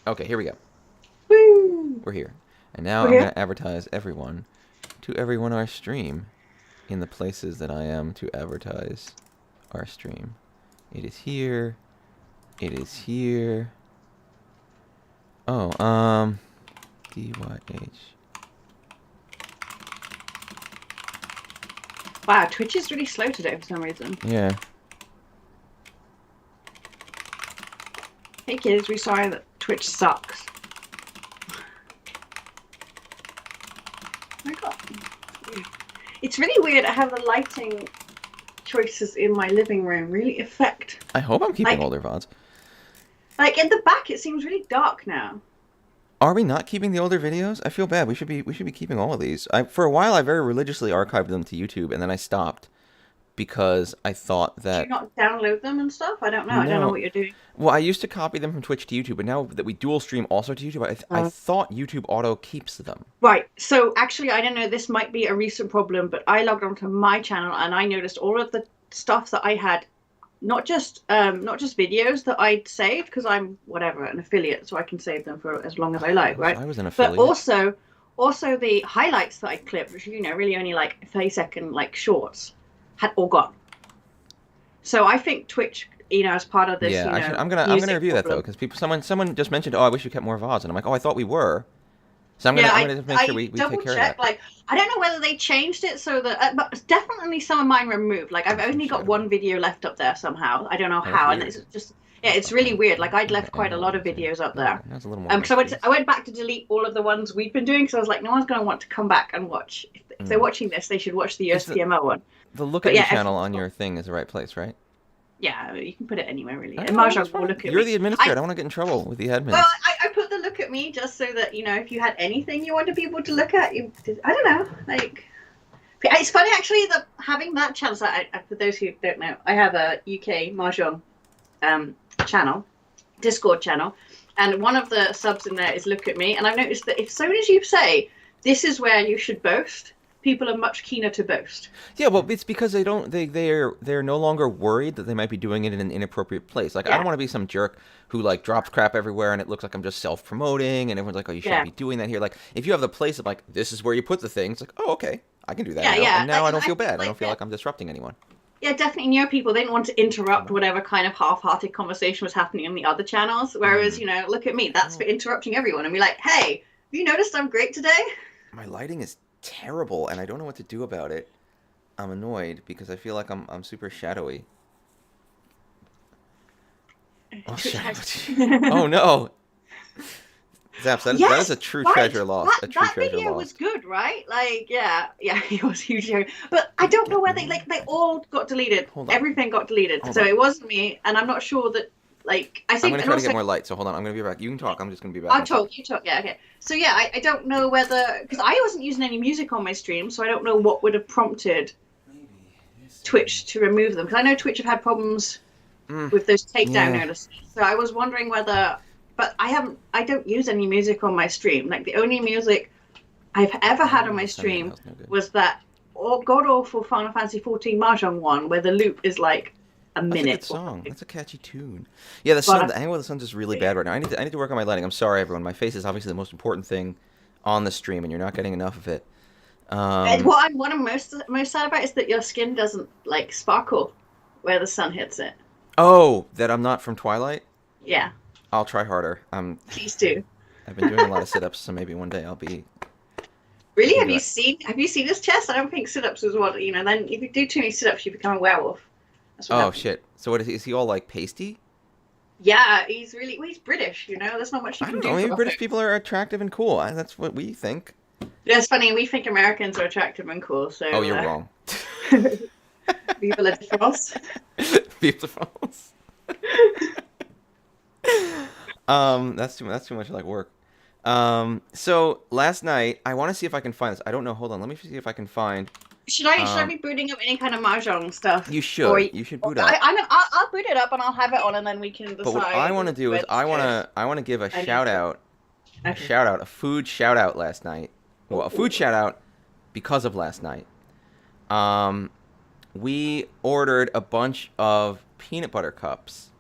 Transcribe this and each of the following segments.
Okay, here we go. Woo! We're here. And now We're I'm here. going to advertise to everyone our stream in the places that I am to advertise our stream. It is here. It is here. Oh, DYH. Wow, Twitch is really slow today for some reason. Yeah. Hey kids, we're sorry that Twitch sucks. Oh my God. It's really weird how the lighting choices in my living room really affect. I hope I'm keeping Like, older VODs. like in the back, it seems really dark now. Are we not keeping the older videos? I feel bad. We should be keeping all of these. For a while I very religiously archived them to YouTube and then I stopped because I thought Do you that not download them and stuff? I don't know. I don't know no. what you're doing. Well, I used to copy them from Twitch to YouTube, but now that we dual stream also to YouTube, I thought YouTube auto keeps them. Right. So actually, I don't know. This might be a recent problem, but I logged onto my channel and I noticed all of the stuff that I had, not just videos that I'd saved because I'm whatever an affiliate, so I can save them for as long as I Oh, I like, wish right? I was an But affiliate. also the highlights that I clipped, which really only like 30-second like shorts, had all gone. So I think Twitch, as part of this, Yeah, I should. I'm gonna music review that though, problem. because someone just mentioned, oh, I wish we kept more VODs, and I'm like, oh, I thought we were. So Yeah, I'm I gonna just make sure I we take double care of that. checked. Like, I don't know whether they changed it so that, but definitely some of mine removed. Like, I've only got Shadow. one video left up there somehow. I don't know Oh, that's how, and it's weird. just yeah, it's really weird. Like, I'd I'm gonna left quite end a all of lot of these here. videos up There we there. go. Now it's a little more of my Because I space. went back to delete all of the ones we've been doing because I was like, no one's going to want to come back and watch. If they're Mm. watching this, they should watch the Is USPMO one. the look at But me yeah, channel on your thing is the right place, right? yeah, you can put it anywhere really. I And don't know. I Mahjong just will want look to. at You're me. the administrator. I don't want to get in trouble with the Well, admins. I put the look at me just so that if you had anything you wanted people to look at, I don't know, like. It's funny actually that having that channel. So for those who don't know, I have a UK Mahjong channel, Discord channel, and one of the subs in there is "Look at Me," and I've noticed that if so soon as you say this is where you should boast, people are much keener to boast. Yeah, well, it's because they don't. They're no longer worried that they might be doing it in an inappropriate place. Like, I don't Yeah, want to be some jerk who like drops crap everywhere and it looks like I'm just self promoting and everyone's like, oh, you shouldn't yeah, be doing that here. Like, if you have the place of like, this is where you put the things. Like, oh, okay, I can do that yeah, now, and yeah. now Like, I and don't I feel think bad. I don't feel yeah, like I'm disrupting anyone. yeah, definitely newer people they didn't want to Hold interrupt on. whatever kind of half-hearted conversation was happening on the other channels. Whereas Hmm. look at me, I that's for don't. interrupting everyone and be like, hey, have you noticed I'm great today? My lighting is terrible, and I don't know what to do about it. I'm annoyed because I feel like I'm super shadowy. Oh, Twitch shadow. has. Oh no, Zaps. That is Yes, a true right. treasure lost. That A true that treasure video was lost. good, right? Like, yeah, yeah, it was huge. But I don't know Get where they me. they all got deleted. Hold on. Everything got deleted, Hold so on. it wasn't me, and I'm not sure that. Like, I I'm think, gonna and try to get also, more light. So hold on. I'm gonna be back. You can talk. I'm just gonna be back in I'll a sec. talk, you talk, yeah, okay. So yeah, I don't know whether because I wasn't using any music on my stream, so I don't know what would have prompted Twitch to remove them because I know Twitch have had problems Mm, with those takedown yeah. notices. So I was wondering whether, but I don't use any music on my stream. Like the only music I've ever had Angle on of my the sun. Yeah, that stream was no good. was that god awful Final Fantasy 14 Mahjong one where the loop is like a That's a good minute or song. something. That's a catchy tune. Yeah, the sun. But The angle of the sun's just really bad right now. I need to work on my lighting. I'm sorry, everyone. My face is obviously the most important thing on the stream, and you're not getting enough of it. Um. what I'm most sad about is that your skin doesn't like sparkle where the sun hits it. Oh, that I'm not from Twilight. Yeah, I'll try harder. please do. I've been doing a lot of sit-ups, so maybe one day I Really, can have do you it. seen his chest? I don't think sit-ups is what Then if you do too many sit-ups, you become a werewolf. That's what Oh happens. shit. So what is he all like pasty? Yeah, he's really he's British. There's not much you I can don't know. do for Maybe the British host. people are attractive and cool. That's what we think. Yeah, it's funny. We think Americans are attractive and cool, so Oh, you're wrong. viva la différence. Beautiful. That's too much like work. So last night I want to see if I can find this. I don't know. Hold on. Let me see if I can find. Should I Um, be booting up any kind of mahjong stuff, you or, should. You should or boot up. I'll boot it up and I'll have it on, and then we can But what I decide want to do is whether to. I want to give a I need shout to. out, Okay. a food shout out last night. Well, a food Ooh. shout out because of last night. Um, we ordered a bunch of peanut butter cups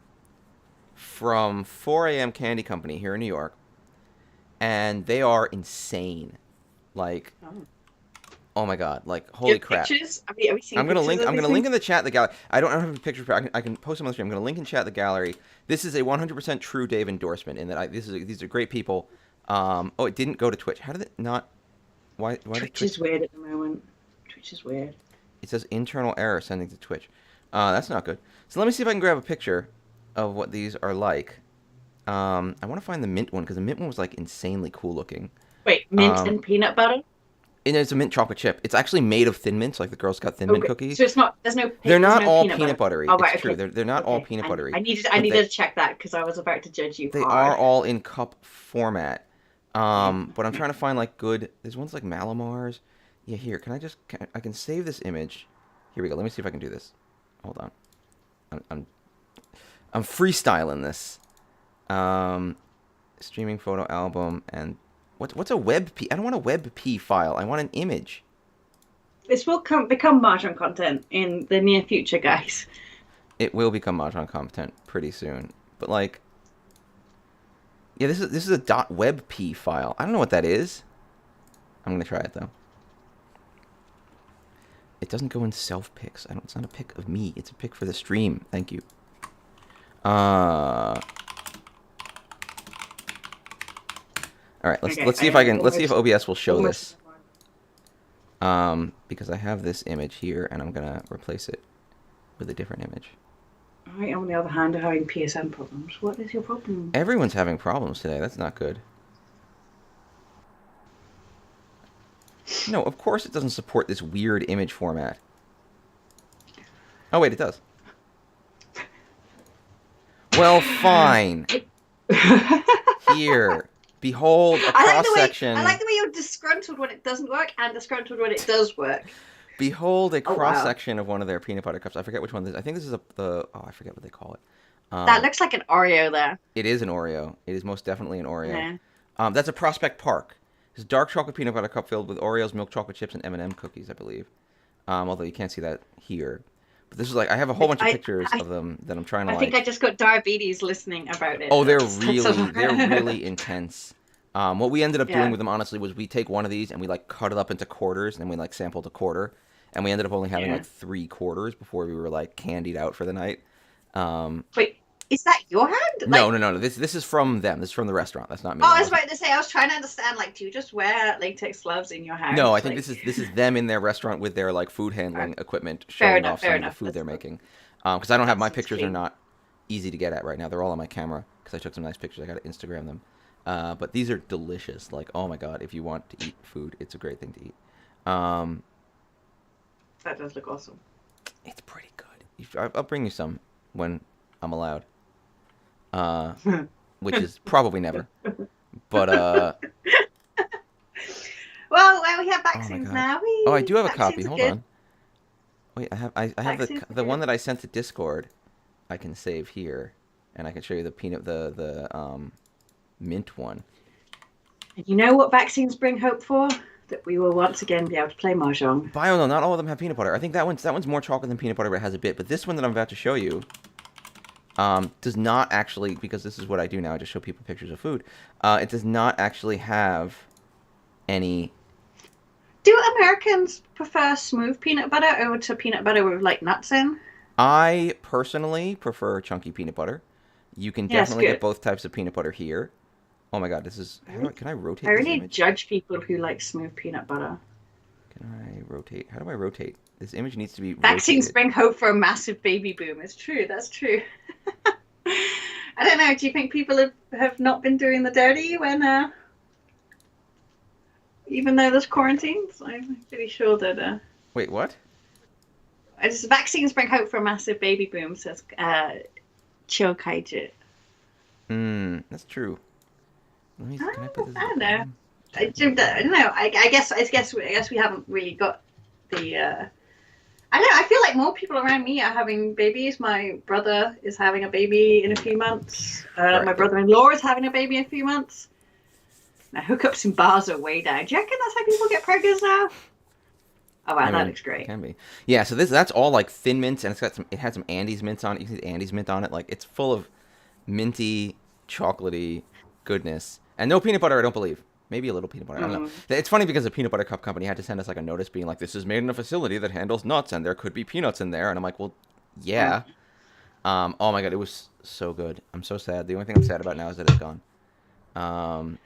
from 4 a.m. Candy Company here in New York. and they are insane. Like, Oh. oh my god, like Do you holy have crap. pictures? Have we seen pictures of I'm these gonna link things? in the chat the gallery. I don't have a picture, but I can post them on the stream. I'm gonna link in chat the gallery. This is a 100% true Dave endorsement in that these are great people. Oh, it didn't go to Twitch. How did it not? Why did Twitch Twitch? is weird at the moment. Twitch is weird. It says internal error sending to Twitch. That's not good. So let me see if I can grab a picture of what these are like. I want to find the mint one because the mint one was like insanely cool looking. Wait, mint Um, and peanut butter? and it's a mint chocolate chip. It's actually made of Thin Mints, like the Girl Scout Thin Mint Okay, cookie. so it's not. They're There's not no all peanut peanut butter. buttery. Oh It's right, true. okay, They're not all okay. peanut buttery. I But needed to check that because I was about to judge you they hard. are all in cup format. Yeah. But I'm trying to find like good. There's ones like Malamars. Yeah, here. I can save this image. Here we go. Let me see if I can do this. Hold on. I'm freestyling this. Streaming photo album and what's a WebP? I don't want a WebP file. I want an image. This will become Mahjong content in the near future, guys. It will become Mahjong content pretty soon. But like, yeah, this is a .webp file. I don't know what that is. I'm gonna try it though. It doesn't go in self pics. It's not a pic of me. It's a pic for the stream. Thank you. All right, let's see if I can. Let's see if OBS will show this. Because I have this image here, and I'm gonna replace it with a different image. I, on the other hand, are having PSN problems. What is your problem? Everyone's having problems today. That's not good. No, of course it doesn't support this weird image format. Oh wait, it does. Well, fine. Here. Behold a cross-section. I like the way you're disgruntled when it doesn't work and disgruntled when it does work. Behold a cross-section of one of their peanut butter cups. I forget which one this is. I think this is I forget what they call it. That looks like an Oreo there. It is an Oreo. It is most definitely an Oreo. Yeah. That's a Prospect Park. It's a dark chocolate peanut butter cup filled with Oreos, milk chocolate chips, and M&M cookies, I believe. Although you can't see that here. But this is like, I have a whole bunch of pictures of them that I'm trying to I think I just got diabetes listening about it. Oh, they're really intense. What we ended up doing with them, honestly, was we take one of these and we like cut it up into quarters, and then we like sampled a quarter, and we ended up only having like 3 quarters before we were like candied out for the night. Wait, is that your hand? No. This is from them. This is from the restaurant. That's not me. Oh, I was about to say. I was trying to understand. Like, do you just wear latex gloves in your house? No, I think this is them in their restaurant with their like food handling equipment, showing off some of the food they're making. Because I don't have my pictures are not easy to get at right now. They're all on my camera because I took some nice pictures. I got to Instagram them. But these are delicious. Like, oh my god, if you want to eat food, it's a great thing to eat. That does look awesome. It's pretty good. I'll bring you some when I'm allowed. Which is probably never. But well, we have vaccines now. Oh, I do have a copy. Hold on. Wait, I have the one that I sent to Discord. I can save here, and I can show you the mint one. And you know what vaccines bring hope for? That we will once again be able to play Mahjong. No, not all of them have peanut butter. I think that one's more chocolate than peanut butter, but it has a bit. But this one that I'm about to show you does not actually, because this is what I do now. I just show people pictures of food. It does not actually have any. Do Americans prefer smooth peanut butter over to peanut butter with like nuts in? I personally prefer chunky peanut butter. You can definitely get both types of peanut butter here. Oh my god, this is... Can I rotate this image? Judge people who like smooth peanut butter. Can I rotate? How do I rotate? This image needs to be Vaccines bring hope for a massive baby boom. It's true, that's true. I don't know, do you think people have not been doing the dirty when... even though there's quarantines? I'm pretty sure that... Wait, what? Vaccines bring hope for a massive baby boom, says Chill Kaiju. That's true. Can I put this? I don't know. I don't know. I guess we haven't really got the. I don't know. I feel like more people around me are having babies. My brother is having a baby in a few months. My brother-in-law is having a baby in a few months. Now hookups in bars are way down. Do you reckon that's how people get pregnant now? Oh wow, that looks great. It can be. Yeah, so that's all like Thin Mints, and it had some Andes mints on it. You can see the Andes mint on it. Like, it's full of minty, chocolatey goodness. And no peanut butter, I don't believe. Maybe a little peanut butter. I don't know. Mm. It's funny because the peanut butter cup company had to send us like a notice being like, "This is made in a facility that handles nuts, and there could be peanuts in there." And I'm like, "Well, Mm. yeah." Oh my god, it was so good. I'm so sad. The only thing I'm sad about now is that it's gone. Um,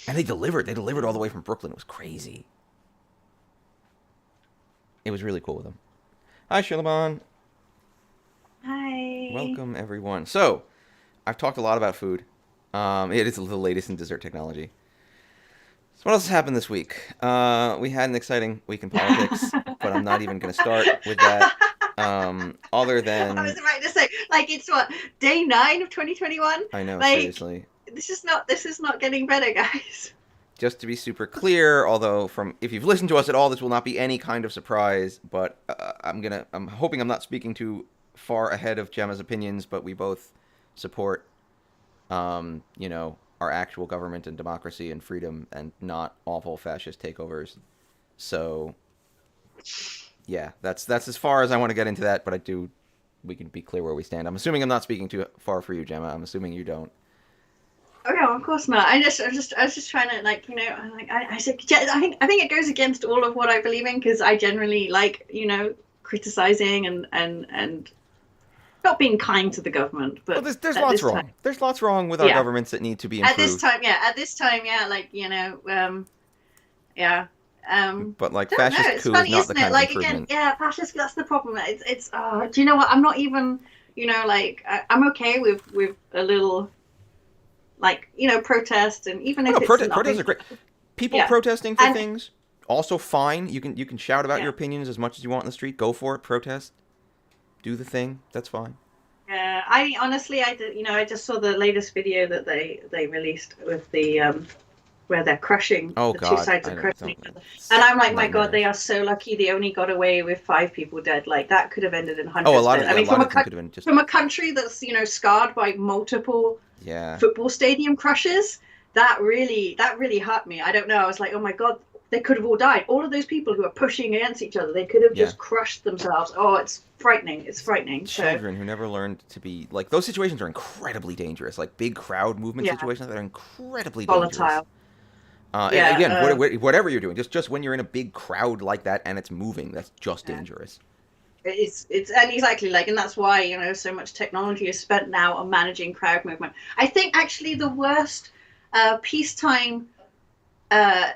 and they delivered. They delivered all the way from Brooklyn. It was crazy. It was really cool with them. Hi, Shilabon. Hi. Welcome everyone. So, I've talked a lot about food. It is the latest in dessert technology. So what else has happened this week? We had an exciting week in politics, but I'm not even going to start with that. Other I than, was about to say, like, it's what, day 9 of 2021? I know, Like, seriously. this is not getting better, guys. Just to be super clear, although if you've listened to us at all, this will not be any kind of surprise. But I'm hoping I'm not speaking too far ahead of Gemma's opinions. But we both support, our actual government and democracy and freedom, and not awful fascist takeovers. So, yeah, that's as far as I want to get into that. But we can be clear where we stand. I'm assuming I'm not speaking too far for you, Gemma. I'm assuming you don't. Oh no, of course not. I was just trying to, like, I said, I think it goes against all of what I believe in, because I generally like, criticizing and not being kind to the government. Well, But there's at lots this wrong. time, There's lots wrong with our yeah, governments that need to be improved. at this time, yeah, like, yeah. But like Don't know. fascist It's coup is funny, not the isn't it? kind of Like, again, improvement. yeah, fascist. That's the problem. It's. Do you know what? I'm not even. Like, I'm okay with a little, like, protest, and even Oh if no, it's protests nothing. are great. People Yeah, protesting for and things also fine. You can shout about yeah, your opinions as much as you want in the street. Go for it. Protest. Do the thing. That's fine. yeah. I honestly, I did. I just saw the latest video that they released with the where they're crushing, Oh the two God, sides I are don't. crushing each other. And I'm like, my God, they Nightmarish. are so lucky. They only got away with 5 people dead. Like, that could have ended in Oh, hundreds dead. I a mean, lot of them could have been just from a country that's scarred by multiple yeah. football stadium crushes, that really hurt me. I don't know. I was like, oh my God, they could have all died. All of those people who are pushing against each other, they could have Yeah. just crushed themselves. Oh, it's frightening. It's frightening. So Children who never learned to be like those situations are incredibly dangerous. Like big crowd movement yeah, situations that are incredibly dangerous. volatile. And Yeah, again, whatever you're doing, just when you're in a big crowd like that and it's moving, that's just yeah. dangerous. It's and exactly, like, and that's why so much technology is spent now on managing crowd movement. I think actually the worst peacetime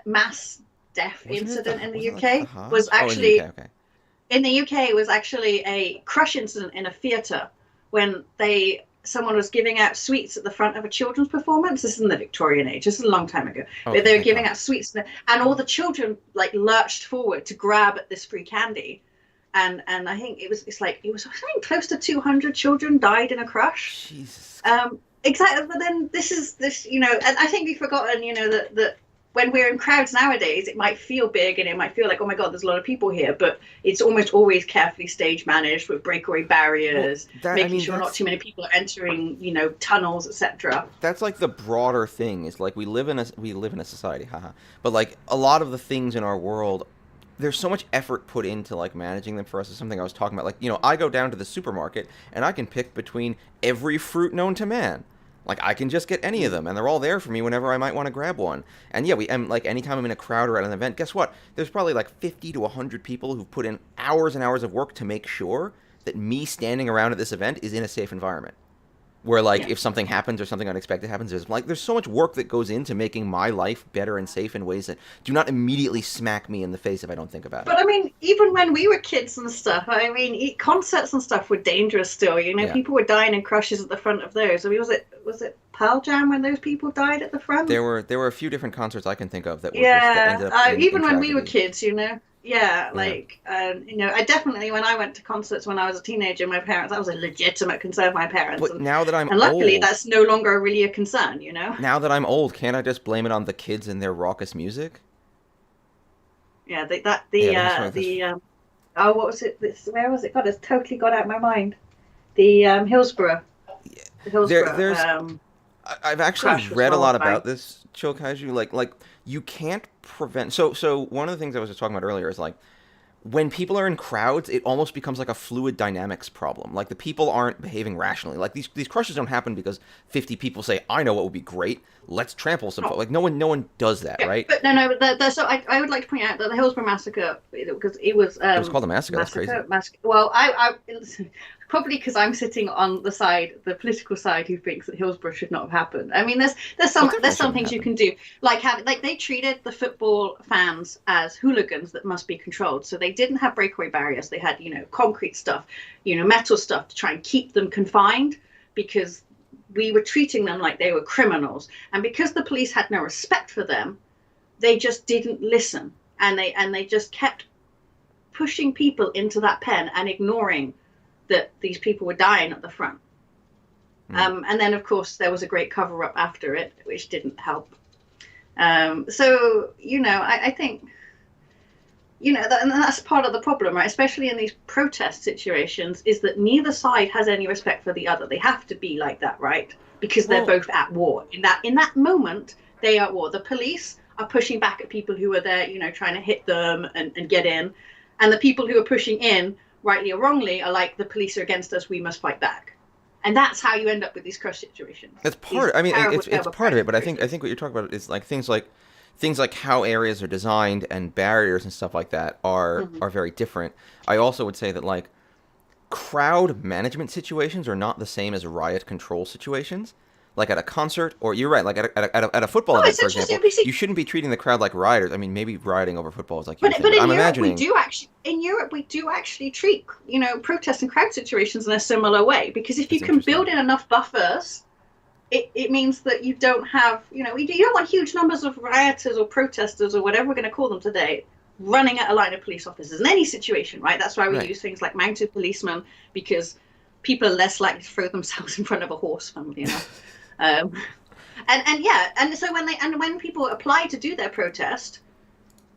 mass death incident in the Wasn't it like the UK was Hajj? Oh, in the UK, actually okay. in the UK was actually a crush incident in a theatre when someone was giving out sweets at the front of a children's performance. This is in the Victorian age. This is a long time ago. But Okay, they were thank giving God. out sweets, and all the children, like, lurched forward to grab at this free candy. And I think it was I think close to 200 children died in a crush. Jesus. Exactly. But then and I think we've forgotten, that when we're in crowds nowadays, it might feel big and it might feel like, oh my God, there's a lot of people here, but it's almost always carefully stage managed with breakaway Well, barriers, making sure not that's too many people are entering, tunnels, etc. that's like the broader thing is like we live in a society, haha. But like a lot of the things in our world, there's so much effort put into like managing them for us. Is something I was talking about. Like I go down to the supermarket and I can pick between every fruit known to man. Like I can just get any of them, and they're all there for me whenever I might want to grab one. And yeah, and like anytime I'm in a crowd or at an event, guess what? There's probably like 50 to 100 people who've put in hours and hours of work to make sure that me standing around at this event is in a safe environment where like Yeah. if something happens or something unexpected happens, there's so much work that goes into making my life better and safe in ways that do not immediately smack me in the face if I don't think about it. But I mean, even when we were kids and stuff, I mean, concerts and stuff were dangerous still. Yeah, People were dying in crushes at the front of those. I mean, was it Pearl Jam when those people died at the front? there were a few different concerts I can think of that Yeah, ended up in even when we were tragedy. kids, yeah, Yeah. like, I definitely, when I went to concerts when I was a teenager, my parents, that was a legitimate concern of my parents, But now that I'm and luckily old, that's no longer really a concern. can't I just blame it on the kids and their raucous music? Yeah, Yeah, that's oh, what was it? Where was it? God, it's totally got out of my mind. The Hillsborough, the there's Hillsborough I've actually crash was read a lot horrifying. about this, Chokaiju. Like you can't prevent. So one of the things I was just talking about earlier is like when people are in crowds, it almost becomes like a fluid dynamics problem. Like the people aren't behaving rationally. Like these crushes don't happen because 50 people say, "I know what would be great. Let's trample some." Like no one does that, Yeah, right? but no. So I would like to point out that the Hillsborough massacre, because it was It was called a massacre. That's crazy. Well, probably because I'm sitting on the political side, who thinks that Hillsborough should not have happened. I mean, there's some things you can do, like they treated the football fans as hooligans that must be controlled. So they didn't have breakaway barriers. They had concrete stuff, metal stuff to try and keep them confined, because we were treating them like they were criminals. And because the police had no respect for them, they just didn't listen, and they just kept pushing people into that pen and ignoring that these people were dying at the front. And then, of course, there was a great cover-up after it, which didn't help. So, I think, and that's part of the problem, right? Especially in these protest situations, is that neither side has any respect for the other. They have to be like that, right? Because they're both at war. In that moment, they are at war. The police are pushing back at people who are there, trying to hit them and get in. And the people who are pushing in, rightly or wrongly, are like, the police are against us, we must fight back. And that's how you end up with these crush situations. It's part. I mean, it's part of it, but I think what you're talking about is like things like how areas are designed and barriers and stuff like that are very different. I also would say that like crowd management situations are not the same as riot control situations. Like at a concert, or you're right, like at a football event, for example, you shouldn't be treating the crowd like rioters. I mean, maybe rioting over football is like, but in Europe, we do actually treat protest and crowd situations in a similar way, because if you can build in enough buffers, it means that you don't have you don't want huge numbers of rioters or protesters or whatever we're going to call them today running at a line of police officers in any situation, right? That's why we use things like mounted policemen, because people are less likely to throw themselves in front of a horse, funnily enough. And so when people apply to do their protest,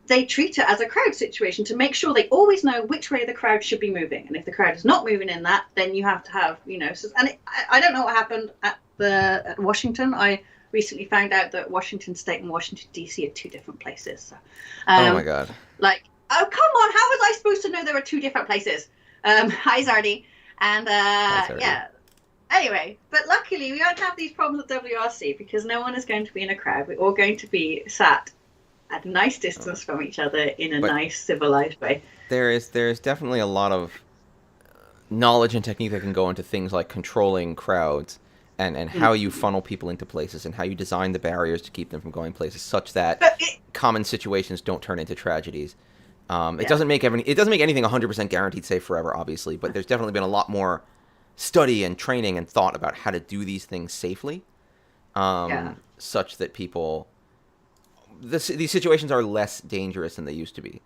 they treat it as a crowd situation to make sure they always know which way the crowd should be moving. And if the crowd is not moving in that, then you have to have I don't know what happened at Washington. I recently found out that Washington State and Washington DC are two different places. So, oh my God! Like, oh come on, how was I supposed to know there were two different places? Hi Zardy, and yeah. Anyway, but luckily we don't have these problems at WRC, because no one is going to be in a crowd. We're all going to be sat at a nice distance from each other in a nice, civilized way. There's definitely a lot of knowledge and technique that can go into things like controlling crowds and how you funnel people into places and how you design the barriers to keep them from going places such that common situations don't turn into tragedies. It doesn't make anything 100% guaranteed safe forever, obviously, but there's definitely been a lot more study and training and thought about how to do these things safely, such that these situations are less dangerous than they used to be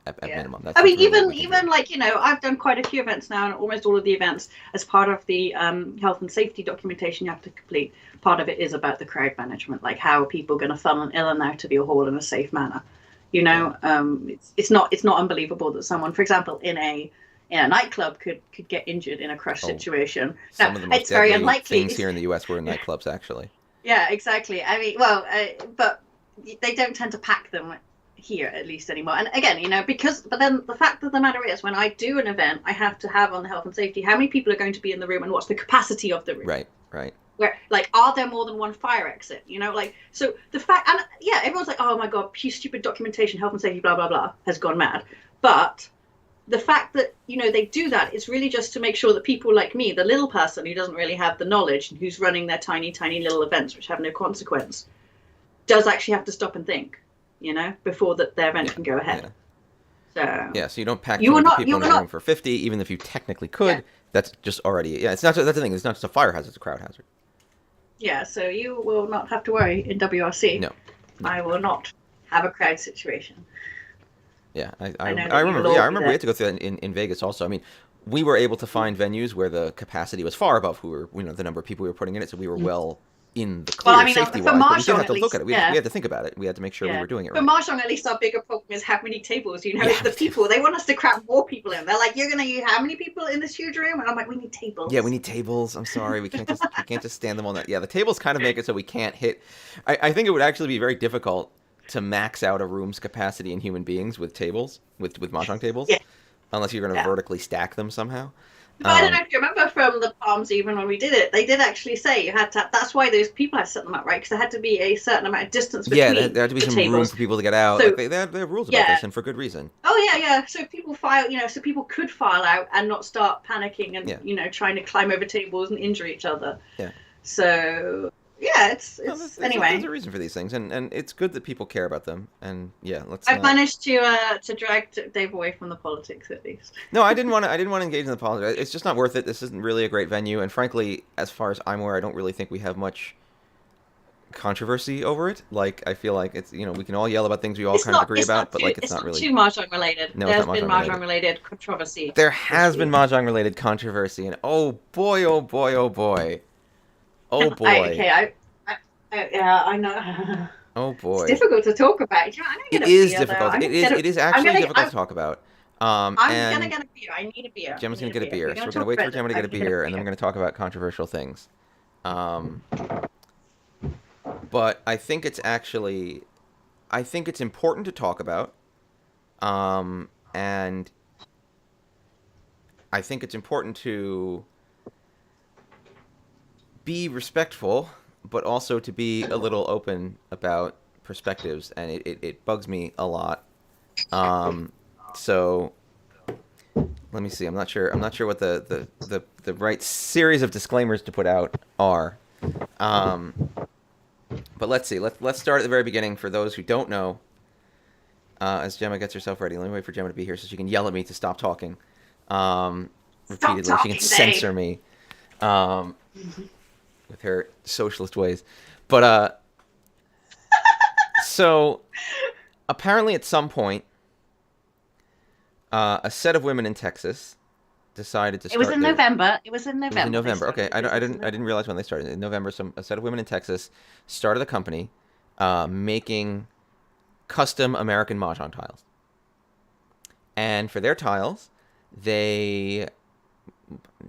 at minimum. That's even like, I've done quite a few events now, and almost all of the events, as part of the health and safety documentation you have to complete, part of it is about the crowd management, like how are people going to funnel in and out of your hall in a safe manner. It's not unbelievable that someone, for example, in a nightclub could get injured in a crush situation. Some of the most very unlikely things here in the U.S. were in nightclubs, actually. Yeah, exactly. I mean, but they don't tend to pack them here, at least anymore. And again, but then the fact of the matter is, when I do an event, I have to have on the health and safety how many people are going to be in the room and what's the capacity of the room. Right. Where, like, are there more than one fire exit? So the fact, and everyone's like, oh my God, stupid documentation, health and safety, blah, blah, blah, has gone mad. But the fact that, they do that is really just to make sure that people like me, the little person who doesn't really have the knowledge and who's running their tiny, tiny little events, which have no consequence, does actually have to stop and think, before their event can go ahead. So you don't pack 20 people in a room for 50, even if you technically could. Yeah. That's just already, it's not, that's the thing, it's not just a fire hazard, it's a crowd hazard. Yeah, so you will not have to worry in WRC. No. I will not have a crowd situation. Yeah, I remember. Yeah, I remember we had to go through that in Vegas also. I mean, we were able to find venues where the capacity was far above the number of people we were putting in it, so we were well in the clear safety-wise. But we did have to look at it. We had to think about it. We had to make sure we were doing it right. For Mahjong, at least our bigger problem is how many tables. It's the people. They want us to cram more people in. They're like, "You're gonna use how many people in this huge room?" And I'm like, "We need tables." Yeah, we need tables. I'm sorry, we can't just stand them on that. Yeah, the tables kind of make it so we can't hit. I think it would actually be very difficult to max out a room's capacity in human beings with tables, with mahjong tables, Yeah, unless you're going to yeah. vertically stack them somehow. But I don't know if you remember from the palms, even when we did it, they did actually say you had to. That's why those people had set them up, right? Because there had to be a certain amount of distance Yeah, between there had to be the some room tables. for people to get out. So Like they have rules about yeah. this, and for good reason. Oh yeah, yeah. So people so people could file out and not start panicking and Yeah. trying to climb over tables and injure each other. Yeah. So yeah, it's No, there's anyway. a reason for these things, and it's good that people care about them. And yeah, let's I've not. managed to drag Dave away from the politics at least. No, I didn't want to engage in the politics. It's just not worth it. This isn't really a great venue, and frankly, as far as I'm aware, I don't really think we have much controversy over it. Like I feel like it's we can all yell about things we all kind of agree about, but like it's not really. too mahjong related. No, it's There's not been mahjong mahjong related. related controversy. There has been mahjong related controversy, and oh boy, oh boy, oh boy, oh boy, Yeah, I know. oh It's boy. difficult to talk about. I'm gonna get It a is beer, difficult. though. It is actually difficult to talk about. I'm gonna And get a beer. I need a beer. Gemma's I gonna need get a beer, We're so we're gonna talk wait for about Gemma to it. get a beer, and then we're gonna talk about controversial things. Um, but I think it's important to talk about, and I think it's important to be respectful, but also to be a little open about perspectives, and it bugs me a lot. So let me see. I'm not sure what the right series of disclaimers to put out are. Um, but let's see. Let's start at the very beginning for those who don't know. As Gemma gets herself ready, let me wait for Gemma to be here so she can yell at me to stop talking. Repeatedly, talking, she can censor Dave. me with her socialist ways. But so apparently, at some point, a set of women in Texas decided to It was start. in November. It was in It was November. in November. Okay, It was in I didn't realize when they started. In November, a set of women in Texas started a company making custom American mahjong tiles. And for their tiles, they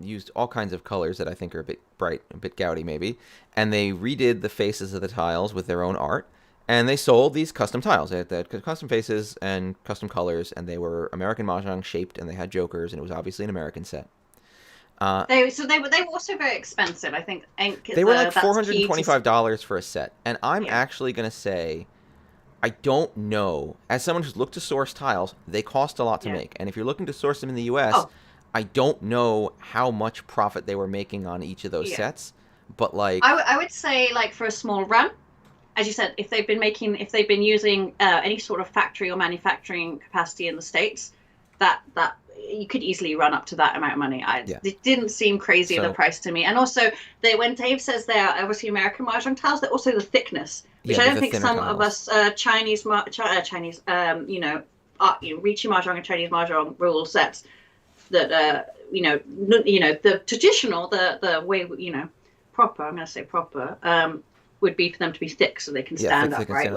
used all kinds of colors that I think are a bit bright, a bit gaudy maybe, and they redid the faces of the tiles with their own art. And they sold these custom tiles. They had custom faces and custom colors, and they were American Mahjong shaped, and they had jokers, and it was obviously an American set. they were also very expensive. I think They were like that's key to $425 for a set. And I'm yeah. actually going to say, I don't know. As someone who's looked to source tiles, they cost a lot to Yeah. make. And if you're looking to source them in the US, Oh. I don't know how much profit they were making on each of those Yeah. sets. But like, I would say like for a small run, as you said, if they've been using any sort of factory or manufacturing capacity in the States, that you could easily run up to that amount of money. Yeah. It didn't seem crazy the price to me. And also, when Dave says they're obviously American mahjong tiles, they're also the thickness, which I don't think some of us Chinese, Reaching mahjong and Chinese mahjong rule sets that the traditional, the way proper. I'm going to say proper. Would be for them to be thick so they can stand up, right?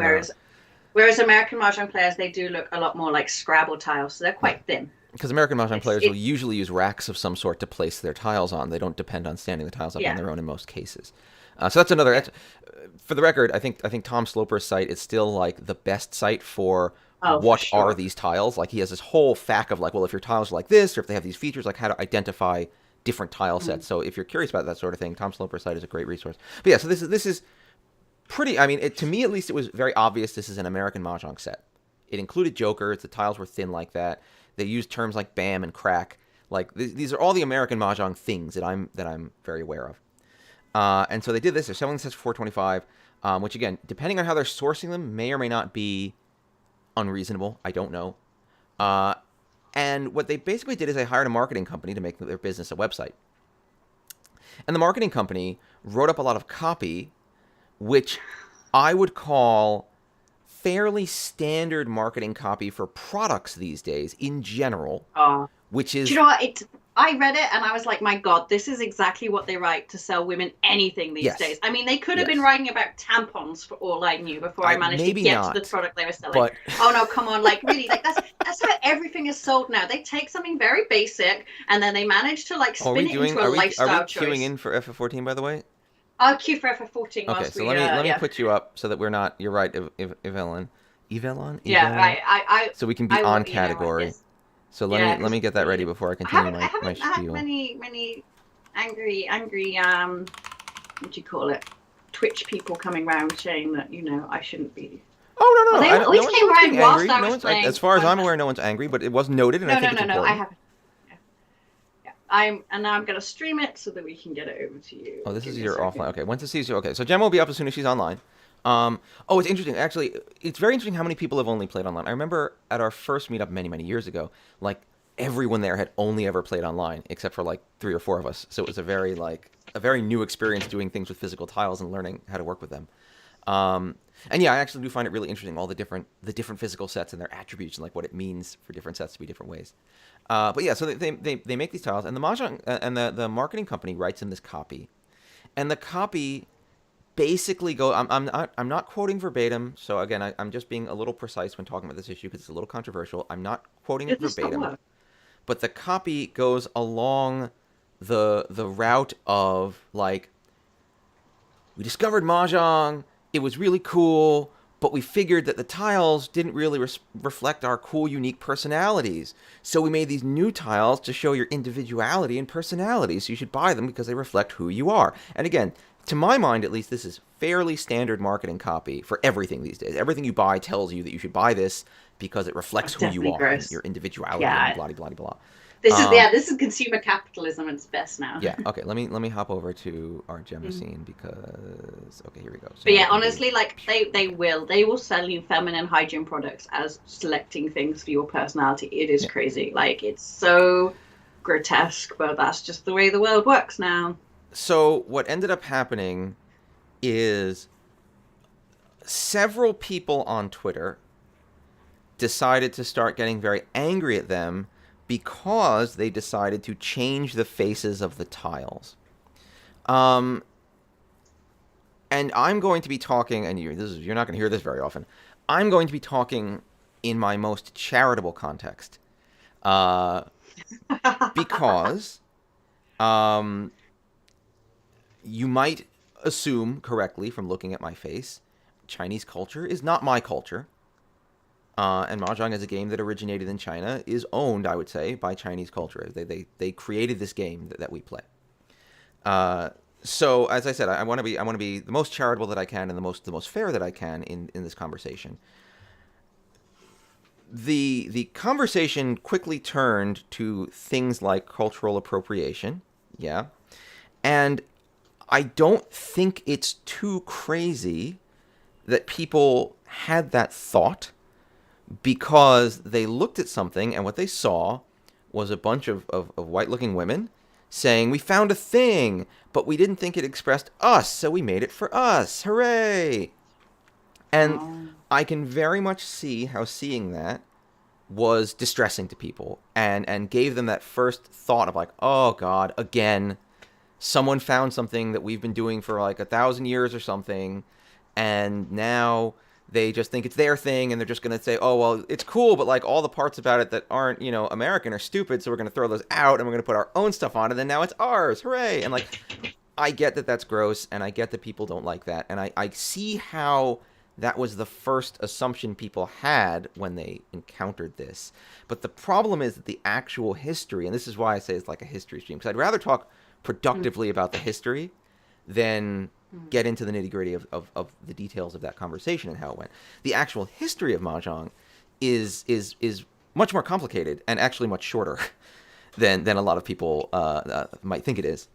Whereas American mahjong players, they do look a lot more like Scrabble tiles, so they're quite thin. Because American Mahjong players will usually use racks of some sort to place their tiles on. They don't depend on standing the tiles up on their own in most cases. So that's another. For the record, I think Tom Sloper's site is still like the best site for what are these tiles. Like he has this whole FAQ of like, well, if your tiles are like this, or if they have these features, like how to identify different tile sets. So if you're curious about that sort of thing, Tom Sloper's site is a great resource. But yeah, so this is pretty. I mean, to me at least, it was very obvious this is an American Mahjong set. It included jokers. The tiles were thin like that. They used terms like bam and crack. Like these are all the American Mahjong things that I'm very aware of. And so they did this. They're selling this for $425, which again, depending on how they're sourcing them, may or may not be unreasonable. I don't know. And what they basically did is they hired a marketing company to make their business a website. And the marketing company wrote up a lot of copy, which I would call fairly standard marketing copy for products these days in general, which is... Do you know what? I read it and I was like, my God, this is exactly what they write to sell women anything these days. I mean, they could have been writing about tampons for all I knew before I managed to get to the product they were selling. But... Oh no, come on. Like really, like that's how everything is sold now. They take something very basic and then they manage to like spin it into a lifestyle choice. Are we queuing in for FF14, by the way? I'll queue for FF14. Okay, so let me put you up so that we're not... You're right, Evelyn. Evelon? Yeah, Evelon? I, So we can be I on will, category. yes. So Yeah, let because me get that ready before I continue I my haven't had spiel. many angry what do you call it? Twitch people coming around saying that, I shouldn't be. Oh no Well, no no! they I at don't. No least one, no came one's being around whilst angry. I No was one's. As playing far as I'm Final. aware, no one's angry. But it was noted, and I think it's No. I important. haven't. Yeah. And now I'm gonna stream it so that we can get it over to you. Oh, this Give is me a your offline. second. Okay, once it sees you. Okay, so Gemma will be up as soon as she's online. Oh, it's interesting. Actually, it's very interesting how many people have only played online. I remember at our first meetup many years ago, like everyone there had only ever played online except for like 3 or 4 of us. So it was a very new experience doing things with physical tiles and learning how to work with them. Um, and yeah, I actually do find it really interesting all the different physical sets and their attributes and like what it means for different sets to be different ways. But yeah, so they make these tiles, and the mahjong and the marketing company writes in this copy, and the copy basically go. I'm not quoting verbatim, so again, I'm just being a little precise when talking about this issue because it's a little controversial. I'm not quoting Did it this not verbatim, work? but the copy goes along the route of like we discovered mahjong. It was really cool, but we figured that the tiles didn't really reflect our cool, unique personalities. So we made these new tiles to show your individuality and personality. So you should buy them because they reflect who you are. And again, to my mind, at least, this is fairly standard marketing copy for everything these days. Everything you buy tells you that you should buy this because it reflects That's who you definitely are and gross. your individuality and Yeah. blah blah blah This is blah. this is consumer capitalism at its best now. Yeah. Okay. Let me hop over to our Gemma Mm. scene because okay, here we go. So But now we yeah, can do honestly, like they will sell you feminine hygiene products as selecting things for your personality. It is yeah. crazy. Like it's so grotesque, but that's just the way the world works now. So what ended up happening is several people on Twitter decided to start getting very angry at them because they decided to change the faces of the tiles. Um, and I'm going to be talking, and you're not going to hear this very often. I'm going to be talking in my most charitable context, uh, because um, you might assume correctly from looking at my face, Chinese culture is not my culture. And Mahjong, as a game that originated in China, is owned, I would say, by Chinese culture. They created this game that we play. So, as I said, I want to be the most charitable that I can and the most fair that I can in this conversation. The conversation quickly turned to things like cultural appropriation, yeah, and I don't think it's too crazy that people had that thought because they looked at something and what they saw was a bunch of white looking women saying, we found a thing, but we didn't think it expressed us, so we made it for us. Hooray! And Oh. I can very much see how seeing that was distressing to people and gave them that first thought of like, oh God, again, someone found something that we've been doing for like 1,000 years or something, and now they just think it's their thing, and they're just going to say, oh, well, it's cool, but like all the parts about it that aren't, American are stupid, so we're going to throw those out, and we're going to put our own stuff on it, and now it's ours. Hooray! And like, I get that that's gross, and I get that people don't like that, and I see how that was the first assumption people had when they encountered this. But the problem is that the actual history, and this is why I say it's like a history stream, because I'd rather talk productively about the history than get into the nitty gritty of the details of that conversation and how it went. The actual history of Mahjong is much more complicated and actually much shorter than a lot of people might think it is.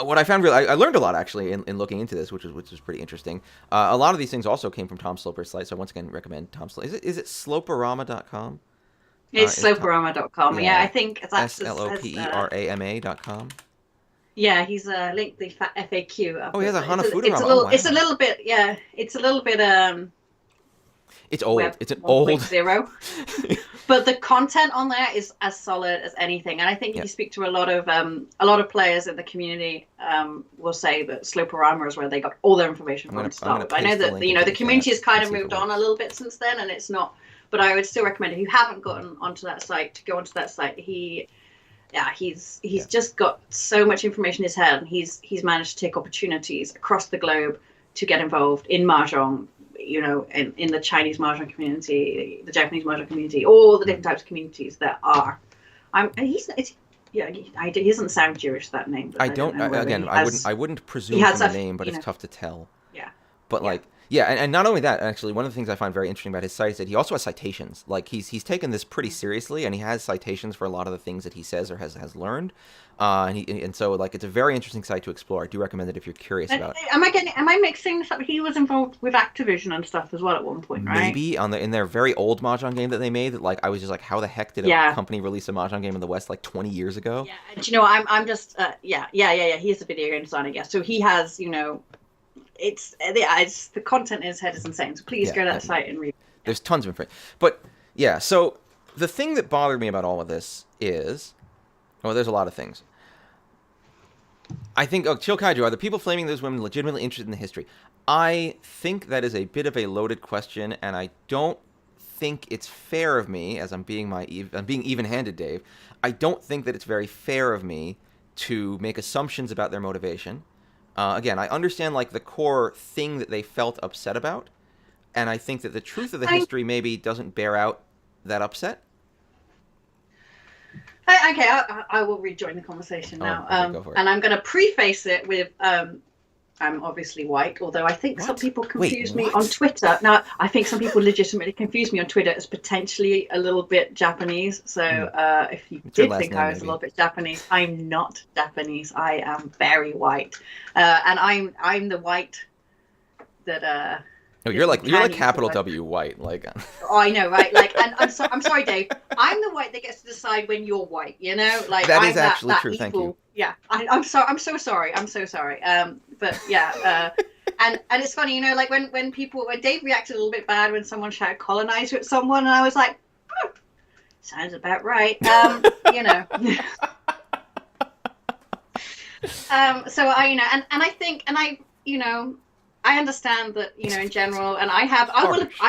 What I found really, I learned a lot actually in looking into this, which was pretty interesting. A lot of these things also came from Tom Sloper's site, so I once again recommend Tom Sloper. Is it sloperama.com? It's sloperama.com. Yeah, I Yeah, think that's sloperama.com. yeah, he's linked the FAQ up. Oh, he has a It's Hanafuda-rama. a Oh, little it's a wow. little bit it's a little bit It's old. web It's an old. 1.0. But the content on there is as solid as anything, and I think if Yeah. you speak to a lot of players in the community, will say that Sloperama is where they got all their information I'm from gonna to I'm start gonna with. I know paste the that link into the the community chat has kind and of see if it moved on a works. little bit since then, and it's not. But I would still recommend if you haven't gotten onto that site to go onto that site. He's Yeah. just got so much information in his head, and he's managed to take opportunities across the globe to get involved in mahjong in the Chinese Mahjong community, the Japanese Mahjong community, all the different types of communities that are. He doesn't sound Jewish, that name. But I don't. know Again, I wouldn't presume from the name, but it's tough to tell. Yeah. But and not only that, actually, one of the things I find very interesting about his site is that he also has citations. Like he's taken this pretty seriously, and he has citations for a lot of the things that he says or has learned. And so like it's a very interesting site to explore. I do recommend it if you're curious about. Am I mixing this up? He was involved with Activision and stuff as well at one point, right? Maybe in their very old Mahjong game that they made. That like I was just like, how the heck did a company release a Mahjong game in the West like 20 years ago? Yeah, and I'm just He's a video game designer, I guess. So he has it's the content in his head is insane. So please go to that site and read. There's tons of information, but so the thing that bothered me about all of this is, there's a lot of things. I think, Chill Kaiju, are the people flaming those women legitimately interested in the history? I think that is a bit of a loaded question, and I don't think it's fair of me, as I'm being even-handed, Dave. I don't think that it's very fair of me to make assumptions about their motivation. Again, I understand like the core thing that they felt upset about, and I think that the truth of the history maybe doesn't bear out that upset. Okay, I will rejoin the conversation now. Okay, go for it. And I'm going to preface it with I'm obviously white, although I think some people confuse me on Twitter. Now, I think some people legitimately confuse me on Twitter as potentially a little bit Japanese. So if you did think I was a little bit Japanese, I'm not Japanese. I am very white, and I'm the white that. You're like capital W white, like. Oh, I know, right? Like, and I'm sorry, Dave. I'm the white that gets to decide when you're white. Like that is actually true. Thank you. Yeah, I'm sorry. I'm so sorry. But yeah, and it's funny, like when Dave reacted a little bit bad when someone shouted colonizer at someone, and I was like, sounds about right. So I think I understand that, in general, and I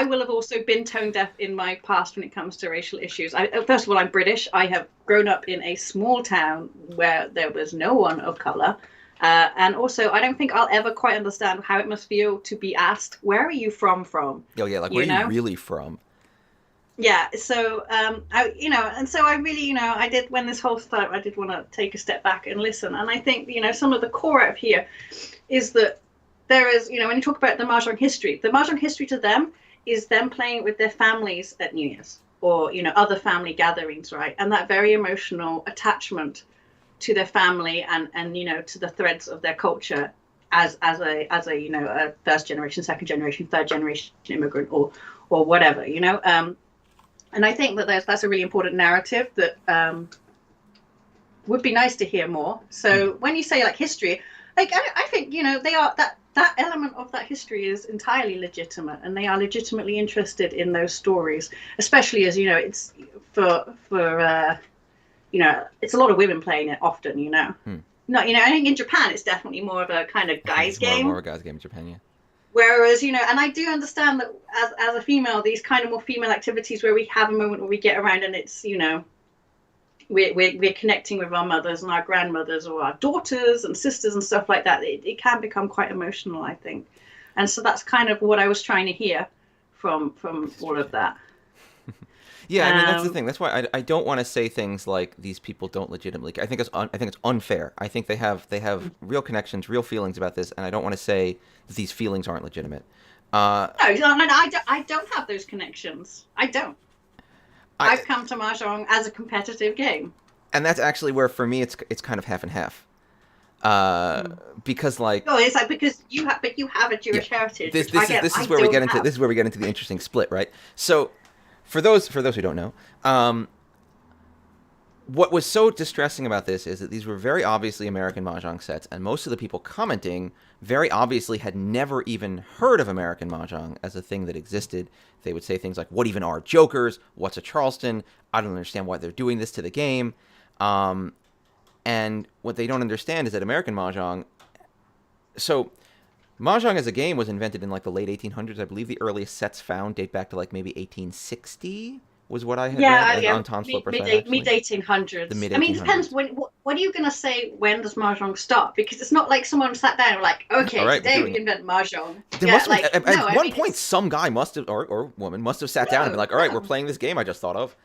will have also been tone deaf in my past when it comes to racial issues. First of all, I'm British. I have grown up in a small town where there was no one of color. And also, I don't think I'll ever quite understand how it must feel to be asked, where are you from? Oh, yeah, like, where are you really from? Yeah, so, and so I really, I did, when this whole started, I did want to take a step back and listen. And I think, some of the core out of here is that there is, when you talk about the Mahjong history to them is them playing with their families at New Year's or, other family gatherings, right? And that very emotional attachment to their family and to the threads of their culture as a first generation, second generation, third generation immigrant or whatever, and I think that that's a really important narrative that would be nice to hear more. So when you say like history, like I think they are that element of that history is entirely legitimate, and they are legitimately interested in those stories, especially as it's for it's a lot of women playing it often. No, I think in Japan it's definitely more of a kind of guys game. More of a guys game in Japan, yeah. Whereas, and I do understand that as a female, these kind of more female activities where we have a moment where we get around and it's, we're connecting with our mothers and our grandmothers or our daughters and sisters and stuff like that. It can become quite emotional, I think. And so that's kind of what I was trying to hear from all of that. Yeah, I mean, that's the thing. That's why I don't want to say things like these people don't legitimately. I think it's unfair. I think they have real connections, real feelings about this, and I don't want to say that these feelings aren't legitimate. No, I don't have those connections. I don't. I've come to Mahjong as a competitive game. And that's actually where, for me, it's kind of half and half. Because like. Oh, it's like because you have a Jewish heritage. This is where we get into the interesting split, right? So. For those who don't know, what was so distressing about this is that these were very obviously American Mahjong sets, and most of the people commenting very obviously had never even heard of American Mahjong as a thing that existed. They would say things like, what even are jokers? What's a Charleston? I don't understand why they're doing this to the game. And what they don't understand is that American Mahjong... So... Mahjong as a game was invented in like the late 1800s. I believe the earliest sets found date back to like maybe 1860 was what I had read on Tom Sloper's site. Mid 1800s. The mid 1800s. I mean, it depends when what are you going to say? When does Mahjong start? Because it's not like someone sat down and like, All okay, right, today we invent Mahjong. there Yeah, must have like, been, no, at I one mean, point, some guy must have, or woman must have sat down and been like, all right, we're no. playing this game I just thought of.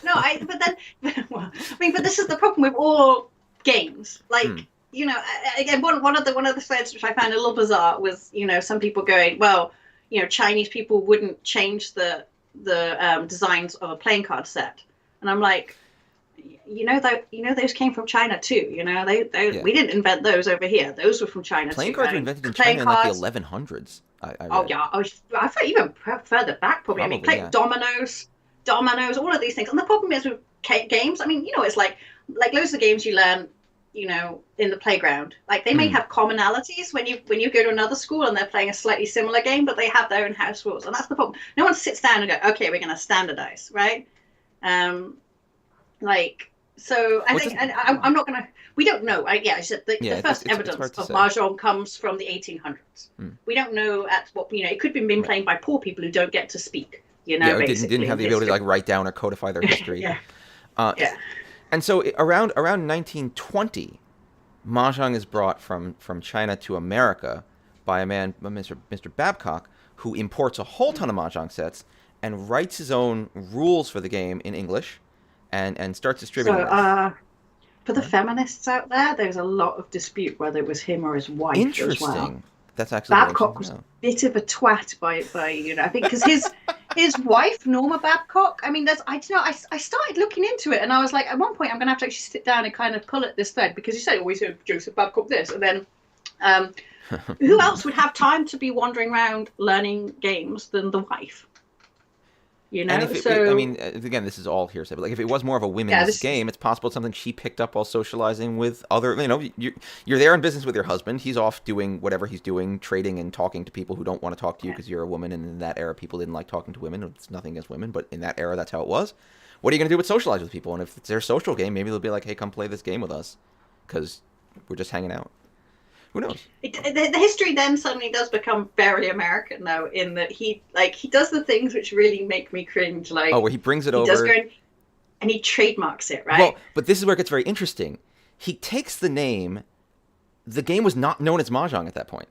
No, but then, well, I mean, but this is the problem with all games. Like, you know, again, one of the threads which I found a little bizarre was, you know, some people going, well, you know, Chinese people wouldn't change the designs of a playing card set, and I'm like, those came from China too. You know, we didn't invent those over here. Those were from China Playing too. cards were invented in China in like the 1100s. I Oh read. yeah, I thought even further back probably. I mean, Probably, play dominoes, all of these things. And the problem is with games. I mean, you know, it's like loads of the games you learn, you know, in the playground. Like they may have commonalities when you go to another school and they're playing a slightly similar game, but they have their own house rules, and that's the problem. No one sits down and go, okay, we're going to standardize, right? So I think, and I'm not going to. We don't know. I said the first evidence of Mahjong comes from the 1800s. We don't know at what, you know. It could have been played by poor people who don't get to speak. You know, didn't have the ability to like write down or codify their history. Yeah. And so around 1920, Mahjong is brought from China to America by a man, Mr. Babcock, who imports a whole ton of Mahjong sets and writes his own rules for the game in English, and starts distributing them. For the feminists out there, there's a lot of dispute whether it was him or his wife. Interesting. As well. That's actually Babcock was a bit of a twat by you know, I think, because his wife Norma Babcock. I mean, I started looking into it, and I was like, at one point, I'm going to have to actually sit down and kind of pull at this thread, because you said always heard Joseph Babcock this, and then who else would have time to be wandering around learning games than the wife? You know, I mean, again, this is all hearsay, but like if it was more of a women's game, it's possible it's something she picked up while socializing with other, you know, you're there in business with your husband. He's off doing whatever he's doing, trading and talking to people who don't want to talk to you because you're a woman. And in that era, people didn't like talking to women. It's nothing against women, but in that era, that's how it was. What are you going to do but socialize with people? And if it's their social game, maybe they'll be like, hey, come play this game with us because we're just hanging out. Who knows? The history then suddenly does become very American, though, in that he does the things which really make me cringe. Like, where he brings it over. He does go and he trademarks it, right? Well, but this is where it gets very interesting. He takes the name. The game was not known as Mahjong at that point.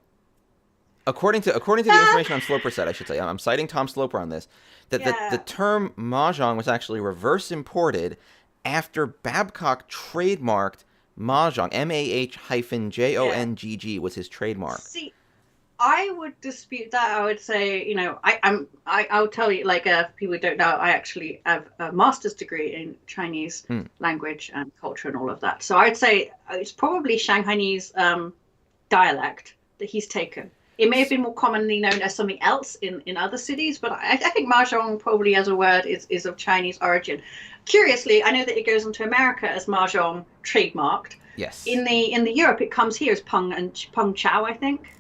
According to the information on Sloper said, I should say, I'm citing Tom Sloper on this, that the term Mahjong was actually reverse imported after Babcock trademarked Mahjong. MAH-JONGG was his trademark. See, I would dispute that. I would say, you know, I'll tell you, like, people who don't know, I actually have a master's degree in Chinese language and culture and all of that. So I'd say it's probably Shanghainese dialect that he's taken. It may have been more commonly known as something else in other cities, but I think Mahjong probably as a word is of Chinese origin. Curiously, I know that it goes into America as Mahjong trademarked. Yes. In the Europe, it comes here as Peng Chao, I think.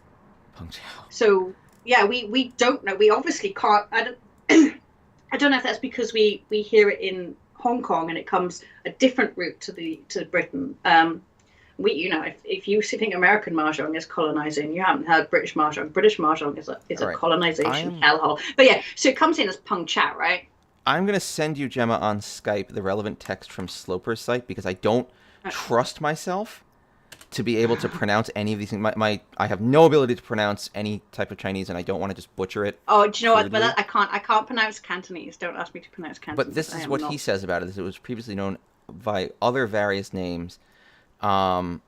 Peng Chao. So yeah, we don't know. We obviously can't. I don't know if that's because we hear it in Hong Kong and it comes a different route to Britain. You know, if you think American Mahjong is colonizing, you haven't heard British Mahjong. British Mahjong is a colonization hellhole. But yeah, so it comes in as Peng Chao, right? I'm going to send you, Gemma, on Skype the relevant text from Sloper's site because I don't trust myself to be able to pronounce any of these things. I have no ability to pronounce any type of Chinese, and I don't want to just butcher it. Oh, do you know what? But I can't pronounce Cantonese. Don't ask me to pronounce Cantonese. But this is what he says about it. It was previously known by other various names, but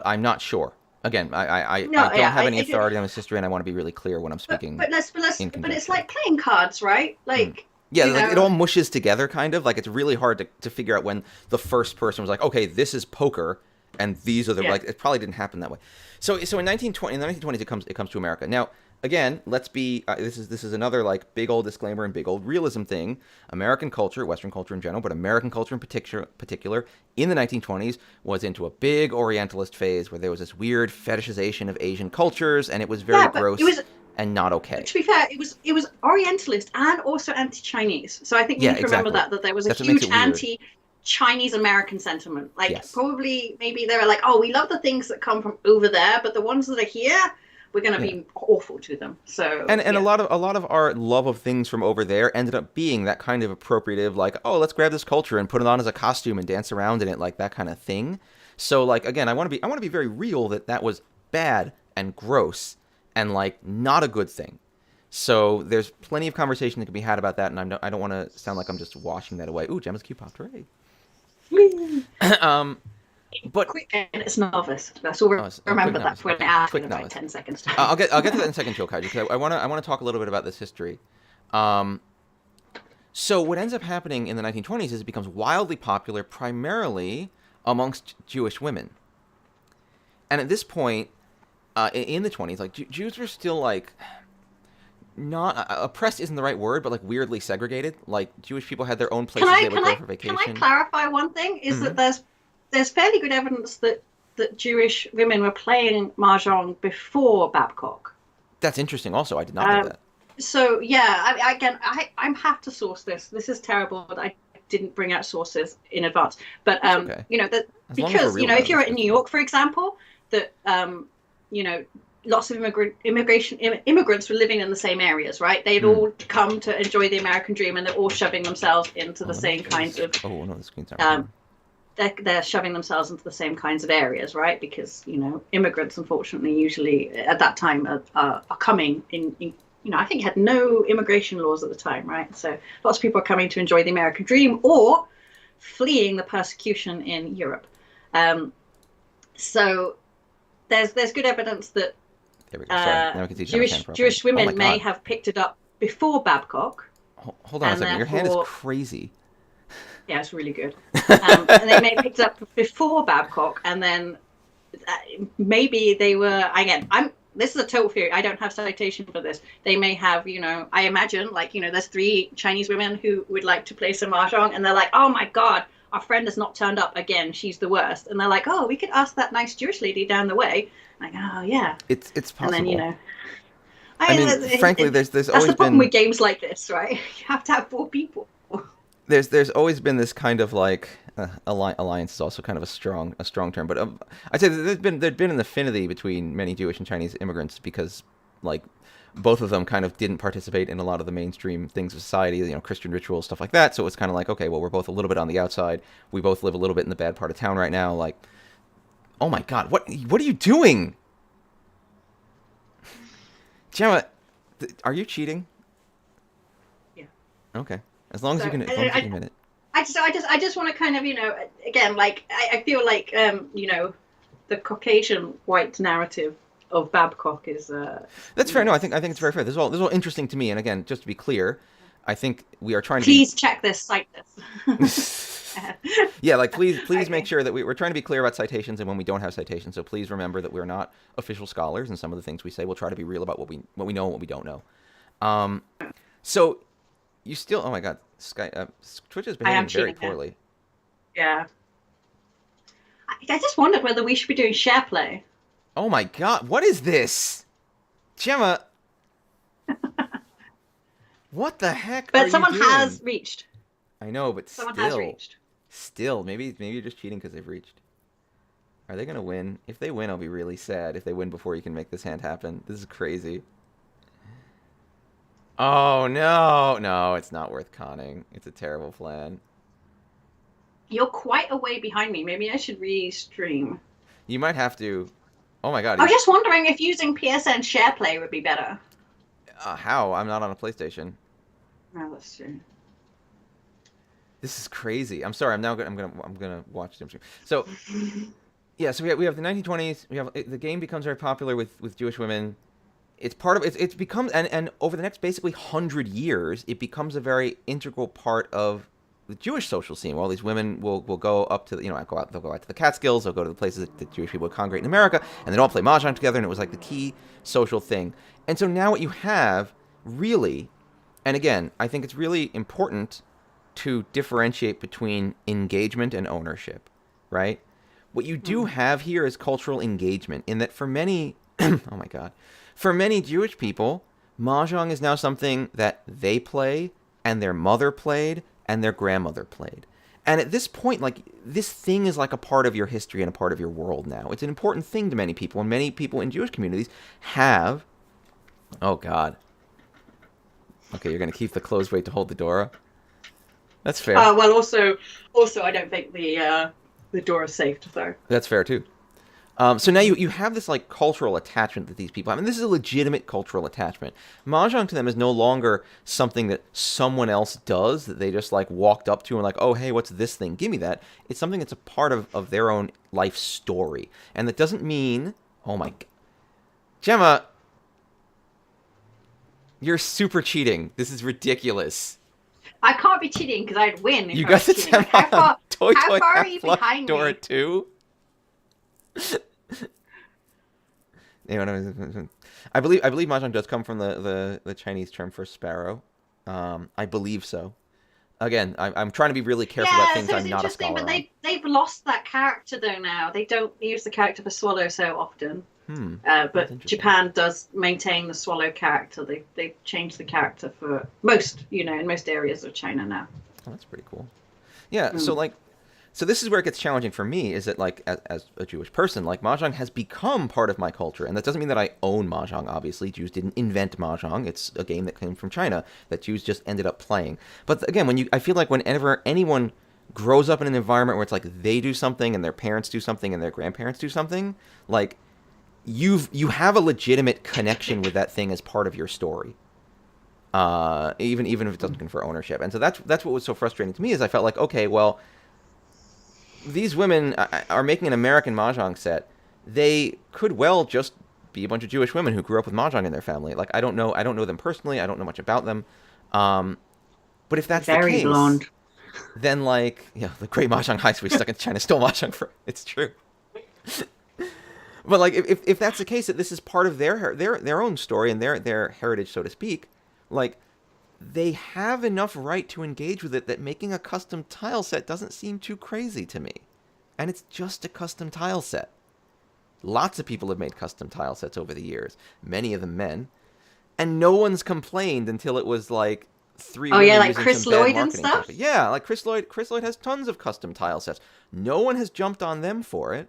I'm not sure. Again, I don't have any authority on this history, and I want to be really clear when I'm speaking. But it's like playing cards, right? Like it all mushes together, kind of. Like it's really hard to figure out when the first person was like, okay, this is poker, and these are the like. It probably didn't happen that way. So in the 1920s, it comes to America. Now, again, let's be. This is another like big old disclaimer and big old realism thing. American culture, Western culture in general, but American culture in particular, in the 1920s was into a big Orientalist phase where there was this weird fetishization of Asian cultures, and it was very gross and not okay. To be fair, it was Orientalist and also anti-Chinese. So I think you need to remember that there was a huge anti-Chinese American sentiment. Like probably maybe they were like, oh, we love the things that come from over there, but the ones that are here, we're going to Yeah. be awful to them. So And yeah. a lot of our love of things from over there ended up being that kind of appropriative, like, oh, let's grab this culture and put it on as a costume and dance around in it, like that kind of thing. So like again, I want to be very real that that was bad and gross and like not a good thing. So there's plenty of conversation that can be had about that, and I don't want to sound like I'm just washing that away. Ooh, Gemma's cute popped, hooray! um, but Quick, and it's novice. So quick remember that novice. for an Okay, hour quick in about novice. 10 seconds. I'll get to that in a second, Chokai, because I want to talk a little bit about this history. So what ends up happening in the 1920s is it becomes wildly popular, primarily amongst Jewish women. And at this point, in the 20s, like Jews were still like not oppressed isn't the right word, but like weirdly segregated. Like Jewish people had their own places they would go for vacation. Can I clarify one thing? Is Mm-hmm. that there's fairly good evidence that Jewish women were playing mahjong before Babcock. That's interesting. Also, I did not know that. So yeah, I have to source this. This is terrible that I didn't bring out sources in advance. But okay. you know that because if you're in New York, for example, that you know, lots of immigrants were living in the same areas, right? They'd all come to enjoy the American dream, and they're all shoving themselves into the same kinds of. Oh no, the screen's not. They're shoving themselves into the same kinds of areas, right? Because you know, immigrants, unfortunately, usually at that time are coming in. You know, I think you had no immigration laws at the time, right? So lots of people are coming to enjoy the American dream or fleeing the persecution in Europe. So there's good evidence that There we go. Sorry. Now we can see Jewish women may have picked it up before Babcock. Hold on a second. Your hand is crazy. Yeah, it's really good. And they may have picked it up before Babcock, and then maybe they were, again, this is a total theory. I don't have citation for this. They may have, you know, I imagine, like, you know, there's 3 Chinese women who would like to play some mahjong, and they're like, oh my God, our friend has not turned up again. She's the worst. And they're like, oh, we could ask that nice Jewish lady down the way. Like, oh yeah. It's possible. And then, you know. I mean, frankly, there's always been... That's the problem with games like this, right? You have to have 4 people. There's always been this kind of like alliance is also kind of a strong term, but I'd say that there'd been an affinity between many Jewish and Chinese immigrants because like both of them kind of didn't participate in a lot of the mainstream things of society, you know, Christian rituals, stuff like that. So it's kind of like, okay, well, we're both a little bit on the outside. We both live a little bit in the bad part of town right now. Like, oh my God, what are you doing, Gemma? Are you cheating? Yeah. Okay. As long as you can admit it. I just want to kind of, you know, again, like I feel like you know, the Caucasian white narrative of Babcock is that's fair. No, I think it's very fair. This is all interesting to me. And again, just to be clear, I think we are trying to please check this, cite this. Yeah, like please okay. Make sure that we're trying to be clear about citations and when we don't have citations. So please remember that we're not official scholars, and some of the things we say, we'll try to be real about what we know and what we don't know. So. You still, oh my God, Twitch is behaving very poorly. Yeah. I just wondered whether we should be doing share play. Oh my God, what is this? Gemma. What the heck But someone has reached. I know, but someone has reached. Still, maybe you're just cheating because they've reached. Are they going to win? If they win, I'll be really sad. If they win before you can make this hand happen. This is crazy. Oh, no, it's not worth conning. It's a terrible plan. You're quite a way behind me. Maybe I should re-stream. You might have to. Oh my God. I was just wondering if using PSN SharePlay would be better. How? I'm not on a PlayStation. No, that's true. This is crazy. I'm sorry. I'm gonna watch them. So, yeah. So we have the 1920s. We have the game becomes very popular with Jewish women. It's part of it's become and over the next basically 100 years, it becomes a very integral part of the Jewish social scene. Where all these women will go up to they'll go out to the Catskills, they'll go to the places that Jewish people would congregate in America, and they'd all play mahjong together, and it was like the key social thing. And so now what you have really, and again, I think it's really important to differentiate between engagement and ownership, right? What you do have here is cultural engagement, in that for many, oh my God. For many Jewish people, mahjong is now something that they play, and their mother played, and their grandmother played. And at this point, like, this thing is like a part of your history and a part of your world now. It's an important thing to many people, and many people in Jewish communities have. Oh God. Okay, you're gonna keep the closed weight to hold the door up. That's fair. Well, also, I don't think the door is safe to throw. That's fair too. So now you have this like cultural attachment that these people have, and this is a legitimate cultural attachment. Mahjong to them is no longer something that someone else does that they just like walked up to and like, oh hey, what's this thing? Give me that. It's something that's a part of their own life story, and that doesn't mean, oh my, Gemma, you're super cheating. This is ridiculous. I can't be cheating because I'd win. If You I got was to cheating. tap on Toy how far are you behind Door me? 2. I believe Mahjong does come from the Chinese term for sparrow. I believe so. Again, I'm trying to be really careful about things so it's I'm not a interesting, scholar but on. they've lost that character though now. They don't use the character for swallow so often. That's But interesting. Japan does maintain the swallow character. They've changed the character for most, in most areas of China now. Oh, that's pretty cool. Yeah, so this is where it gets challenging for me, is that like as a Jewish person, like Mahjong has become part of my culture, and that doesn't mean that I own Mahjong. Obviously, Jews didn't invent Mahjong; it's a game that came from China that Jews just ended up playing. But again, I feel like whenever anyone grows up in an environment where it's like they do something and their parents do something and their grandparents do something, like you have a legitimate connection with that thing as part of your story. Even if it doesn't confer ownership, and so that's what was so frustrating to me, is I felt like, okay, well, these women are making an American Mahjong set. They could well just be a bunch of Jewish women who grew up with Mahjong in their family. Like, I don't know them personally. I don't know much about them. But if that's the Very case, blonde. then like, the great Mahjong heist we stuck in China stole Mahjong for. It's true. But like, if that's the case, that this is part of their own story and their heritage, so to speak, like, they have enough right to engage with it that making a custom tile set doesn't seem too crazy to me. And it's just a custom tile set. Lots of people have made custom tile sets over the years, many of them men, and no one's complained until it was like three women like using Chris some bad Lloyd and marketing stuff? technique. Yeah, like Chris Lloyd. Chris Lloyd has tons of custom tile sets. No one has jumped on them for it.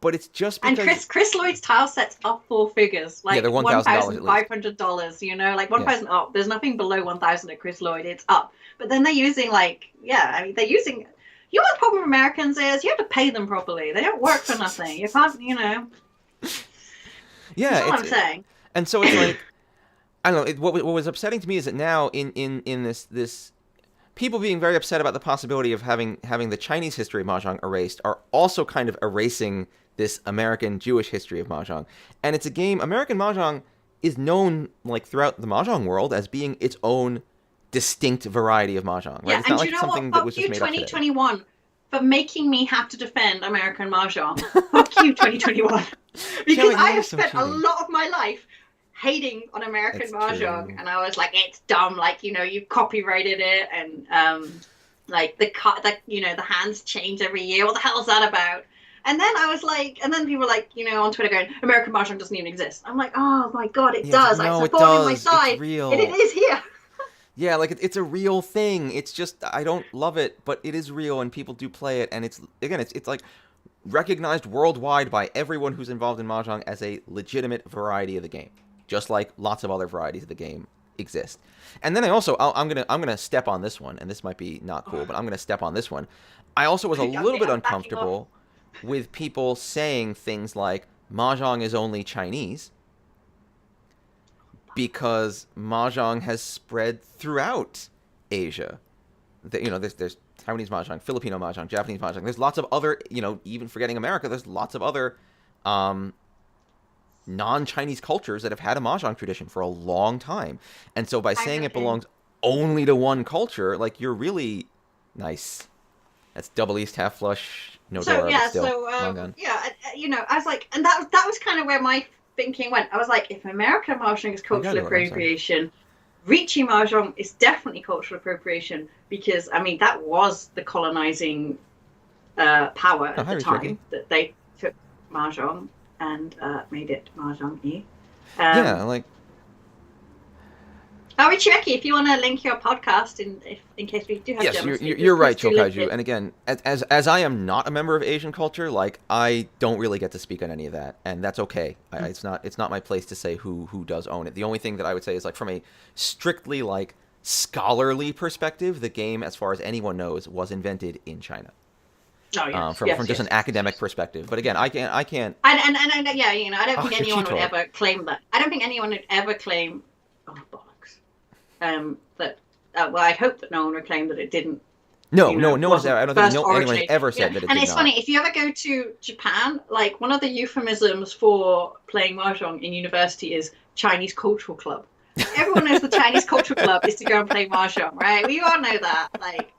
But it's just because... And Chris Lloyd's tile sets are 4 figures, like they're $1,000 at least. $1,500. Like 1,000 up. There's nothing below 1,000 at Chris Lloyd. It's up. But then they're using they're using. You know what the problem with Americans is? You have to pay them properly. They don't work for nothing. You can't, Yeah, that's what I'm saying. And so it's like, I don't know. What was upsetting to me is that now in this people being very upset about the possibility of having the Chinese history of Mahjong erased are also kind of erasing this American Jewish history of Mahjong. And it's a game, American Mahjong is known like throughout the Mahjong world as being its own distinct variety of Mahjong. Right? Yeah, It's and not like you know something what? that was Fuck just you, made up today. 2021, for making me have to defend American Mahjong. Fuck you, 2021. Because Gemma, I you are have so spent a cheating. lot of my life hating on American It's Mahjong, true. and I was like, it's dumb. Like, you copyrighted it, and like the hands change every year. What the hell is that about? And then I was like, and then people were like, on Twitter going, American Mahjong doesn't even exist. I'm like, oh my god, it does. No, I it support it on my does. side. It's real. It is here. Yeah, like it's a real thing. It's just I don't love it, but it is real, and people do play it, and it's like recognized worldwide by everyone who's involved in Mahjong as a legitimate variety of the game, just like lots of other varieties of the game exist. And then I'm gonna step on this one, and this might be not cool, but I'm gonna step on this one. I also was a little bit uncomfortable with people saying things like Mahjong is only Chinese, because Mahjong has spread throughout Asia. There's Taiwanese Mahjong, Filipino Mahjong, Japanese Mahjong. There's lots of other, even forgetting America, there's lots of other non-Chinese cultures that have had a Mahjong tradition for a long time. And so by saying it belongs only to one culture, like, you're really nice. That's double East, half flush, no door, but still, long gun. I was like, and that was kind of where my thinking went. I was like, if American Mahjong is cultural appropriation, Ricci Mahjong is definitely cultural appropriation, because that was the colonizing power at the time that they took Mahjong and made it Mahjong-y. Oh, Richie Becky, if you want to link your podcast in case we do have Yes, Gemma, you're right, Chokaiju. And again, as I am not a member of Asian culture, like I don't really get to speak on any of that, and that's okay. It's not my place to say who does own it. The only thing that I would say is like from a strictly like scholarly perspective, the game, as far as anyone knows, was invented in China. Oh yes, from just an academic perspective. But again, I can't. And yeah, you know, I don't think anyone would Cheetor. ever claim that. I don't think anyone would ever claim. Oh bollocks. That. Well, I hope that no one would claim that it didn't. No, you know, no one's. I don't think anyone has ever said that it did not. And it's funny, if you ever go to Japan, like one of the euphemisms for playing mahjong in university is Chinese Cultural Club. Everyone knows the Chinese Cultural Club is to go and play mahjong, right? We all know that. Like,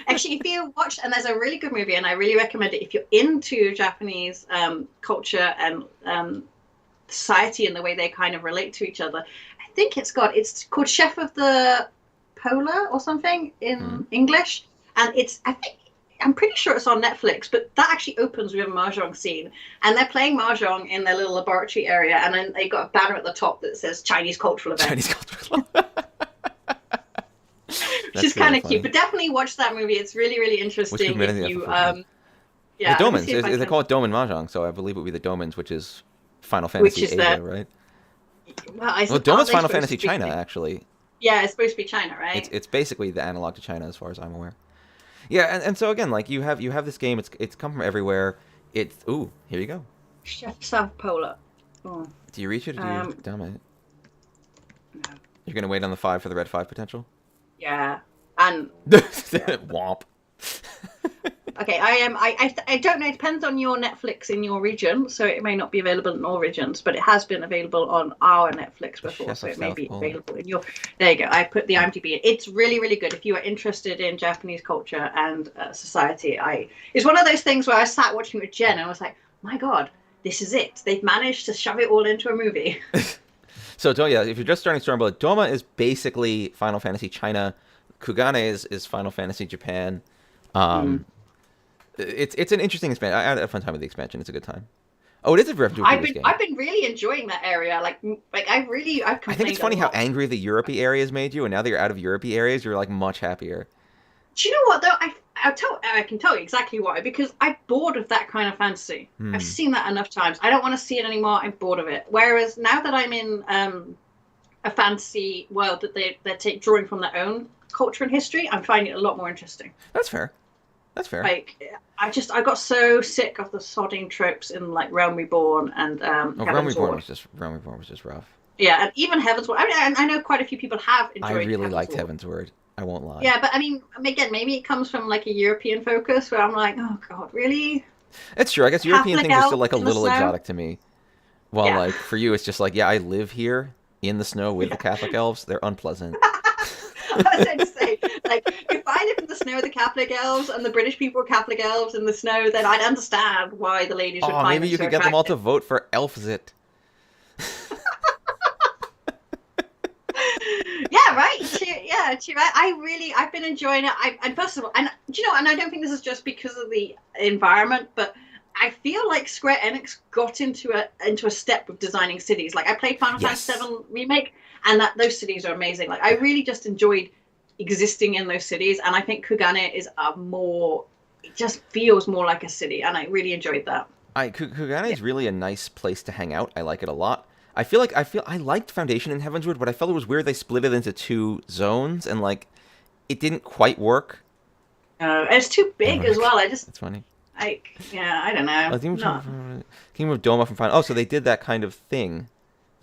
actually, if you watch, and there's a really good movie, and I really recommend it if you're into Japanese culture and society and the way they kind of relate to each other. I think it's called Chef of the Polar or something in English, and I'm pretty sure it's on Netflix, but that actually opens with a mahjong scene, and they're playing mahjong in their little laboratory area, and then they got a banner at the top that says Chinese Cultural Event. Chinese Cultural Event. Which is kind of cute, but definitely watch that movie. It's really, really interesting. If you, the Domans. They call it Doman Mahjong, so I believe it would be the Domans, which is Final Fantasy Asia, right? Well, Doman's Final Fantasy China, actually. Yeah, it's supposed to be China, right? It's basically the analog to China, as far as I'm aware. Yeah, and so again, like you have this game. It's come from everywhere. Here you go. Chef South Polar. Oh. Do you reach it, or do you dumb it? No. You're gonna wait on the 5 for the red 5 potential. Yeah, and womp. Okay, I don't know. It depends on your Netflix in your region, so it may not be available in all regions, but it has been available on our Netflix before, so it may be available in your. There you go. I put the IMDb in. It's really, really good if you are interested in Japanese culture and society. It's one of those things where I sat watching with Jen and I was like, my God, this is it. They've managed to shove it all into a movie. So yeah, if you're just starting Stormblood, Doma is basically Final Fantasy China. Kugane is Final Fantasy Japan. It's an interesting expansion. I had a fun time with the expansion. It's a good time. Oh, it is a very game. I've been really enjoying that area. Like I think it's funny how angry the Europey areas made you, and now that you're out of Europey areas, you're like much happier. Do you know what though? I can tell you exactly why, because I'm bored of that kind of fantasy. I've seen that enough times. I don't want to see it anymore. I'm bored of it. Whereas now that I'm in a fantasy world that they're drawing from their own culture and history, I'm finding it a lot more interesting. That's fair. Like I got so sick of the sodding tropes in like Realm Reborn and Realm Reborn was just rough. Yeah, and even Heaven's Word. I mean, I know quite a few people have enjoyed. I really liked Heaven's Word. I won't lie. Yeah, but I mean, again, maybe it comes from like a European focus where I'm like, oh God, really? It's true. I guess European Catholic things are still like a little snow? Exotic to me. Well, like for you, it's just like, yeah, I live here in the snow with the Catholic elves. They're unpleasant. I was going to say, like, if I lived in the snow with the Catholic elves and the British people were Catholic elves in the snow, then I'd understand why the ladies would find maybe you could get them all to vote for Elfzit. Yeah, right. I've been enjoying it. And first of all, and do you know, and I don't think this is just because of the environment, but I feel like Square Enix got into a step with designing cities. Like I played Final Fantasy VII Remake, and those cities are amazing. Like I really just enjoyed existing in those cities, and I think Kugane is it just feels more like a city, and I really enjoyed that. Kugane is really a nice place to hang out. I like it a lot. I liked Foundation and Heavensward, but I felt it was weird they split it into 2 zones, and like it didn't quite work. It's too big as well. It's funny. I don't know. Kingdom of Doma from Final. Oh, so they did that kind of thing.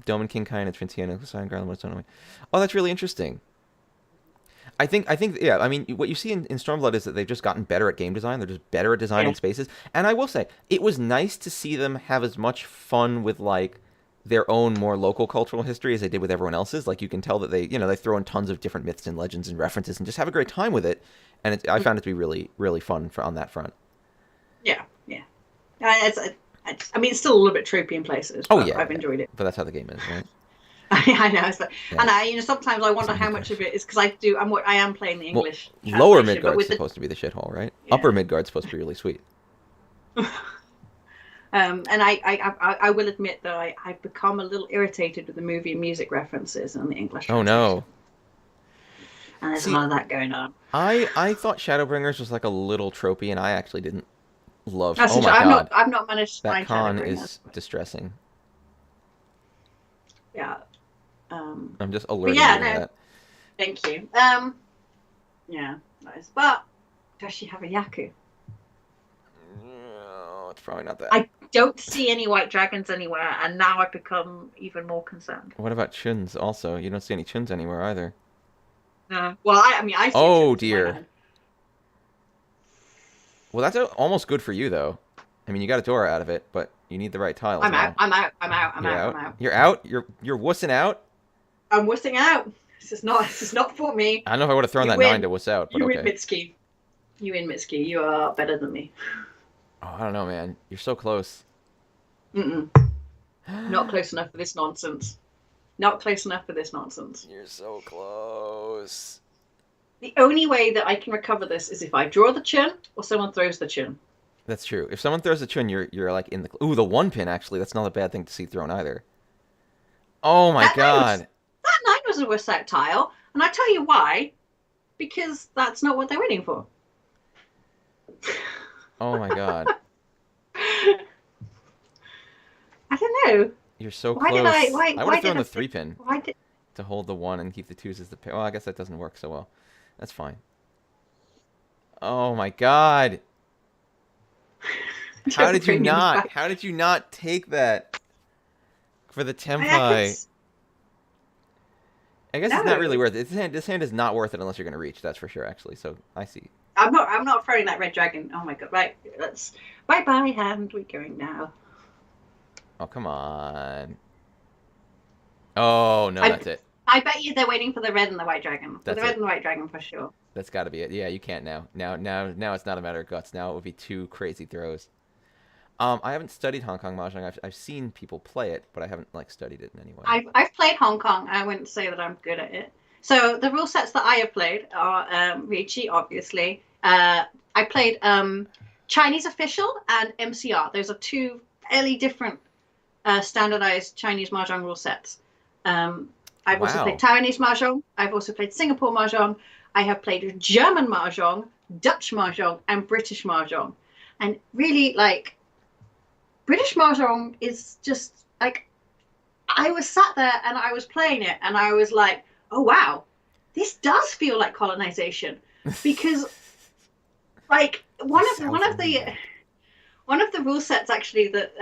Doman King Kai and Trintiano, Sign Ground, what's on. Oh, that's really interesting. I think, yeah. I mean, what you see in Stormblood is that they've just gotten better at game design. They're just better at designing spaces. And I will say, it was nice to see them have as much fun with like their own more local cultural history as they did with everyone else's. Like you can tell that they throw in tons of different myths and legends and references and just have a great time with it. And I found it to be really, really fun on that front. Yeah. I mean, it's still a little bit tropey in places. But I've enjoyed it. But that's how the game is, right? I know, and sometimes I wonder how much of it is because I am playing the English. Lower Midgard's supposed to be the shithole, right? Yeah. Upper Midgard's supposed to be really sweet. And I will admit that I've become a little irritated with the movie and music references and the English Oh translation. no. And there's a See, lot of that going on. I thought Shadowbringers was like a little tropey, and I actually didn't love. That's Oh the my truth. god, I've not managed to that find con Shadowbringers. is distressing. Yeah. I'm just But alerting yeah, you to no, that. thank you. Yeah, nice. But does she have a Yaku? No, it's probably not that. I don't see any white dragons anywhere, and now I've become even more concerned. What about Chuns also? You don't see any Chuns anywhere either. No. Well, I mean, I see a Oh chance in my dear. hand. Well, that's almost good for you though. I mean, you got a Dora out of it, but you need the right tiles I'm out. now. I'm out. I'm out. I'm You're out. out. I'm out. You're out. You're wussing out. I'm wussing out. This is not. This is not for me. I don't know if I would have thrown You that win. 9 to wuss out, but You win, okay. Mitski. You win, Mitski. You are better than me. Oh, I don't know, man. You're so close. Mm-mm. Not close enough for this nonsense. Not close enough for this nonsense. You're so close. The only way that I can recover this is if I draw the chun or someone throws the chun. That's true. If someone throws a Chun, you're like in the. Ooh, the 1 pin actually. That's not a bad thing to see thrown either. Oh my god. That 9 was a worse out tile, and I tell you why. Because that's not what they're waiting for. Oh my god. I don't know. You're so Why close. did I? I would have thrown the I 3 pin Why did? to hold the 1 and keep the 2s as the pair. Well, I guess that doesn't work so well. That's fine. Oh my god. How did you not? How did you not take that for the Tempai? I guess it's not really worth it. This hand is not worth it unless you're going to reach. That's for sure, actually. So I see. I'm not throwing that red dragon. Oh my god! Right, let's. Bye bye hand. We're going now. Oh come on. Oh no, that's it. I bet you they're waiting for the red and the white dragon. For the red and the white dragon for sure. That's got to be it. Yeah, you can't now. Now it's not a matter of guts. Now it would be 2 crazy throws. I haven't studied Hong Kong Mahjong. I've seen people play it, but I haven't like studied it in any way. I've played Hong Kong. I wouldn't say that I'm good at it. So the rule sets that I have played are Ricci, obviously. I played Chinese Official and MCR. Those are 2 fairly different standardized Chinese Mahjong rule sets. I've also played Taiwanese Mahjong. I've also played Singapore Mahjong. I have played German Mahjong, Dutch Mahjong, and British Mahjong. And really, like, British Mahjong is just, like, I was sat there and I was playing it and I was like, oh, wow, this does feel like colonization. Because, like, one of the rule sets, actually, that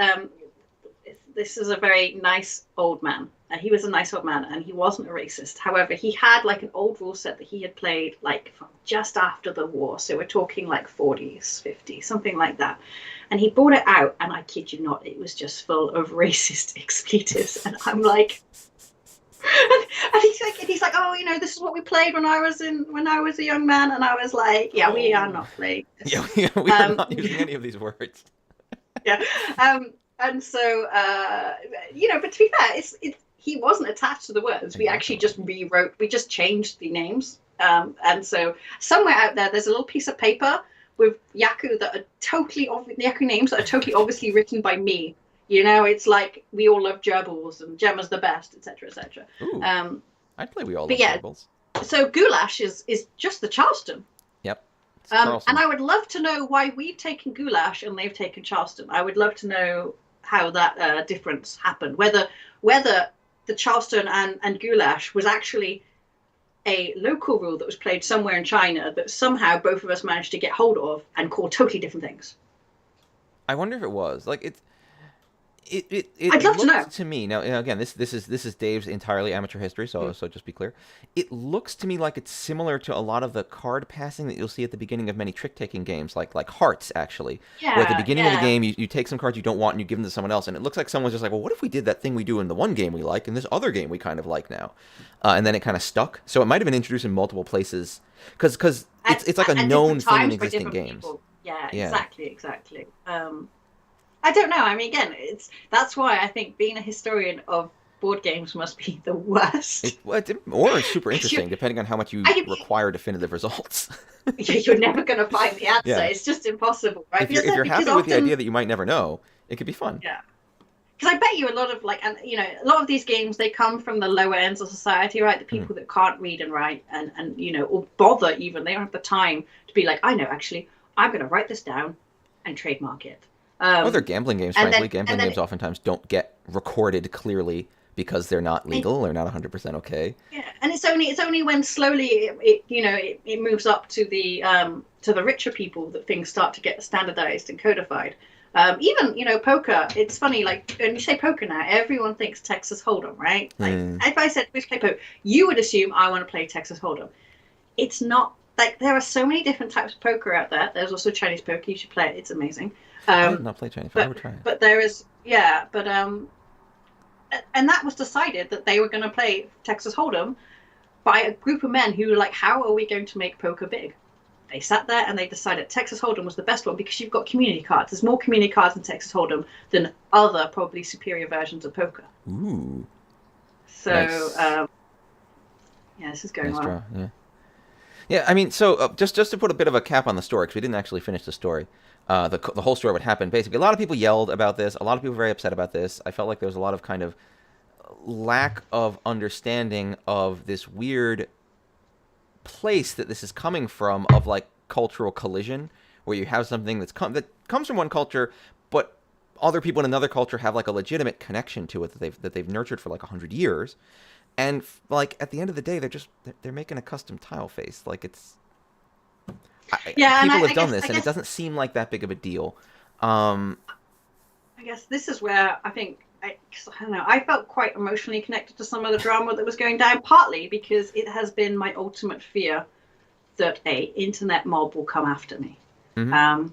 this is a very nice old man. He was a nice old man, and he wasn't a racist. However, he had like an old rule set that he had played like from just after the war. So we're talking like 40s, 50s, something like that. And he brought it out, and I kid you not, it was just full of racist expletives. And I'm like, and he's like, oh, you know, this is what we played when I was a young man. And I was like, yeah, we are not playing this. Yeah, we are not using any of these words. Yeah. And so, you know, but to be fair, he wasn't attached to the words. We actually just rewrote, we just changed the names. And so somewhere out there's a little piece of paper with Yaku that are Yaku names that are totally obviously written by me. You know, it's like we all love gerbils and Gemma's the best, etc., etc. I'd play we all love gerbils. So goulash is just the Charleston. Yep. And I would love to know why we've taken goulash and they've taken Charleston. I would love to know how that difference happened. Whether the Charleston and goulash was actually a local rule that was played somewhere in China that somehow both of us managed to get hold of and call totally different things. I wonder if it was like it. I'd love to know. To me now, again, this is Dave's entirely amateur history, so just be clear. It looks to me like it's similar to a lot of the card passing that you'll see at the beginning of many trick taking games, like Hearts actually. Yeah. Where at the beginning of the game, you take some cards you don't want and you give them to someone else, and it looks like someone's just like, well, what if we did that thing we do in the one game we like, and this other game we kind of like now, and then it kind of stuck. So it might have been introduced in multiple places because it's like a known thing in existing games. Yeah, exactly. I don't know. I mean, again, that's why I think being a historian of board games must be the worst. Or super interesting, depending on how much you require definitive results. You're never going to find the answer. Yeah. It's just impossible, right? If you're happy with the idea that you might never know, It could be fun. Yeah. Because I bet you a lot of like, and you know, a lot of these games, they come from the lower ends of society, right? The people that can't read and write and you know, or bother even. They don't have the time to be like, I know, actually, I'm going to write this down and trademark it. Oh, they're gambling games, frankly. Gambling games oftentimes don't get recorded clearly because they're not legal or not 100% okay. Yeah, and it's only when slowly it moves up to the richer people that things start to get standardized and codified. Even poker. It's funny, like when you say poker now, everyone thinks Texas Hold'em, right? Like if I said we play poker, you would assume I want to play Texas Hold'em. It's not like there are so many different types of poker out there. There's also Chinese poker. You should play it. It's amazing. I have not played Chinese, but I would try it. But there is, yeah, but and that was decided that they were going to play Texas Hold'em by a group of men who were like, how are we going to make poker big? They sat there and they decided Texas Hold'em was the best one because you've got community cards. There's more community cards in Texas Hold'em than other probably superior versions of poker. Ooh. So, nice. Yeah, this is going nice well. Draw. Yeah. Yeah, I mean, so just to put a bit of a cap on the story, because we didn't actually finish the story. The whole story would happen. Basically, a lot of people yelled about this. A lot of people were very upset about this. I felt like there was a lot of kind of lack of understanding of this weird place that this is coming from, of like cultural collision, where you have something that comes from one culture, but other people in another culture have like a legitimate connection to it that they've nurtured for like 100 years, and like at the end of the day, they're making a custom tile face. Like it's. People have done this, and it doesn't seem like that big of a deal. I guess this is where I think, I don't know, I felt quite emotionally connected to some of the drama that was going down, partly because it has been my ultimate fear that a internet mob will come after me. Mm-hmm.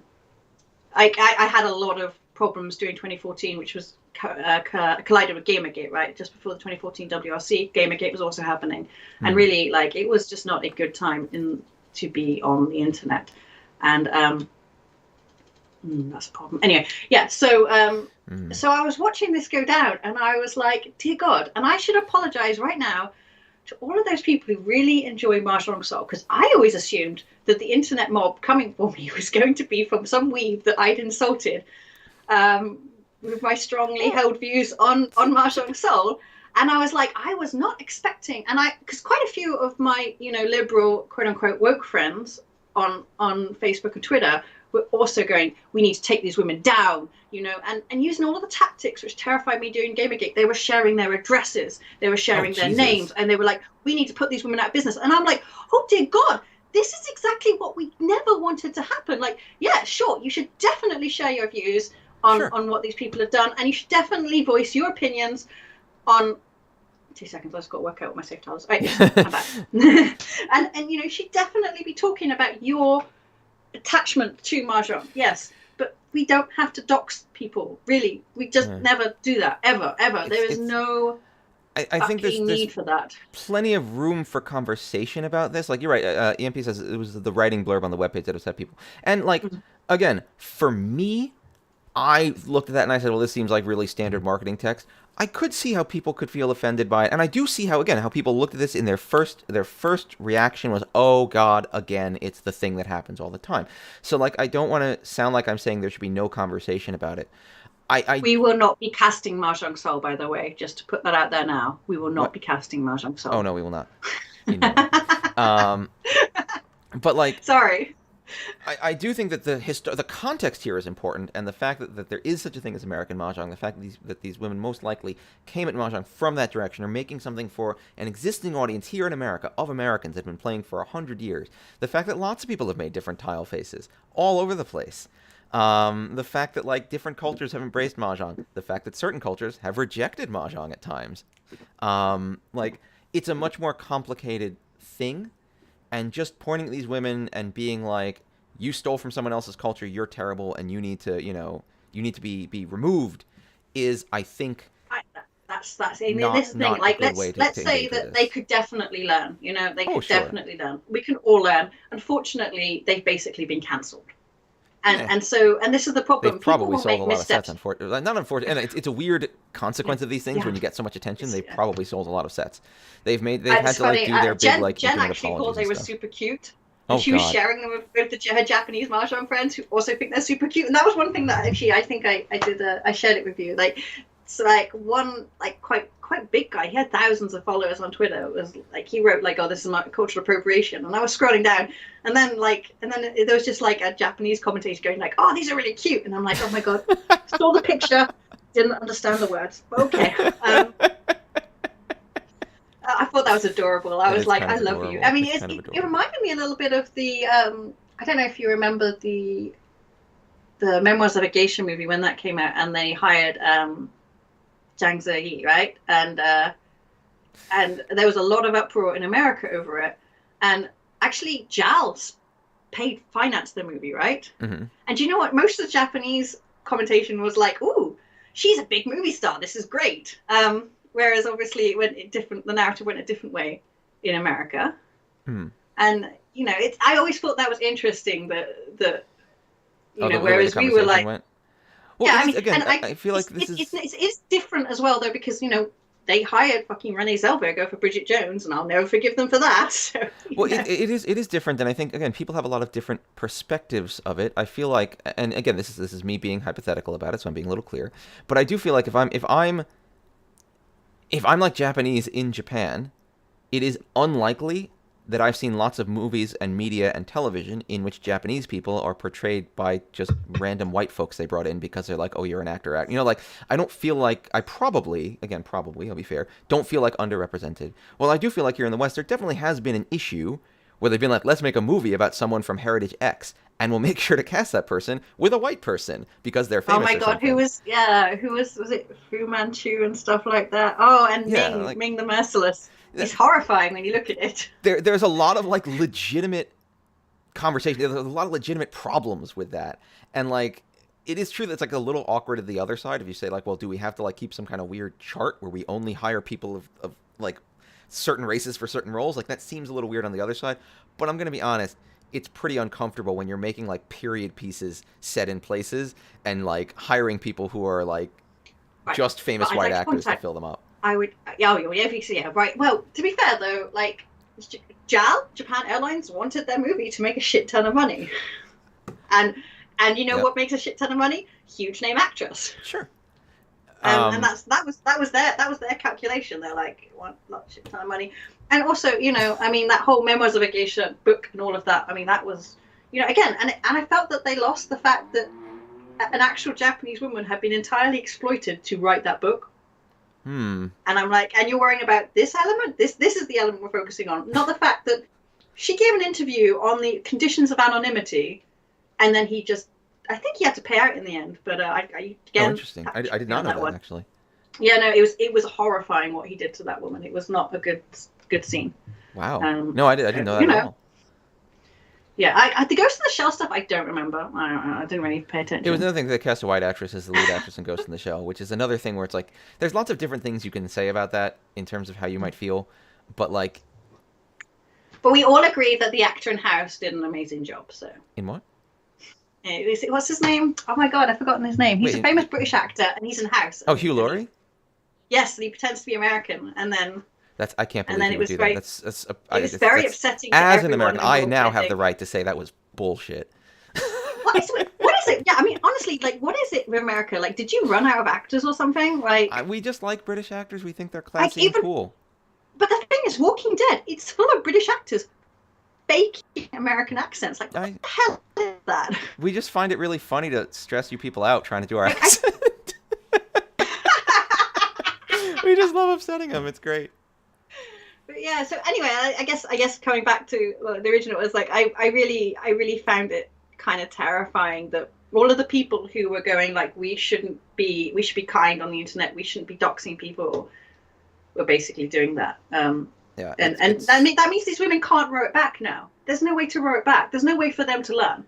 I had a lot of problems during 2014, which was collided with Gamergate, right? Just before the 2014 WRC, Gamergate was also happening. And really, like, it was just not a good time to be on the internet. And that's a problem. Anyway, yeah, so so I was watching this go down and I was like, dear God, and I should apologize right now to all of those people who really enjoy Mahjong Soul, because I always assumed that the internet mob coming for me was going to be from some weeb that I'd insulted with my strongly held views on Mahjong Soul. And I was like, I was not expecting, because quite a few of my, liberal, quote unquote, woke friends on Facebook and Twitter were also going, we need to take these women down, and using all of the tactics which terrified me during Gamergate. They were sharing their addresses, they were sharing their names, and they were like, we need to put these women out of business. And I'm like, oh dear God, this is exactly what we never wanted to happen. Like, yeah, sure, you should definitely share your views on what these people have done, and you should definitely voice your opinions on 2 seconds. I've just got to work out what my safe tiles. Right, I'm back. and you should definitely be talking about your attachment to Mahjong. Yes, but we don't have to dox people. Really, we just never do that ever. There is no. I think there's need for that. Plenty of room for conversation about this. Like, you're right. EMP says it was the writing blurb on the webpage that upset people. And like, again, for me, I looked at that and I said, well, this seems like really standard marketing text. I could see how people could feel offended by it, and I do see how people looked at this and their first reaction was, oh God, again, it's the thing that happens all the time. So like, I don't want to sound like I'm saying there should be no conversation about it. We will not be casting Mahjong Soul, by the way, just to put that out there now. We will not be casting Mahjong Soul. Oh no, we will not. But like, sorry. I do think that the context here is important, and the fact that there is such a thing as American Mahjong, the fact that these women most likely came at Mahjong from that direction, are making something for an existing audience here in America of Americans that have been playing for 100 years. The fact that lots of people have made different tile faces all over the place. The fact that like different cultures have embraced Mahjong. The fact that certain cultures have rejected Mahjong at times. Like, it's a much more complicated thing. And just pointing at these women and being like, you stole from someone else's culture, you're terrible, and you need to, be removed, is, I think, that's this thing. Like, let's say that they could definitely learn. They could definitely learn. We can all learn. Unfortunately, they've basically been cancelled. And this is the problem. They've probably sold a lot of sets, unfortunately. Not unfortunately, and it's a weird consequence of these things when you get so much attention. They've probably sold a lot of sets. They've had to like do their big like Jen actually thought they were super cute. And Oh she was God. sharing them with her Japanese mahjong friends who also think they're super cute. And that was one thing that actually I think I did. I shared it with you. Like, it's like one like quite big guy. He had thousands of followers on Twitter. It was like he wrote like, "Oh, this is my cultural appropriation," and I was scrolling down, and then there was just like a Japanese commentator going like, "Oh, these are really cute," and I'm like, "Oh my God," saw the picture, didn't understand the words. But okay. I thought that was adorable. I was like, I love you. I mean, it reminded me a little bit of the, I don't know if you remember the Memoirs of a Geisha movie when that came out, and they hired Zhang Ziyi, right? And there was a lot of uproar in America over it. And actually, JALS financed the movie, right? Mm-hmm. And do you know what? Most of the Japanese commentation was like, "Ooh, she's a big movie star. This is great." Whereas obviously the narrative went a different way in America. Hmm. And you know, I always thought that was interesting that whereas we were like, went. Well, yeah, I mean, again, and I feel like it's different as well though, because they hired fucking Renee Zellweger for Bridget Jones, and I'll never forgive them for that. So, well, it is different, and I think again people have a lot of different perspectives of it. I feel like, and again, this is me being hypothetical about it, so I'm being a little clear. But I do feel like if I'm like Japanese in Japan, it is unlikely that I've seen lots of movies and media and television in which Japanese people are portrayed by just random white folks they brought in because they're like, oh, you're an actor. You know, like, I don't feel like, I probably, I'll be fair, don't feel like underrepresented. Well, I do feel like here in the West, there definitely has been an issue where they've been like, let's make a movie about someone from Heritage X, and we'll make sure to cast that person with a white person because they're famous. Oh my God, who was it Fu Manchu and stuff like that? Oh, and Ming the Merciless. It's horrifying when you look at it. There's a lot of like legitimate conversation. There's a lot of legitimate problems with that, and like it is true that it's like a little awkward at the other side if you say like, well, do we have to like keep some kind of weird chart where we only hire people of like certain races for certain roles? Like that seems a little weird on the other side. But I'm gonna be honest, it's pretty uncomfortable when you're making like period pieces set in places and like hiring people who are like just famous white actors to fill them up. I would, yeah, right. Well, to be fair though, like, Japan Airlines wanted their movie to make a shit ton of money, and you know what makes a shit ton of money? Huge name actress. Sure. And that was their calculation. They're like, want a shit ton of money, and also, you know, I mean, that whole Memoirs of a Geisha book and all of that. I mean, that was, you know, again, and I felt that they lost the fact that an actual Japanese woman had been entirely exploited to write that book. And I'm like, and you're worrying about this element? This is the element we're focusing on, not the fact that she gave an interview on the conditions of anonymity, and then I think he had to pay out in the end. But again, interesting. I did not know that actually. Yeah, no, it was horrifying what he did to that woman. It was not a good scene. Wow. No, I didn't know that at all. Yeah, the Ghost in the Shell stuff, I don't remember. I don't know. I didn't really pay attention. It was another thing that they cast a white actress as the lead actress in Ghost in the Shell, which is another thing where it's like, there's lots of different things you can say about that in terms of how you might feel, but like... But we all agree that the actor in House did an amazing job, so... In what? What's his name? Oh my God, I've forgotten his name. He's a famous British actor, and he's in House. Oh, Hugh Laurie? Yes, and he pretends to be American, and then... I can't believe you would do that. It was very upsetting to as an American, I now have the right to say that was bullshit. What is it? Yeah, I mean, honestly, like, what is it with America? Like, did you run out of actors or something? Like, we just like British actors. We think they're classy and cool. But the thing is, Walking Dead, it's full of British actors fake American accents. Like, what the hell is that? We just find it really funny to stress you people out trying to do our accent. We just love upsetting them. It's great. But yeah, so anyway, I guess coming back to the original, was like I really found it kind of terrifying that all of the people who were going like we should be kind on the internet, we shouldn't be doxing people, were basically doing that. And that means these women can't row it back now. There's no way to row it back. There's no way for them to learn.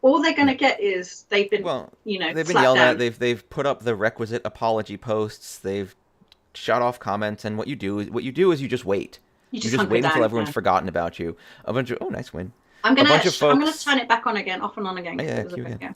All they're going to get is they've been they've been yelled at. They've put up the requisite apology posts. They've shut off comments, and what you do is you just wait. You just wait until everyone's forgotten about you. A bunch of nice win. I'm gonna turn it back on again, off and on again. Yeah, cue again.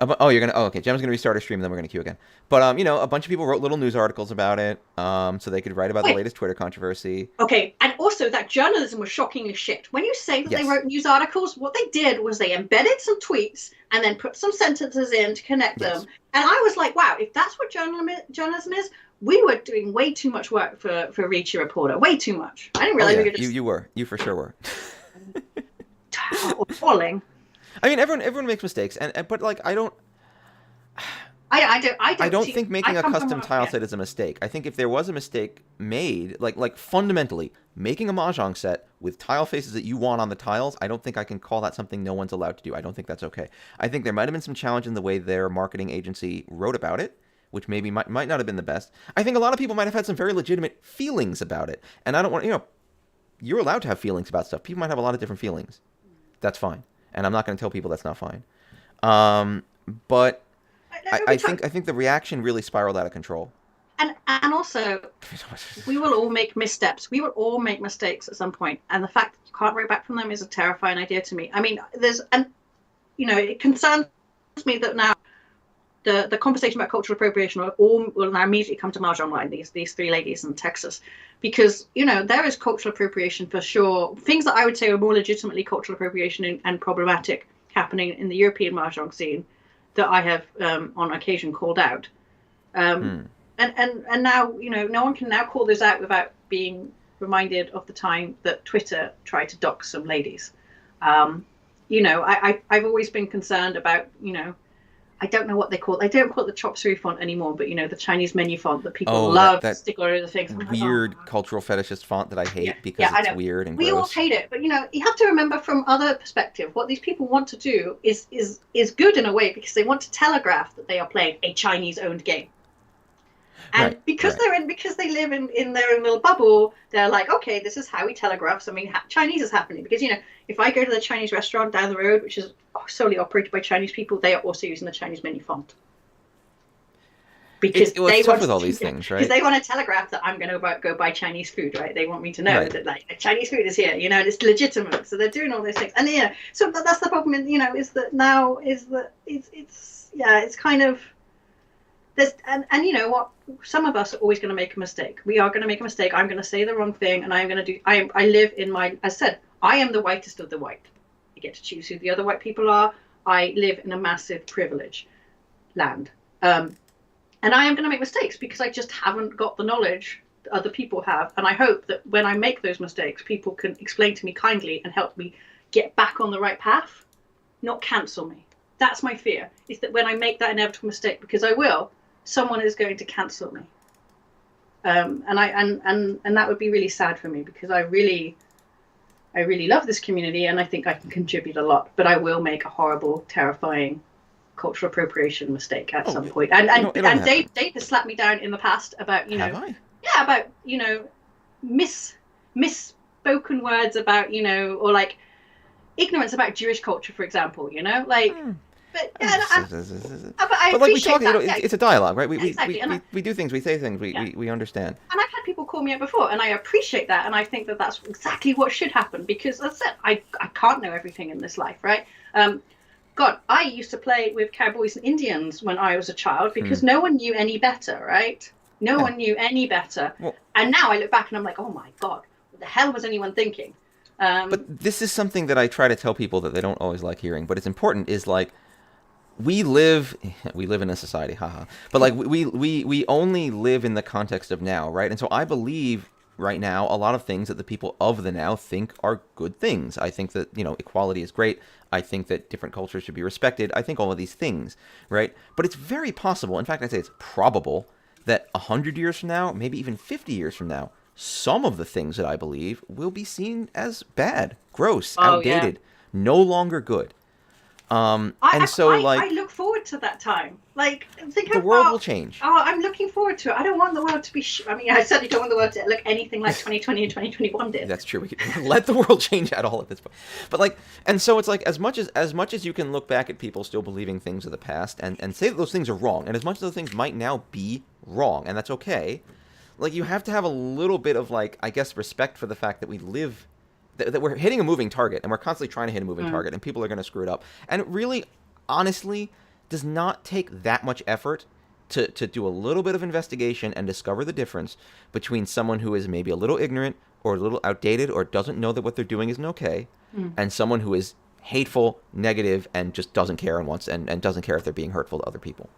Oh, you're gonna. Oh, okay. Gemma's gonna restart her stream, and then we're gonna queue again. But a bunch of people wrote little news articles about it, so they could write about the Wait, latest Twitter controversy. okay, and also that journalism was shockingly shit. When you say that they Yes. wrote news articles, what they did was they embedded some tweets and then put some sentences in to connect them. Yes. And I was like, wow, if that's what journalism is, we were doing way too much work for Reach a Reporter. Way too much. I didn't realize Oh, we yeah. could just You were. You for sure were. falling. I mean, everyone makes mistakes, but like I don't I don't think making a custom tile set is a mistake. I think if there was a mistake made, like fundamentally making a Mahjong set with tile faces that you want on the tiles, I don't think I can call that something no one's allowed to do. I don't think that's okay. I think there might have been some challenge in the way their marketing agency wrote about it, which maybe might not have been the best. I think a lot of people might have had some very legitimate feelings about it, and I don't want you're allowed to have feelings about stuff. People might have a lot of different feelings. That's fine, and I'm not going to tell people that's not fine. But I think the reaction really spiraled out of control. And also, we will all make missteps. We will all make mistakes at some point, and the fact that you can't write back from them is a terrifying idea to me. I mean, it concerns me that now the conversation about cultural appropriation will now immediately come to Mahjong line. These three ladies in Texas, because there is cultural appropriation for sure. Things that I would say are more legitimately cultural appropriation and problematic happening in the European Mahjong scene that I have on occasion called out. And now, no one can now call those out without being reminded of the time that Twitter tried to dox some ladies. I've always been concerned about, I don't know what they call it. I don't call it the chop suey font anymore, but, the Chinese menu font that people love to stick on other things. Weird cultural fetishist font that I hate because it's weird and gross. We all hate it, but, you have to remember from other perspective, what these people want to do is good in a way because they want to telegraph that they are playing a Chinese-owned game. And because they live in their own little bubble, they're like, okay, this is how we telegraph something Chinese is happening. Because, if I go to the Chinese restaurant down the road, which is solely operated by Chinese people, they are also using the Chinese menu font. Because they want with all these things, right? Because they want to telegraph that I'm going to go buy Chinese food, right? They want me to know that Chinese food is here, and it's legitimate. So they're doing all those things, and so that's the problem. Is that now it's kind of. And you know what? Some of us are always going to make a mistake. We are going to make a mistake. I'm going to say the wrong thing, and I'm going to do. I live in my. As I said, I am the whitest of the white. I get to choose who the other white people are. I live in a massive privilege land, and I am going to make mistakes because I just haven't got the knowledge that other people have. And I hope that when I make those mistakes, people can explain to me kindly and help me get back on the right path, not cancel me. That's my fear. Is that when I make that inevitable mistake, because I will. Someone is going to cancel me, and that would be really sad for me because I really love this community and I think I can contribute a lot. But I will make a horrible, terrifying cultural appropriation mistake at some point. And Dave has slapped me down in the past about about misspoken words about or like ignorance about Jewish culture, for example. But I like we talk, that. It's a dialogue, right? We do things, we say things, we understand. And I've had people call me out before, and I appreciate that, and I think that that's exactly what should happen because, as I said, I can't know everything in this life, right? God, I used to play with cowboys and Indians when I was a child because no one knew any better, right? No one knew any better. Well, and now I look back and I'm like, oh my God, what the hell was anyone thinking? But this is something that I try to tell people that they don't always like hearing, but it's important is like, we live in a society, haha. But like we only live in the context of now, right? And so I believe right now a lot of things that the people of the now think are good things. I think that, equality is great. I think that different cultures should be respected. I think all of these things, right? But it's very possible, in fact, I'd say it's probable that 100 years from now, maybe even 50 years from now, some of the things that I believe will be seen as bad, gross, outdated, no longer good. I look forward to that time. Like, think the world will change. Oh, I'm looking forward to it. I don't want the world to be. I certainly don't want the world to look anything like 2020 and 2021 did. That's true. We can let the world change at all at this point. But like, and so it's like as much as you can look back at people still believing things of the past and say that those things are wrong, and as much as those things might now be wrong, and that's okay. Like, you have to have a little bit of like, I guess, respect for the fact that we live. That we're hitting a moving target, and we're constantly trying to hit a moving target, and people are going to screw it up. And really, honestly, does not take that much effort to do a little bit of investigation and discover the difference between someone who is maybe a little ignorant or a little outdated or doesn't know that what they're doing isn't okay, and someone who is hateful, negative, and just doesn't care and wants and doesn't care if they're being hurtful to other people.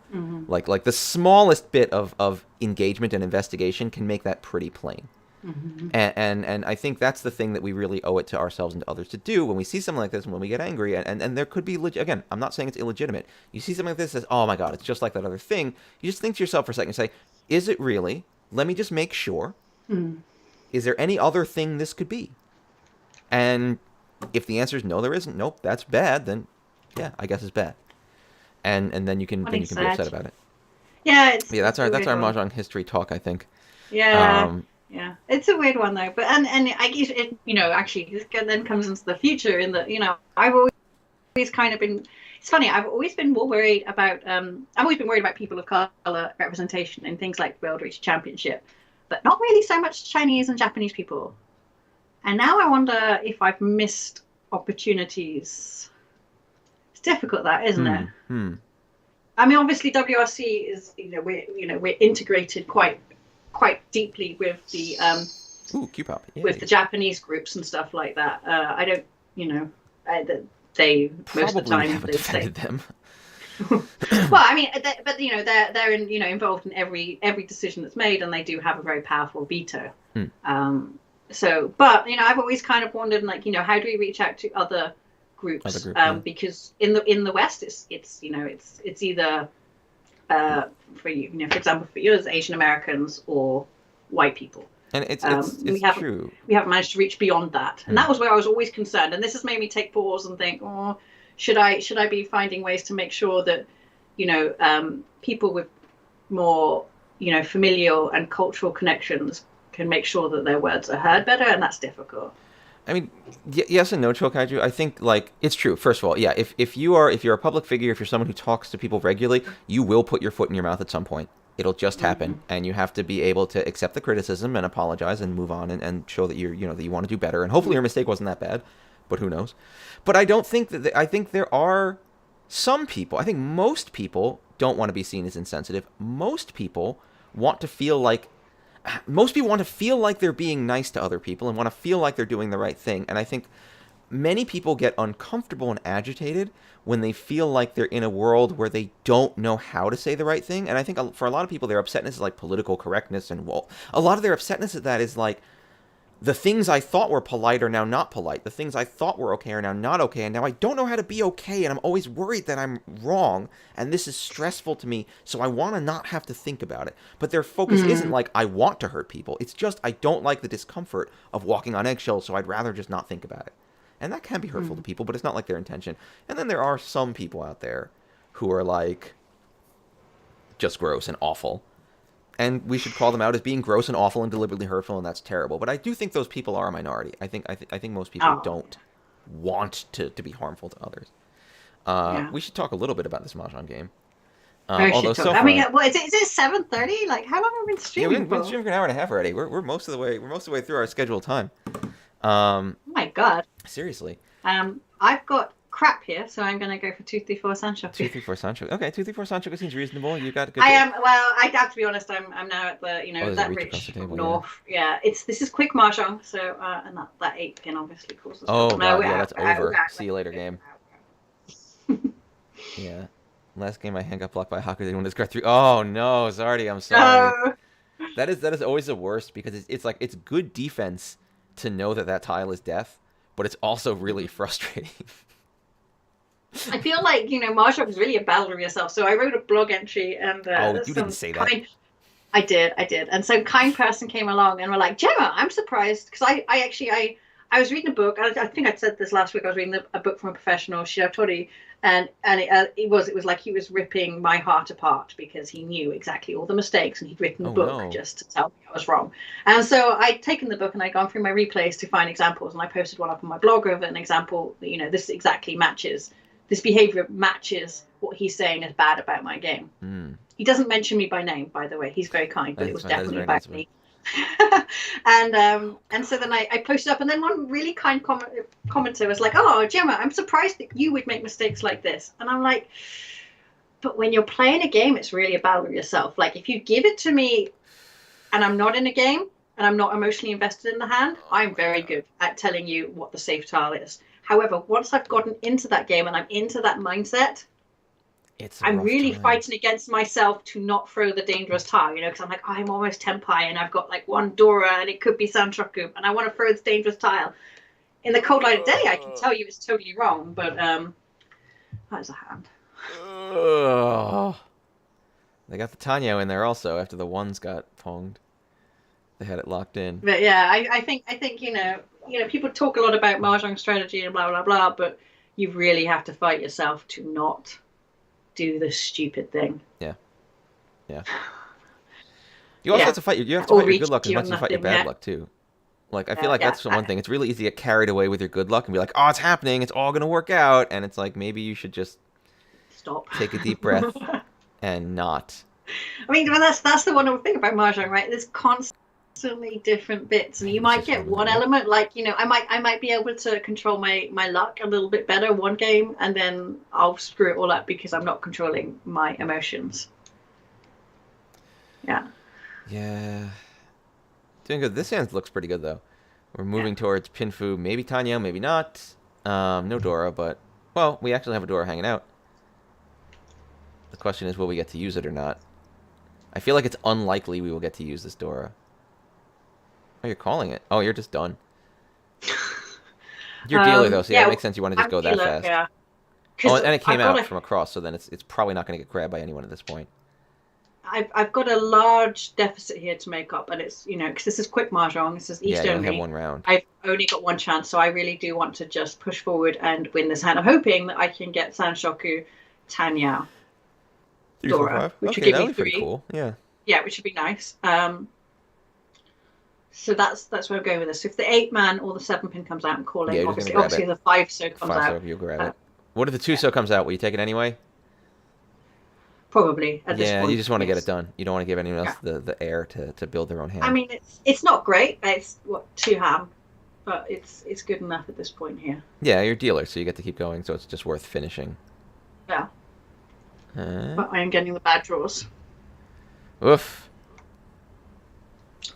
Like the smallest bit of engagement and investigation can make that pretty plain. And I think that's the thing that we really owe it to ourselves and to others to do when we see something like this and when we get angry. And there could be, again, I'm not saying it's illegitimate. You see something like this, says, oh my God, it's just like that other thing. You just think to yourself for a second and say, is it really? Let me just make sure. Is there any other thing this could be? And if the answer is no, there isn't. Nope, that's bad. Then, yeah, I guess it's bad. And then you can be upset about it. Yeah, that's our Mahjong history talk, I think. Yeah. Yeah, it's a weird one though, but and I guess it, actually this then comes into the future in that I've always kind of been. It's funny. I've always been more worried about. I've always been worried about people of color representation in things like World Reach Championship, but not really so much Chinese and Japanese people. And now I wonder if I've missed opportunities. It's difficult, that isn't it? I mean, obviously WRC is we're integrated quite deeply with the Q-pop. with the Japanese groups and stuff like that. I don't, they probably most of the time haven't defended them. Well, I mean, but they're involved in every decision that's made, and they do have a very powerful veto. So, but I've always kind of wondered, like, how do we reach out to other groups? Because in the West, it's either for you, for example, for you as Asian Americans or white people. And it's true. We haven't managed to reach beyond that, and that was where I was always concerned. And this has made me take pause and think, oh, should I be finding ways to make sure that people with more familial and cultural connections can make sure that their words are heard better, and that's difficult. I mean, yes and no, Chokaiju. I think, like, it's true. First of all, yeah, if you're a public figure, if you're someone who talks to people regularly, you will put your foot in your mouth at some point. It'll just happen, and you have to be able to accept the criticism and apologize and move on and show that that you want to do better. And hopefully your mistake wasn't that bad, but who knows? But I don't think that I think there are some people. I think most people don't want to be seen as insensitive. Most people want to feel like they're being nice to other people and want to feel like they're doing the right thing. And I think many people get uncomfortable and agitated when they feel like they're in a world where they don't know how to say the right thing. And I think for a lot of people, their upsetness is like political correctness. And a lot of their upsetness at that is like, the things I thought were polite are now not polite. The things I thought were okay are now not okay. And now I don't know how to be okay. And I'm always worried that I'm wrong. And this is stressful to me. So I want to not have to think about it. But their focus isn't like, I want to hurt people. It's just, I don't like the discomfort of walking on eggshells. So I'd rather just not think about it. And that can be hurtful to people, but it's not like their intention. And then there are some people out there who are like, just gross and awful. And we should call them out as being gross and awful and deliberately hurtful, and that's terrible. But I do think those people are a minority. I think most people don't want to be harmful to others. We should talk a little bit about this Mahjong game. Although so far, I mean, well, is it 7:30? Like, how long have we been streaming? Yeah, we've been streaming for an hour and a half already. We're most of the way through our scheduled time. Oh my God. Seriously. I've got crap here, so I'm going to go for 234 Sancho. 234 Sancho. Okay, 234 Sancho seems reasonable. You got good. I am. Well, I have to be honest. I'm now at the that rich north. Yeah, this is quick mahjong. So and that 8 pin obviously causes. Oh God, yeah, that's over. See you later, game. Yeah, last game I got blocked by Haku. They wanted to scratch through. Oh no, Zardy, I'm sorry. That is always the worst because it's like it's good defense to know that tile is death, but it's also really frustrating. I feel like, Mahjong is really a battle with yourself. So I wrote a blog entry and... you didn't say that. I did. And some kind person came along and were like, Gemma, I'm surprised. Because I was reading a book. I think I said this last week. I was reading a book from a professional, Shiratori. And it was like he was ripping my heart apart because he knew exactly all the mistakes and he'd written the book just to tell me I was wrong. And so I'd taken the book and I'd gone through my replays to find examples. And I posted one up on my blog of an example that, this exactly matches... This behavior matches what he's saying is bad about my game. He doesn't mention me by name, by the way. He's very kind, but it was definitely about me. And so then I posted up, and then one really kind commenter was like, "Oh, Gemma, I'm surprised that you would make mistakes like this." And I'm like, But when you're playing a game, it's really a battle with yourself. Like, if you give it to me and I'm not in a game and I'm not emotionally invested in the hand, I'm very good at telling you what the safe tile is. However, once I've gotten into that game and I'm into that mindset, It's a I'm rough really time. fighting against myself to not throw the dangerous tile, you know, because I'm like, I'm almost Tenpai and I've got like one Dora and it could be Sanchoku and I want to throw this dangerous tile. In the cold light of day, I can tell you it's totally wrong, but that's a hand. They got the Tanyo in there also after the ones got ponged. They had it locked in. But yeah, I think people talk a lot about mahjong strategy and blah blah blah, but you really have to fight yourself to not do this stupid thing. Yeah. You also have to fight. You have to fight your good luck as much as you fight your bad luck too. Like I feel like that's the one thing. It's really easy to get carried away with your good luck and be like, "Oh, it's happening. It's all gonna work out." And it's like maybe you should just stop, take a deep breath, and not. I mean, that's the wonderful thing about mahjong, right? There's constantly different bits, and you might get one element, like I might be able to control my luck a little bit better one game, and then I'll screw it all up because I'm not controlling my emotions. Yeah. Yeah. Doing good. This hand looks pretty good though. We're moving towards Pinfu, maybe Tanya, maybe not. No Dora, but well, we actually have a Dora hanging out. The question is, will we get to use it or not? I feel like it's unlikely we will get to use this Dora. Oh, you're calling it. Oh, you're just done. You're dealer though, so yeah, it makes sense you want to just go that fast. Yeah. Oh, and it came out from across, so then it's probably not going to get grabbed by anyone at this point. I've got a large deficit here to make up, and it's because this is quick mahjong. This is East only. Yeah, you only have one round. I've only got one chance, so I really do want to just push forward and win this hand. I'm hoping that I can get Sanshoku, Tanya, Dora, which would give me 3. Pretty cool. Yeah. Yeah, which would be nice. So that's where I'm going with this. So if the 8-man or the 7-pin comes out, I'm calling. Yeah, obviously the 5-so comes out. You'll grab it. What if the 2-so comes out? Will you take it anyway? Probably at this point. Yeah, you just want to get it done. You don't want to give anyone else the air to build their own hand. I mean, it's not great. It's 2 ham, but it's good enough at this point here. Yeah, you're dealer, so you get to keep going. So it's just worth finishing. Yeah. But I am getting the bad draws. Oof.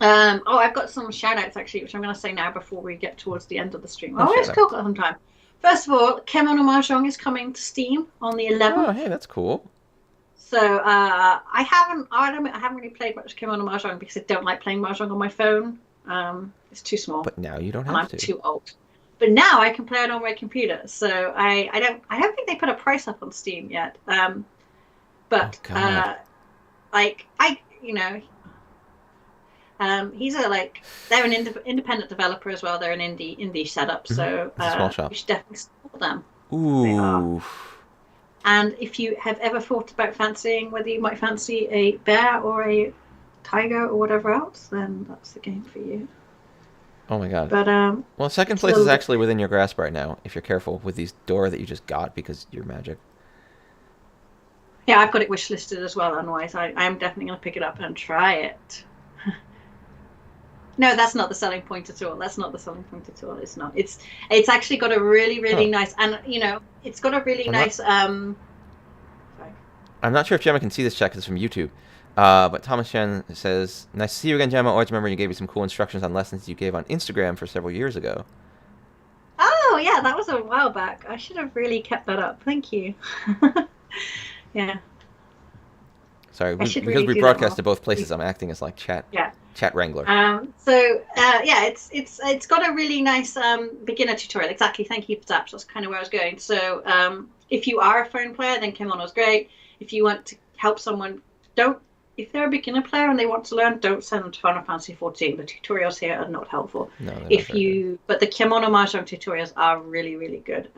I've got some shout outs actually, which I'm going to say now before we get towards the end of the stream. Let's talk some time. First of all, Kemono Mahjong is coming to Steam on the 11th. Oh, hey, that's cool. So I haven't really played much Kemono Mahjong because I don't like playing Mahjong on my phone. It's too small. But now you don't have to. I'm too old. But now I can play it on my computer. So I don't think they put a price up on Steam yet. But he's they're an independent developer as well. They're an indie setup. So small shop. You should definitely support them. Ooh. And if you have ever thought about fancying whether you might fancy a bear or a tiger or whatever else, then that's the game for you. Oh my god. But well, second place is actually within your grasp right now if you're careful with these Dora that you just got because you're magic. Yeah, I've got it wishlisted as well. Otherwise, I'm definitely going to pick it up and try it. No, that's not the selling point at all. It's not. It's actually got a really nice, and it's got a really nice. Sorry. I'm not sure if Gemma can see this chat because it's from YouTube. But Thomas Chen says, "Nice to see you again, Gemma. Always remember you gave me some cool instructions on lessons you gave on Instagram for several years ago." Oh yeah, that was a while back. I should have really kept that up. Thank you. Yeah. Sorry, because we broadcast to both places, I'm acting as like chat wrangler. It's got a really nice beginner tutorial. Exactly. Thank you for that. That's kind of where I was going. So if you are a phone player, then Kemono's great. If you want to help someone, if they're a beginner player and they want to learn, don't send them to Final Fantasy 14. The tutorials here are not helpful. No, but the Kemono Mahjong tutorials are really, really good.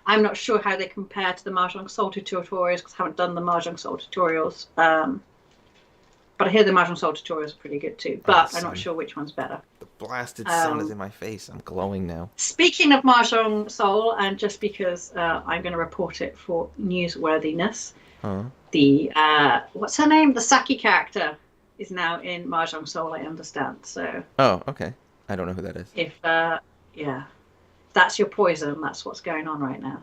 I'm not sure how they compare to the Mahjong Soul tutorials because I haven't done the Mahjong Soul tutorials. But I hear the Mahjong Soul tutorials are pretty good too. But I'm not sure which one's better. The blasted sun is in my face. I'm glowing now. Speaking of Mahjong Soul, and just because I'm going to report it for newsworthiness, the what's her name? The Saki character is now in Mahjong Soul. I understand. So. Oh, okay. I don't know who that is. If that's your poison, that's what's going on right now.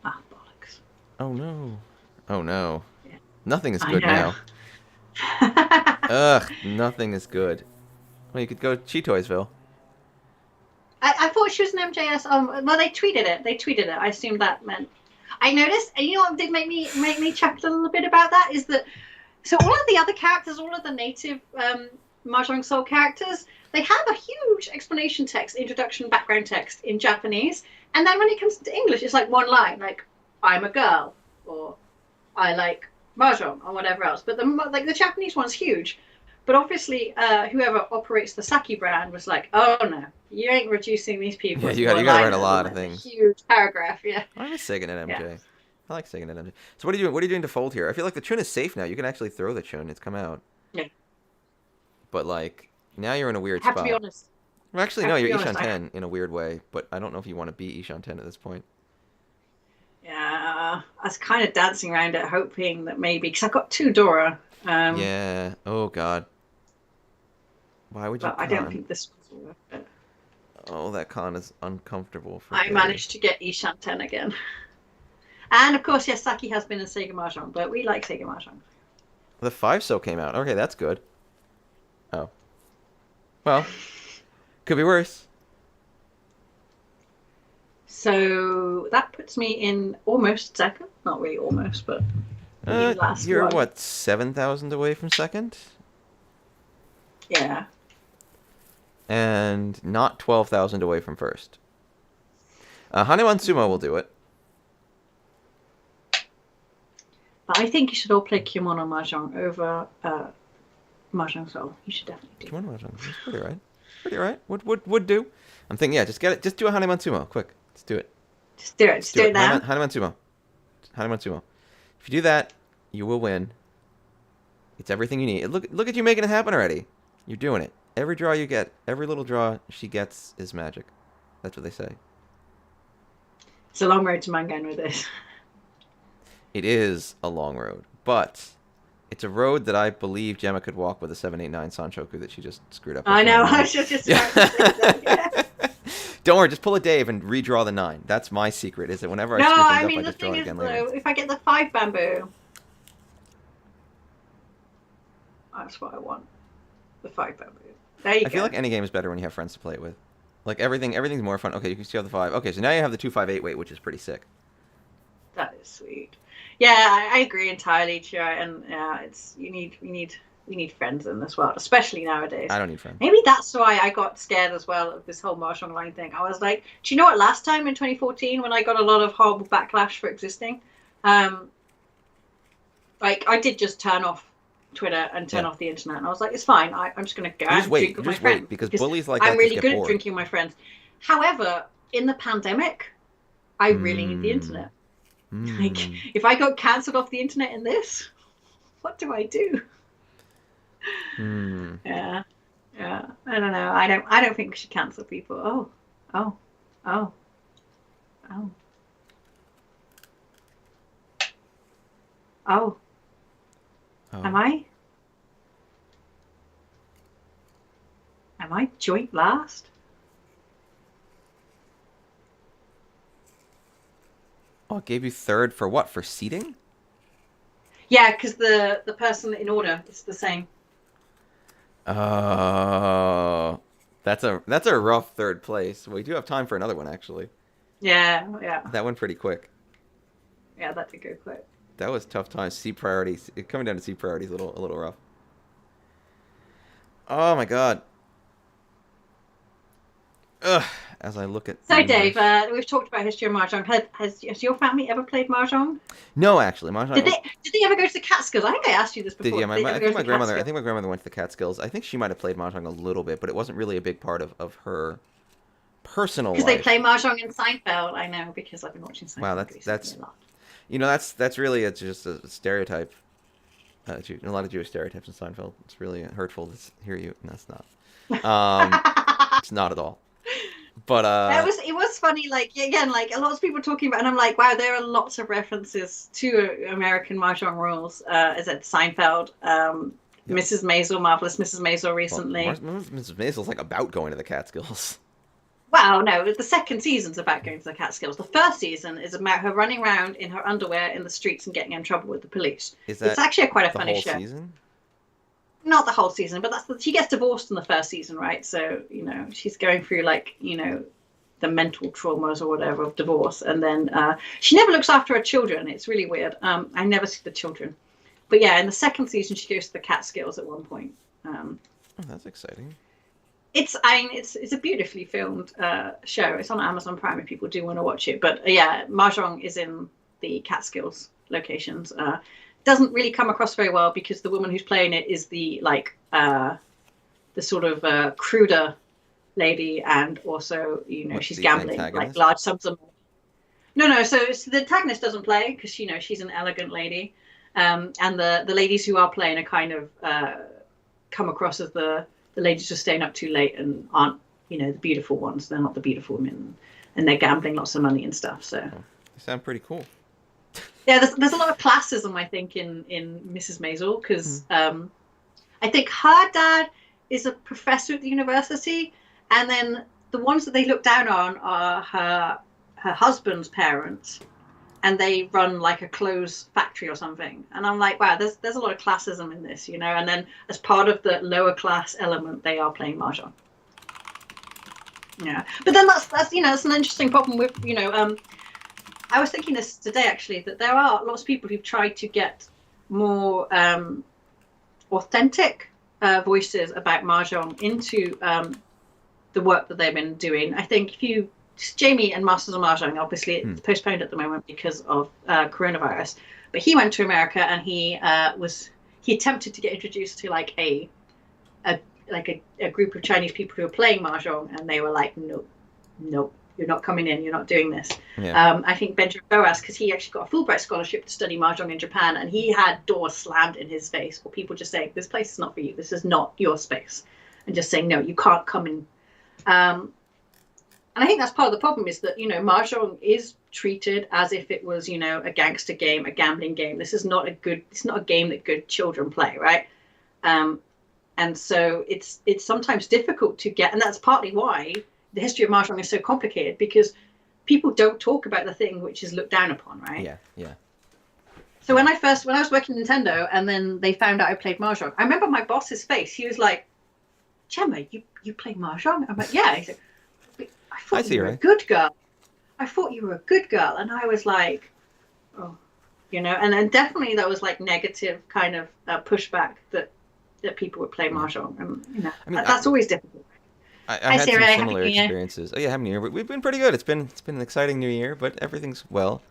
Ah, bollocks. Oh no. Oh no. Yeah. Nothing is I good know. now. Ugh, nothing is good. Well, you could go Cheetoysville. I thought she was an MJS. Well, they tweeted it. They tweeted it. I assumed that meant. I noticed, and you know what did make me chuckle a little bit about that is that so all of the other characters, all of the native Mahjong Soul characters, they have a huge explanation text, introduction, background text in Japanese, and then when it comes to English, it's like one line, like "I'm a girl" or "I like Mahjong" or whatever else. But the Japanese one's huge. But obviously, whoever operates the Saki brand was like, "Oh no, you ain't reducing these people Yeah, to you gotta write a one-liners lot and of like a things. huge paragraph." Yeah, I miss Seigen at yeah. MJ. I like Seigen at MJ. So what are you doing? What are you doing to fold here? I feel like the Chun is safe now. You can actually throw the Chun. It's come out. Yeah. But like now you're in a weird I have to be spot. honest. Well, actually I no, have to you're be Ishan honest. 10 in a weird way. But I don't know if you want to be Ishan 10 at this point. Yeah, I was kind of dancing around it, hoping that maybe because I've got two Dora. Yeah. Oh God. Why would you But I don't con? think this one's worth it. Oh, that con is uncomfortable for I Dave. managed to get Ishan 10 again. And of course, yes, Saki has been in Sega Mahjong, but we like Sega Mahjong. The 5 so came out. Okay, that's good. Oh. Well, could be worse. So that puts me in almost second. Not really almost, but the last You're one. what, 7,000 away from second? Yeah. And not 12,000 away from first. Hanuman Sumo will do it. But I think you should all play Kimono Mahjong over Mahjong Soul. You should definitely do. Kimono Mahjong. That's pretty right. Pretty right. Would do. I'm thinking, yeah, just get it. Just do a Hanuman Sumo. Quick. Let's do it. Just do it. Just do it now. Hanuman Sumo. Hanuman Sumo. If you do that, you will win. It's everything you need. Look at you making it happen already. You're doing it. Every draw you get, every little draw she gets is magic. That's what they say. It's a long road to Mangan with this. It is a long road, but it's a road that I believe Gemma could walk with a 789 Sanchoku that she just screwed up. I know. I was just about to say that. Yeah. Don't worry, just pull a Dave and redraw the 9. That's my secret. Is that whenever I No, screw things I up, mean I the just draw thing it is again though, later. if I get the 5 bamboo, that's what I want. The 5 bamboo. There you go. I feel like any game is better when you have friends to play it with. Like everything's more fun. Okay, you can still have the 5. Okay, so now you have the 258 weight, which is pretty sick. That is sweet. Yeah, I agree entirely, Chia. And yeah, it's we need friends in this world, especially nowadays. I don't need friends. Maybe that's why I got scared as well of this whole Mahjong line thing. I was like, do you know what? Last time in 2014, when I got a lot of horrible backlash for existing, like I did just turn off Twitter and turn off the internet, and I was like, it's fine. I'm just gonna go out and drink with my friends because bullies like that I'm really just get good at bored. drinking with my friends. However, in the pandemic, I really need the internet. Like, if I got cancelled off the internet in this, what do I do? Yeah. I don't know. I don't think we should cancel people. Oh. Am I joint last? Oh, it gave you third for what? For seating? Yeah, because the person in order is the same. Oh, that's a rough third place. We do have time for another one, actually. Yeah. That went pretty quick. Yeah, that did go quick. That was tough times. C priorities. Coming down to C priorities, a little rough. Oh my god. Ugh. As I look at. So Dave, we've talked about history of Mahjong. Has your family ever played Mahjong? No, actually, Mahjong. Did they ever go to the Catskills? I think I asked you this before. I think my grandmother went to the Catskills. I think she might have played Mahjong a little bit, but it wasn't really a big part of her personal life. Because they play Mahjong in Seinfeld, I know, because I've been watching Seinfeld. Wow, that's you know that's really just a stereotype. A lot of Jewish stereotypes in Seinfeld. It's really hurtful to hear you, and that's not. It's not at all. But it was funny, like again, like a lot of people talking about, and I'm like, wow, there are lots of references to American Mahjong rules. Is it Seinfeld? Mrs. Maisel, Marvelous Mrs. Maisel recently. Mrs. Maisel's like about going to the Catskills. Well, no, the second season's about going to the Catskills. The first season is about her running around in her underwear in the streets and getting in trouble with the police. Is It's that actually quite a the funny whole show. season? Not the whole season, but she gets divorced in the first season, right? So, she's going through like, the mental traumas or whatever of divorce. And then she never looks after her children. It's really weird. I never see the children. But yeah, in the second season, she goes to the Catskills at one point. Oh, that's exciting. It's a beautifully filmed show. It's on Amazon Prime if people do want to watch it. But yeah, Mahjong is in the Catskills locations. Doesn't really come across very well because the woman who's playing it is the sort of cruder lady, and also she's gambling like large sums of money. No. So the antagonist doesn't play because she's an elegant lady, and the ladies who are playing are kind of come across as the ladies who are staying up too late and aren't the beautiful ones. They're not the beautiful women, and they're gambling lots of money and stuff. So they sound pretty cool. Yeah, there's a lot of classism, I think, in Mrs. Maisel, because I think her dad is a professor at the university, and then the ones that they look down on are her husband's parents, and they run like a clothes factory or something. And I'm like, wow, there's a lot of classism in this, and then as part of the lower class element, they are playing Mahjong. Yeah, but then that's that's an interesting problem with I was thinking this today actually, that there are lots of people who've tried to get more authentic voices about Mahjong into the work that they've been doing. I think Jamie and Masters of Mahjong, obviously it's postponed at the moment because of coronavirus, but he went to America and he attempted to get introduced to like a group of Chinese people who were playing Mahjong, and they were like, no. You're not coming in. You're not doing this. Yeah. I think Benjamin Boas, because he actually got a Fulbright scholarship to study Mahjong in Japan, and he had doors slammed in his face, or people just saying, this place is not for you. This is not your space. And just saying, no, you can't come in. And I think that's part of the problem is that, Mahjong is treated as if it was, a gangster game, a gambling game. It's not a game that good children play, right? And so it's sometimes difficult to get, and that's partly why the history of Mahjong is so complicated, because people don't talk about the thing which is looked down upon, right? Yeah. So when I was working at Nintendo, and then they found out I played Mahjong, I remember my boss's face. He was like, Gemma, you play Mahjong? I'm like, yeah. He said, I thought you were a good girl. I thought you were a good girl. And I was like, oh, and then definitely there was like negative kind of pushback that people would play Mahjong. And that's always difficult. I had some similar experiences. Oh yeah, Happy New Year. We've been pretty good. It's been an exciting new year, but everything's well.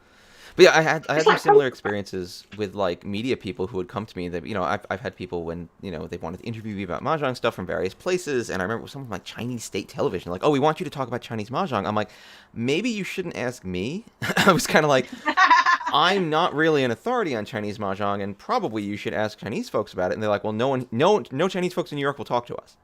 But yeah, I had some similar experiences with like media people who would come to me that I've had people when they wanted to interview me about Mahjong stuff from various places, and I remember some of my Chinese state television like, oh, we want you to talk about Chinese Mahjong. I'm like, maybe you shouldn't ask me. I was kind of like, I'm not really an authority on Chinese Mahjong, and probably you should ask Chinese folks about it. And they're like, well, no Chinese folks in New York will talk to us.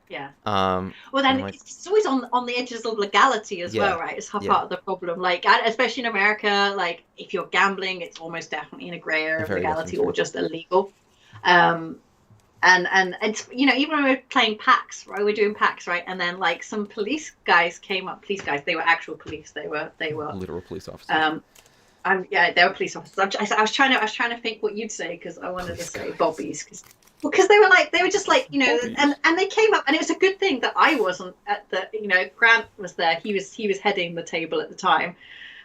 Yeah. Well, then it's always on the edges of legality as well, right? It's part of the problem. Like, especially in America, like if you're gambling, it's almost definitely in a gray area of legality or just illegal. And it's even when we're playing PAX, right? We're doing PAX, right? And then like some police guys came up. Police guys, they were actual police. They were literal police officers. They were police officers. I was trying to think what you'd say, because I wanted to say bobbies, because they were just like, and they came up, and it was a good thing that I wasn't at the, Grant was there. He was heading the table at the time,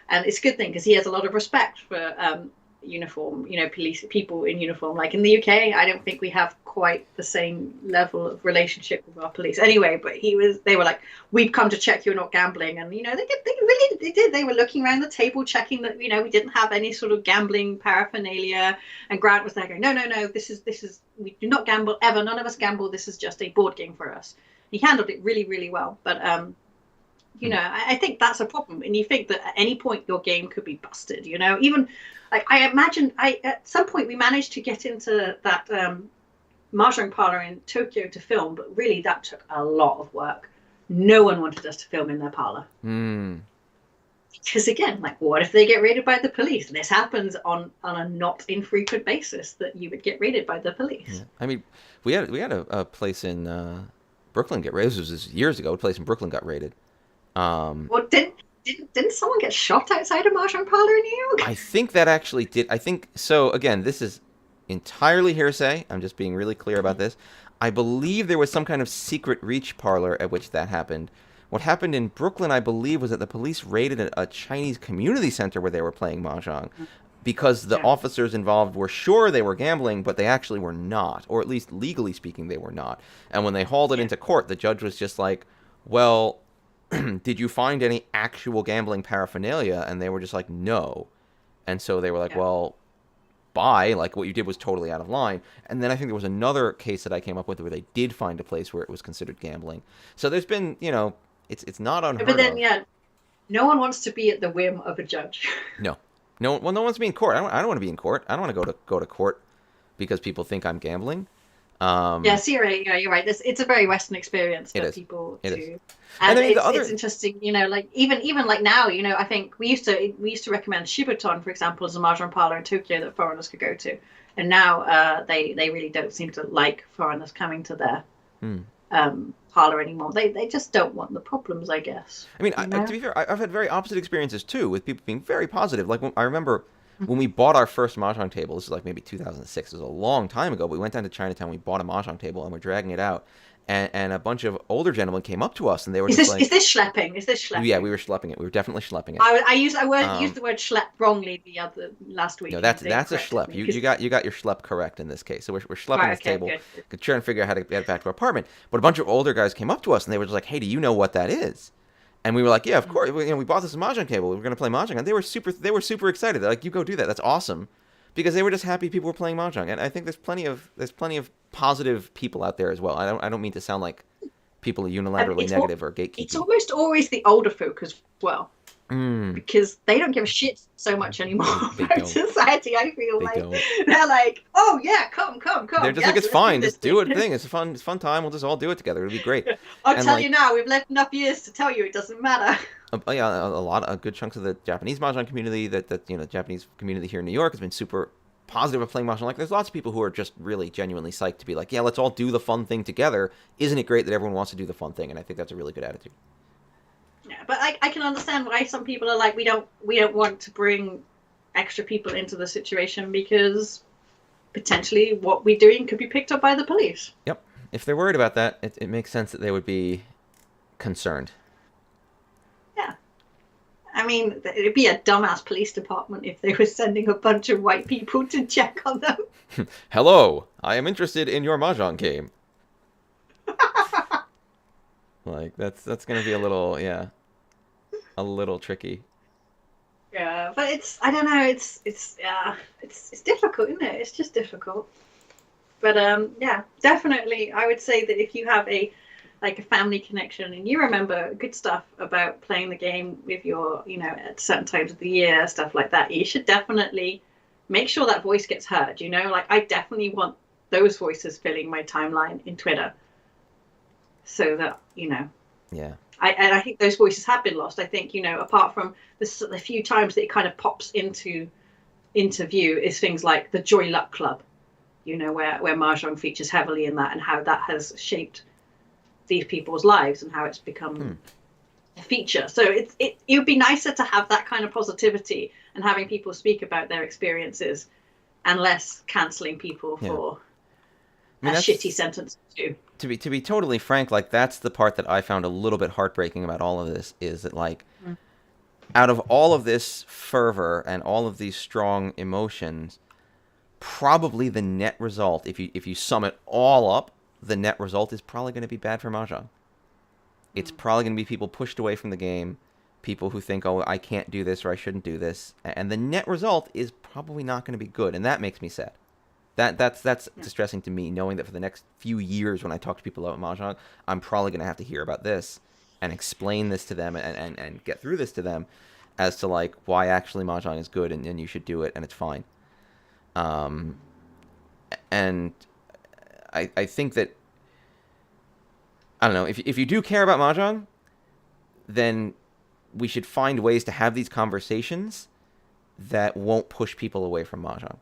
and it's a good thing because he has a lot of respect for uniform, police people in uniform. Like in the UK, I don't think we have quite the same level of relationship with our police. Anyway, but they were like, we've come to check you're not gambling, and they did. They were looking around the table checking that we didn't have any sort of gambling paraphernalia. And Grant was there going, no, this is we do not gamble ever. None of us gamble. This is just a board game for us. He handled it really, really well. But I think that's a problem. And you think that at any point your game could be busted. Even like I imagine at some point we managed to get into that Mahjong parlor in Tokyo to film, but really that took a lot of work. No one wanted us to film in their parlor. Because again, like, what if they get raided by the police? And this happens on a not infrequent basis, that you would get raided by the police. Yeah. I mean, we had a place in Brooklyn get raided. This was years ago. A place in Brooklyn got raided. Well, didn't someone get shot outside a mahjong parlor in New York? I think that actually did. I think so. Again, this is entirely hearsay. I'm just being really clear about this. I believe there was some kind of secret reach parlor at which that happened. What happened in Brooklyn, I believe, was that the police raided a Chinese community center where they were playing mahjong because the Yeah, officers involved were sure they were gambling, but they actually were not, or at least legally speaking, they were not. And when they hauled it yeah. into court, the judge was just like, well, did you find any actual gambling paraphernalia? And they were just like, no. And so they were like, Yeah. well, bye. Like, what you did was totally out of line. And then I think there was another case that I came up with where they did find a place where it was considered gambling. So there's been, it's not But unheard then, of. yeah, no one wants to be at the whim of a judge. No, no, well, no one's be in court. I don't want to be in court. I don't want to go to court because people think I'm gambling. Yeah, Um, so you're right. You're right. It's a very Western experience it for is. people It is. to, And and I mean the it's other. interesting. Like even like now, I think we used to recommend Shibuton, for example, as a mahjong parlor in Tokyo that foreigners could go to, and now they really don't seem to like foreigners coming to their Hmm. parlor anymore. They just don't want the problems, I guess. I mean, You to know. be fair, I've had very opposite experiences too, with people being very positive. Like I remember when we bought our first mahjong table. This is like maybe 2006. It was a long time ago. But we went down to Chinatown. We bought a mahjong table and we're dragging it out, and a bunch of older gentlemen came up to us and they were Is just this like, is this schlepping? Is this yeah, schlepping? we were schlepping it. We were definitely schlepping it. I used Um, the word schlep wrongly the other last week, no, and Dave that's a corrected schlep. me. You 'Cause- you got you got your schlep correct in this case. So we're schlepping right, this okay, table, good. trying to figure out how to get it back to our apartment. But a bunch of older guys came up to us and they were just like, hey, do you know what that is? And we were like, yeah, of course. We bought this mahjong table. We were going to play mahjong, and they were super excited. They're like, you go do that. That's awesome, because they were just happy people were playing mahjong. And I think there's plenty of positive people out there as well. I don't mean to sound like people are unilaterally It's negative or it's gatekeeping. almost always the older folk as well, Mm, because they don't give a shit so much anymore they about don't. society. I feel They like don't. they're like, oh yeah, come, come, They're come, just like, yes, it's let's do fine. this Just do it. thing. Thing. It's fun time. We'll just all do it together. It'll be great. I'll And tell you like, now, we've lived enough years to tell you it doesn't matter. yeah, a lot of good chunks of the Japanese mahjong community, Japanese community here in New York has been super positive of playing mahjong. Like, there's lots of people who are just really genuinely psyched to be like, yeah, let's all do the fun thing together. Isn't it great that everyone wants to do the fun thing? And I think that's a really good attitude. Yeah, but I can understand why some people are like, we don't want to bring extra people into the situation because potentially what we're doing could be picked up by the police. Yep. If they're worried about that, it makes sense that they would be concerned. Yeah. I mean, it'd be a dumbass police department if they were sending a bunch of white people to check on them. Hello, I am interested in your mahjong game. Like, that's gonna be a little, yeah, a little tricky. Yeah, but I don't know, it's difficult, isn't it? It's just difficult. But yeah, definitely, I would say that if you have a family connection and you remember good stuff about playing the game with your, at certain times of the year, stuff like that, you should definitely make sure that voice gets heard. Like I definitely want those voices filling my timeline in Twitter, so that Yeah. and I think those voices have been lost. I think apart from the few times that it kind of pops into view, is things like the Joy Luck Club, where mahjong features heavily in that, and how that has shaped these people's lives and how it's become a feature. So it would be nicer to have that kind of positivity and having people speak about their experiences, and less cancelling people Yeah. for I mean, a that's shitty sentence too. to be totally frank. Like, that's the part that I found a little bit heartbreaking about all of this, is that, like, out of all of this fervor and all of these strong emotions, probably the net result, if you sum it all up, the net result is probably going to be bad for mahjong. It's probably going to be people pushed away from the game, people who think, oh, I can't do this or I shouldn't do this, and the net result is probably not going to be good, and that makes me sad. That's distressing to me, knowing that for the next few years, when I talk to people about mahjong, I'm probably going to have to hear about this and explain this to them, and get through this to them, as to, like, why actually mahjong is good, and you should do it and it's fine. And I think that, I don't know, if you do care about mahjong, then we should find ways to have these conversations that won't push people away from mahjong.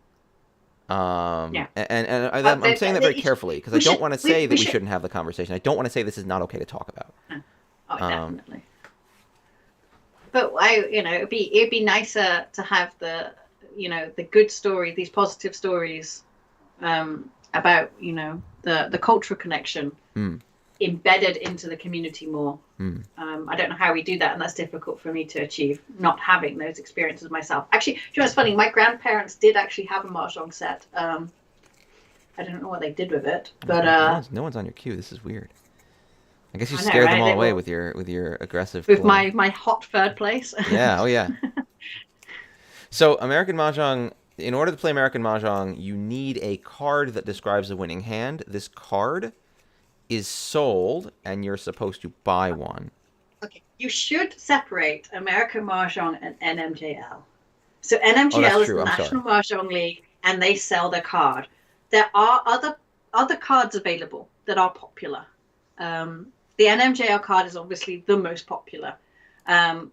Yeah. And I'm saying that very carefully, because I don't want to say that we should. shouldn't have the conversation. I don't want to say this is not okay to talk about. Oh, Um, definitely. But it'd be nicer to have the good story, these positive stories, about the cultural connection Mm. embedded into the community more. Mm. I don't know how we do that, and that's difficult for me to achieve, not having those experiences myself. Actually, do you know what's funny? My grandparents did actually have a mahjong set. I don't know what they did with it, but No one's on your queue. This is weird. I guess you I know, scared them right? all They away were with your aggressive with play. my hot third place. Yeah. Oh yeah. So American Mahjong. In order to play American Mahjong, you need a card that describes the winning hand. This card is sold, and you're supposed to buy one. Okay, you should separate American Mahjong and NMJL. So Oh, that's NMGL is true. the I'm sorry. National Mahjong League, and they sell their card. There are other cards available that are popular. The NMJL card is obviously the most popular, and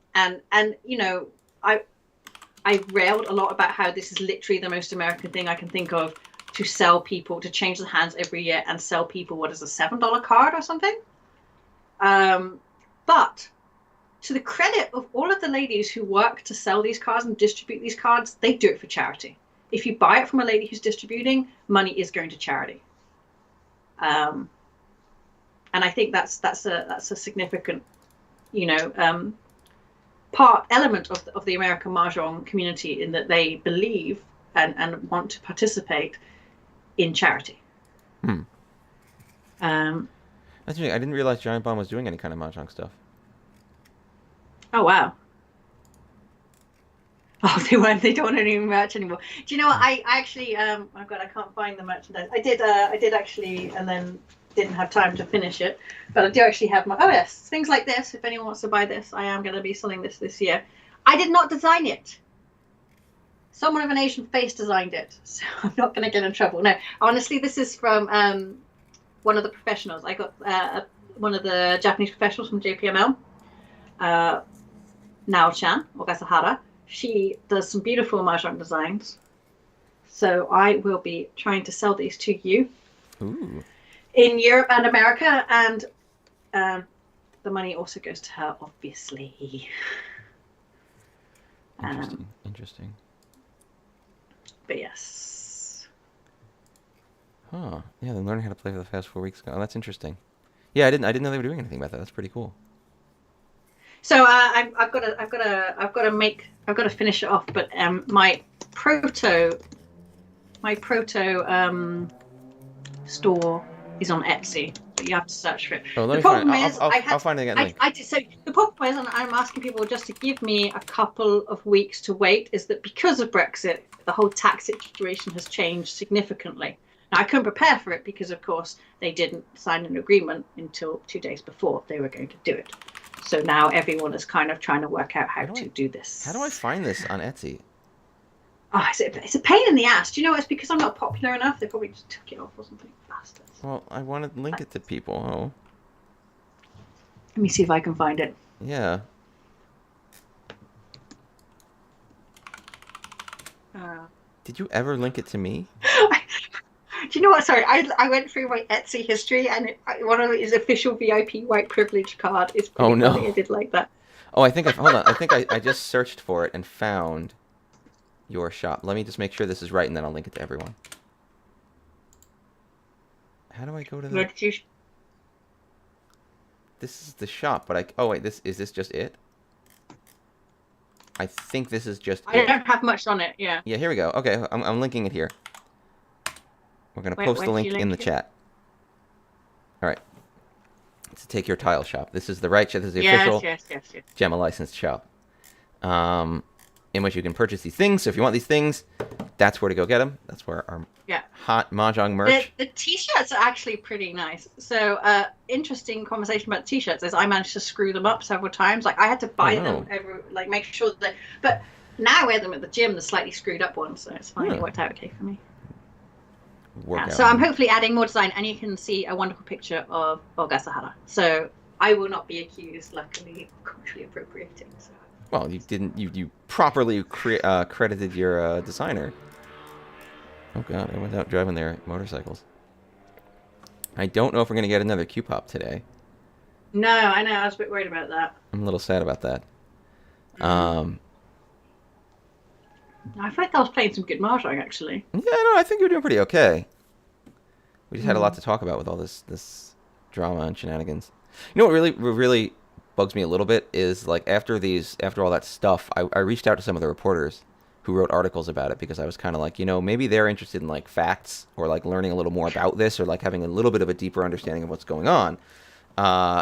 I railed a lot about how this is literally the most American thing I can think of to sell people, to change the hands every year and sell people what is a $7 card or something. But to the credit of all of the ladies who work to sell these cards and distribute these cards, they do it for charity. If you buy it from a lady who's distributing, money is going to charity. And I think that's a significant, element of the American Mahjong community, in that they believe and want to participate in charity. Hmm. That's interesting. I didn't realize Giant Bomb was doing any kind of Mahjong stuff. Oh wow. Oh, they weren't. They don't any merch anymore. Do you know what? I actually, oh god, I can't find the merchandise. I did actually, and then didn't have time to finish it. But I do actually have my. Oh yes, things like this. If anyone wants to buy this, I am going to be selling this year. I did not design it. Someone of an Asian face designed it, so I'm not going to get in trouble. No, honestly, this is from one of the professionals. I got one of the Japanese professionals from JPML, Nao-chan Ogasahara. She does some beautiful mahjong designs. So I will be trying to sell these to you. Ooh. In Europe and America, and the money also goes to her, obviously. Interesting. But yes. Huh. Yeah, they learned how to play for the past 4 weeks ago. Oh, that's interesting. Yeah, I didn't know they were doing anything about that. That's pretty cool. So I've got to finish it off. But my proto store is on Etsy, but you have to search for it. Oh, let The me find problem it. is, I'll find it again. so the problem is, and I'm asking people just to give me a couple of weeks to wait, is that because of Brexit, the whole tax situation has changed significantly. Now, I couldn't prepare for it because, of course, they didn't sign an agreement until 2 days before they were going to do it. So now everyone is kind of trying to work out how to do this. How do I find this on Etsy? Oh, it's a pain in the ass. Do you know, it's because I'm not popular enough. They probably just took it off or something. Bastards. Well, I want to link it to people. Oh. Let me see if I can find it. Yeah. Did you ever link it to me? Do you know what? Sorry, I went through my Etsy history, and one of it is official VIP white privilege card. It's pretty funny. I did like that. Oh, hold on. I think I just searched for it and found your shop. Let me just make sure this is right, and then I'll link it to everyone. How do I go to the... This is the shop, but oh wait, is this just it? I think this is just it. I don't have much on it, yeah. Yeah, here we go. Okay, I'm linking it here. We're going to post the link in the chat. All right. To take your tile shop. This is the right shop. This is the official Gemma licensed shop. In which you can purchase these things. So if you want these things, that's where to go get them. That's where our hot Mahjong merch. The t-shirts are actually pretty nice. So interesting conversation about t-shirts is I managed to screw them up several times. Like I had to buy them, make sure that but now I wear them at the gym, the slightly screwed up ones, so it's fine. It worked out okay for me. So I'm hopefully adding more design, and you can see a wonderful picture of Ogasahara. So I will not be accused, luckily, of culturally appropriating. So. Well, you didn't. You properly credited your designer. Oh god, I went out driving their motorcycles. I don't know if we're gonna get another Q-pop today. No, I know. I was a bit worried about that. I'm a little sad about that. Um, I feel like I was playing some good Mahjong, actually. yeah, no, I think you're doing pretty okay. We just had a lot Mm. to talk about with all this drama and shenanigans. You know what really bugs me a little bit is like after all that stuff, I reached out to some of the reporters who wrote articles about it because I was kind of like, maybe they're interested in like facts or like learning a little more about this or like having a little bit of a deeper understanding of what's going on.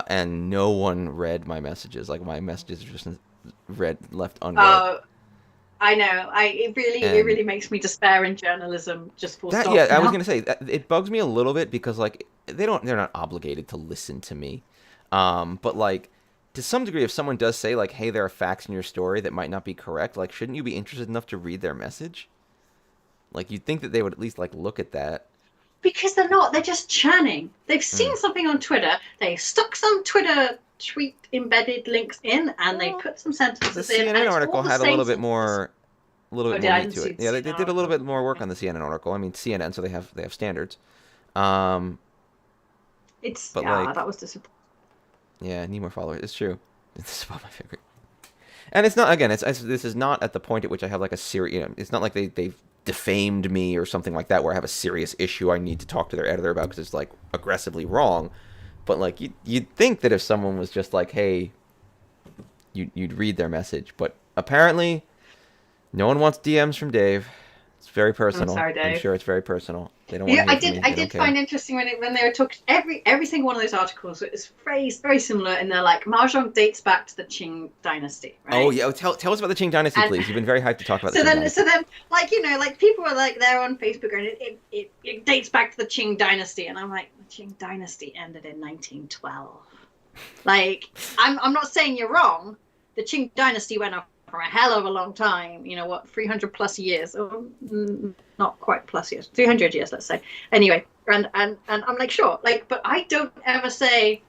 And no one read my messages. Like my messages are just left unread. Oh, I know. It And really makes me despair in journalism. Just full that, yeah, stop I was now. gonna say it bugs me a little bit because like they're not obligated to listen to me, but like to some degree, if someone does say like, "Hey, there are facts in your story that might not be correct," like, shouldn't you be interested enough to read their message? Like, you'd think that they would at least like look at that. Because they're not. They're just churning. They've Mm. seen something on Twitter. They stuck some Twitter tweet embedded links in, and they Well, put some the sentences in, and CNN it's all article the had same sentences. a little Oh, bit more I meat didn't to see it. the Yeah, they did a little CNN bit more work article. on the CNN article. I mean, CNN, so they have standards. Um, It's but yeah, like, that was disappointing. yeah, need more followers. It's true. This is about my favorite. And it's not again. This is not at the point at which I have like a serious. It's not like they've defamed me or something like that where I have a serious issue I need to talk to their editor about because it's like aggressively wrong. But like you'd think that if someone was just like, hey, you'd read their message. But apparently, no one wants DMs from Dave. It's very I'm personal. sorry, I'm Dave. sure it's very personal. They don't want Yeah, to hear from me. I They don't did care. find interesting when they were talking. Every single one of those articles is phrased very similar, and they're like Mahjong dates back to the Qing dynasty, Oh right? yeah, tell us about the Qing Dynasty, And please. You've been very hyped to talk about the so Qing then, Dynasty. like like people are like there on Facebook, and it dates back to the Qing dynasty, and I'm like, the Qing dynasty ended in 1912. Like, I'm not saying you're wrong. The Qing dynasty went on for a hell of a long time. You know what, 300 plus years, or not quite plus years, 300 years, let's say. Anyway, and I'm like, sure, like, but I don't ever say,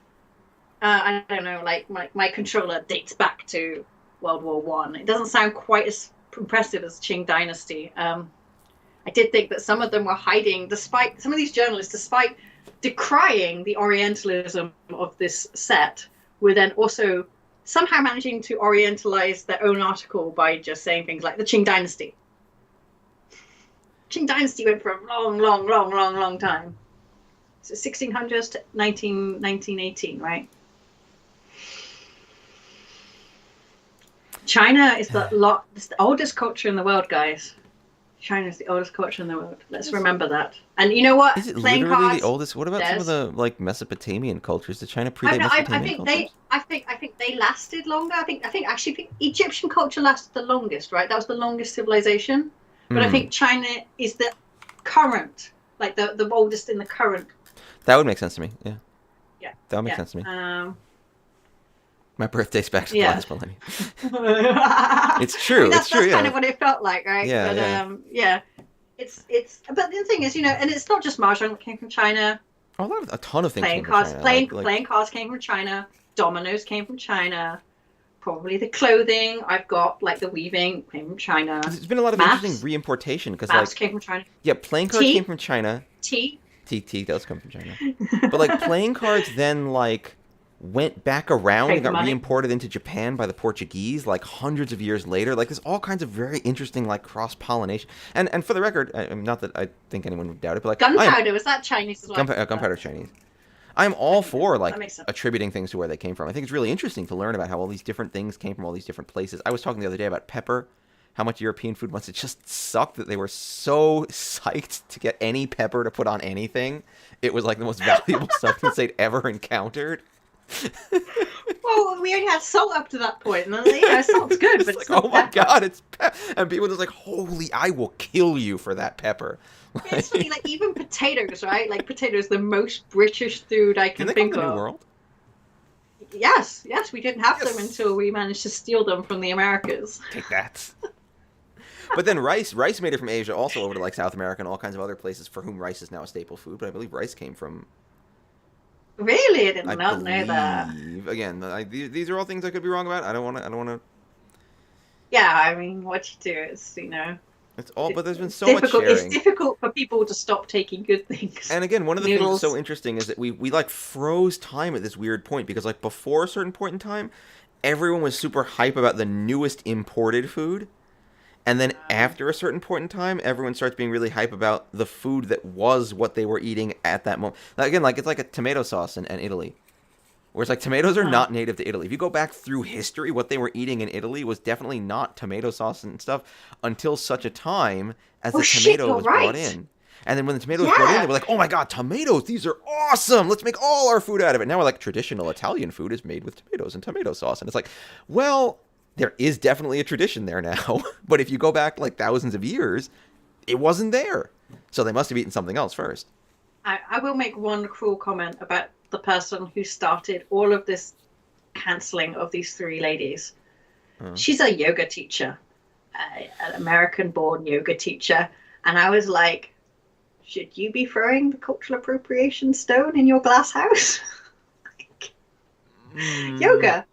I don't know, like my controller dates back to World War One. It doesn't sound quite as impressive as Qing dynasty. I did think that some of them were hiding, despite some of these journalists, despite decrying the Orientalism of this set, were then also somehow managing to Orientalize their own article by just saying things like the Qing Dynasty. Qing Dynasty went for a long time. So 1600s to 1918, right? China is it's the oldest culture in the world, guys. China is the oldest culture in the world. Let's remember that. And you know what? Is it Playing literally the cards. oldest? What about some of There's. the like Mesopotamian cultures? Did China I predate know. I Mesopotamian think they. cultures? I think they lasted longer. I think Egyptian culture lasted the longest. Right. That was the longest civilization. But I Hmm. think China is the current, like the oldest in the current. That would make sense to me. Yeah, Yeah. that would make Yeah. sense to me. My birthday's back to the Yeah. last millennium. I It's true. mean, It's true. that's kind Yeah. of what it felt like, right? Yeah. But Yeah. yeah, it's. But the thing is, and it's not just mahjong that came from China. A ton of things came from China. Playing cards came from China. Dominoes came from China. Probably the clothing I've got, like the weaving, came from China. there's been a lot of interesting Maths, reimportation because maths like came from China. yeah, playing cards came Tea, from China. tea. Tea does come from China. But like playing cards then like went back around and Paper got money. reimported into Japan by the Portuguese like hundreds of years later. Like there's all kinds of very interesting like cross pollination. And for the record, not that I think anyone would doubt it, but like Gunpowder, was that Chinese as well? gunpowder Chinese. I'm all for like that makes sense. attributing things to where they came from. I think it's really interesting to learn about how all these different things came from all these different places. I was talking the other day about pepper, how much European food must have just sucked that they were so psyched to get any pepper to put on anything. It was like the most valuable substance they'd ever encountered. Well, we only had salt up to that point, and then, salt's good, but It's it's like, not oh my pepper. god, it's and people just like, holy, I will kill you for that pepper. It's funny, like even potatoes, right? Like potatoes, the most British food I can Didn't they come think to the New of. World? Yes, we didn't have them Yes. until we managed to steal them from the Americas. Take that. But then rice made it from Asia also over to like South America and all kinds of other places for whom rice is now a staple food. But I believe rice came from. Really, I did I not know that. believe again. These are all things I could be wrong about. I don't want to. Yeah, I mean, what you do is, It's all. But there's been it's so much difficult. It's sharing. difficult for people to stop taking good things. And again, one of the things Noodles. that's so interesting is that we like froze time at this weird point because like before a certain point in time, everyone was super hype about the newest imported food. And then after a certain point in time, everyone starts being really hype about the food that was what they were eating at that moment. Again, like it's like a tomato sauce in Italy. Whereas like tomatoes are not native to Italy. If you go back through history, what they were eating in Italy was definitely not tomato sauce and stuff until such a time as the tomato was brought in. And then when the tomato was brought in, they were like, oh my god, tomatoes, these are awesome. Let's make all our food out of it. Now we're like, traditional Italian food is made with tomatoes and tomato sauce. And it's like, well, there is definitely a tradition there now. But if you go back like thousands of years, it wasn't there. So they must have eaten something else first. I will make one cruel comment about the person who started all of this cancelling of these three ladies. She's a yoga teacher, an American-born yoga teacher. And I was like, should you be throwing the cultural appropriation stone in your glass house? Yoga.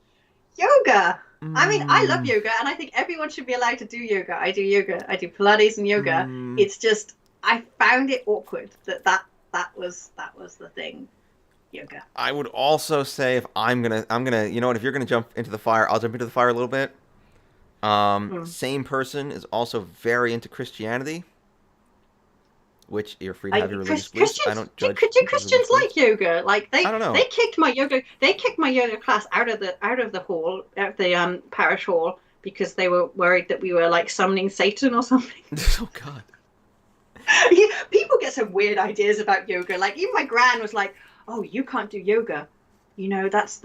I mean, I love yoga, and I think everyone should be allowed to do yoga. I do yoga. I do Pilates and yoga. It's just, I found it awkward that was the thing. Yoga. I would also say if I'm gonna, you know what? If you're gonna jump into the fire, I'll jump into the fire a little bit. Same person is also very into Christianity, which you're free to have your religious beliefs. I don't judge. Do Christians like yoga? Like I don't know. They kicked my yoga class out of the hall, out of the parish hall, because they were worried that we were like summoning Satan or something. Oh God. Yeah, people get some weird ideas about yoga. Like even my gran was like, "Oh, you can't do yoga. You know, that's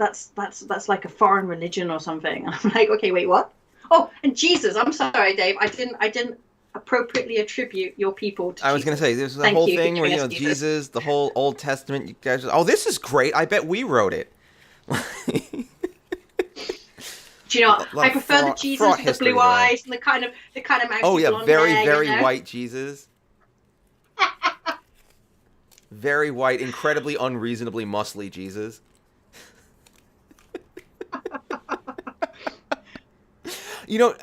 like a foreign religion or something." And I'm like, "Okay, wait, what?" Oh, and Jesus. I'm sorry, Dave. I didn't appropriately attribute your people to I was Jesus. Gonna say there's the whole thing where, you know, Jesus, the whole Old Testament, you guys oh, this is great. I bet we wrote it. Do you know what? I prefer the Jesus with the blue eyes and the kind of mousy blonde very hair, you know? white Jesus. Very white, incredibly unreasonably muscly Jesus. You know,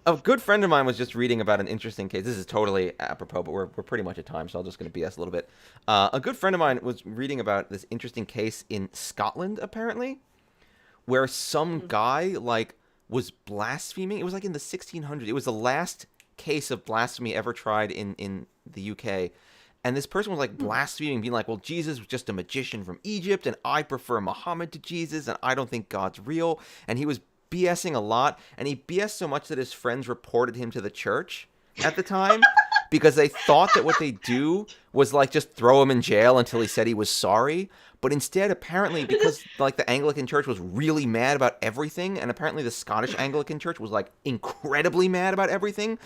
a good friend of mine was just reading about an interesting case. This is totally apropos, but we're pretty much at time, so I'm just going to BS a little bit. A good friend of mine was reading about this interesting case in Scotland, apparently, where some guy, like, was blaspheming. It was, like, in the 1600s. It was the last case of blasphemy ever tried in the UK. And this person was, like, blaspheming, being like, well, Jesus was just a magician from Egypt, and I prefer Muhammad to Jesus, and I don't think God's real. And he was BSing a lot, and he BSed so much that his friends reported him to the church at the time because they thought that what they do was like just throw him in jail until he said he was sorry. But instead, apparently, because like the Anglican Church was really mad about everything, and apparently the Scottish Anglican Church was like incredibly mad about everything,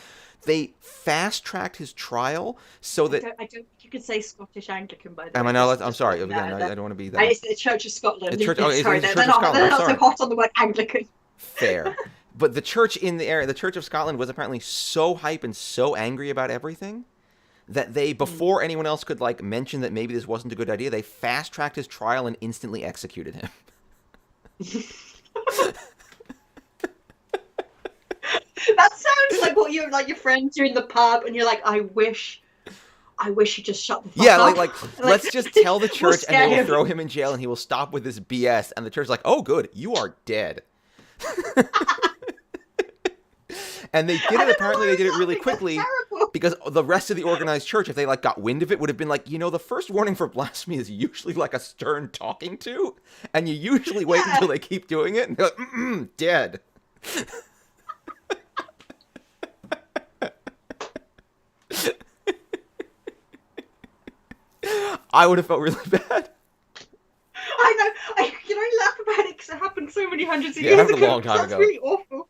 they fast-tracked his trial so that... I don't think you could say Scottish Anglican, by the way. Am I not? I'm sorry. Again, I don't want to be that... It's the Church of Scotland. The Church, sorry, they're not so hot on the word Anglican. Fair. But the church in the area, the Church of Scotland, was apparently so hype and so angry about everything that they, before anyone else could like mention that maybe this wasn't a good idea, they fast-tracked his trial and instantly executed him. That sounds like what you're like your friends, you're in the pub and you're like, I wish you just shut the fuck up. Like let's just tell the church and they will throw him in jail and he will stop with this BS. And the church's like, oh, good, you are dead. And they did it. Apparently, they did it really quickly because the rest of the organized church, if they like got wind of it, would have been like, you know, the first warning for blasphemy is usually like a stern talking to, and you usually wait until they keep doing it and they're like, dead. I would have felt really bad. I know. I laugh about it because it happened so many hundreds of years ago. It happened a long time ago. That's really awful.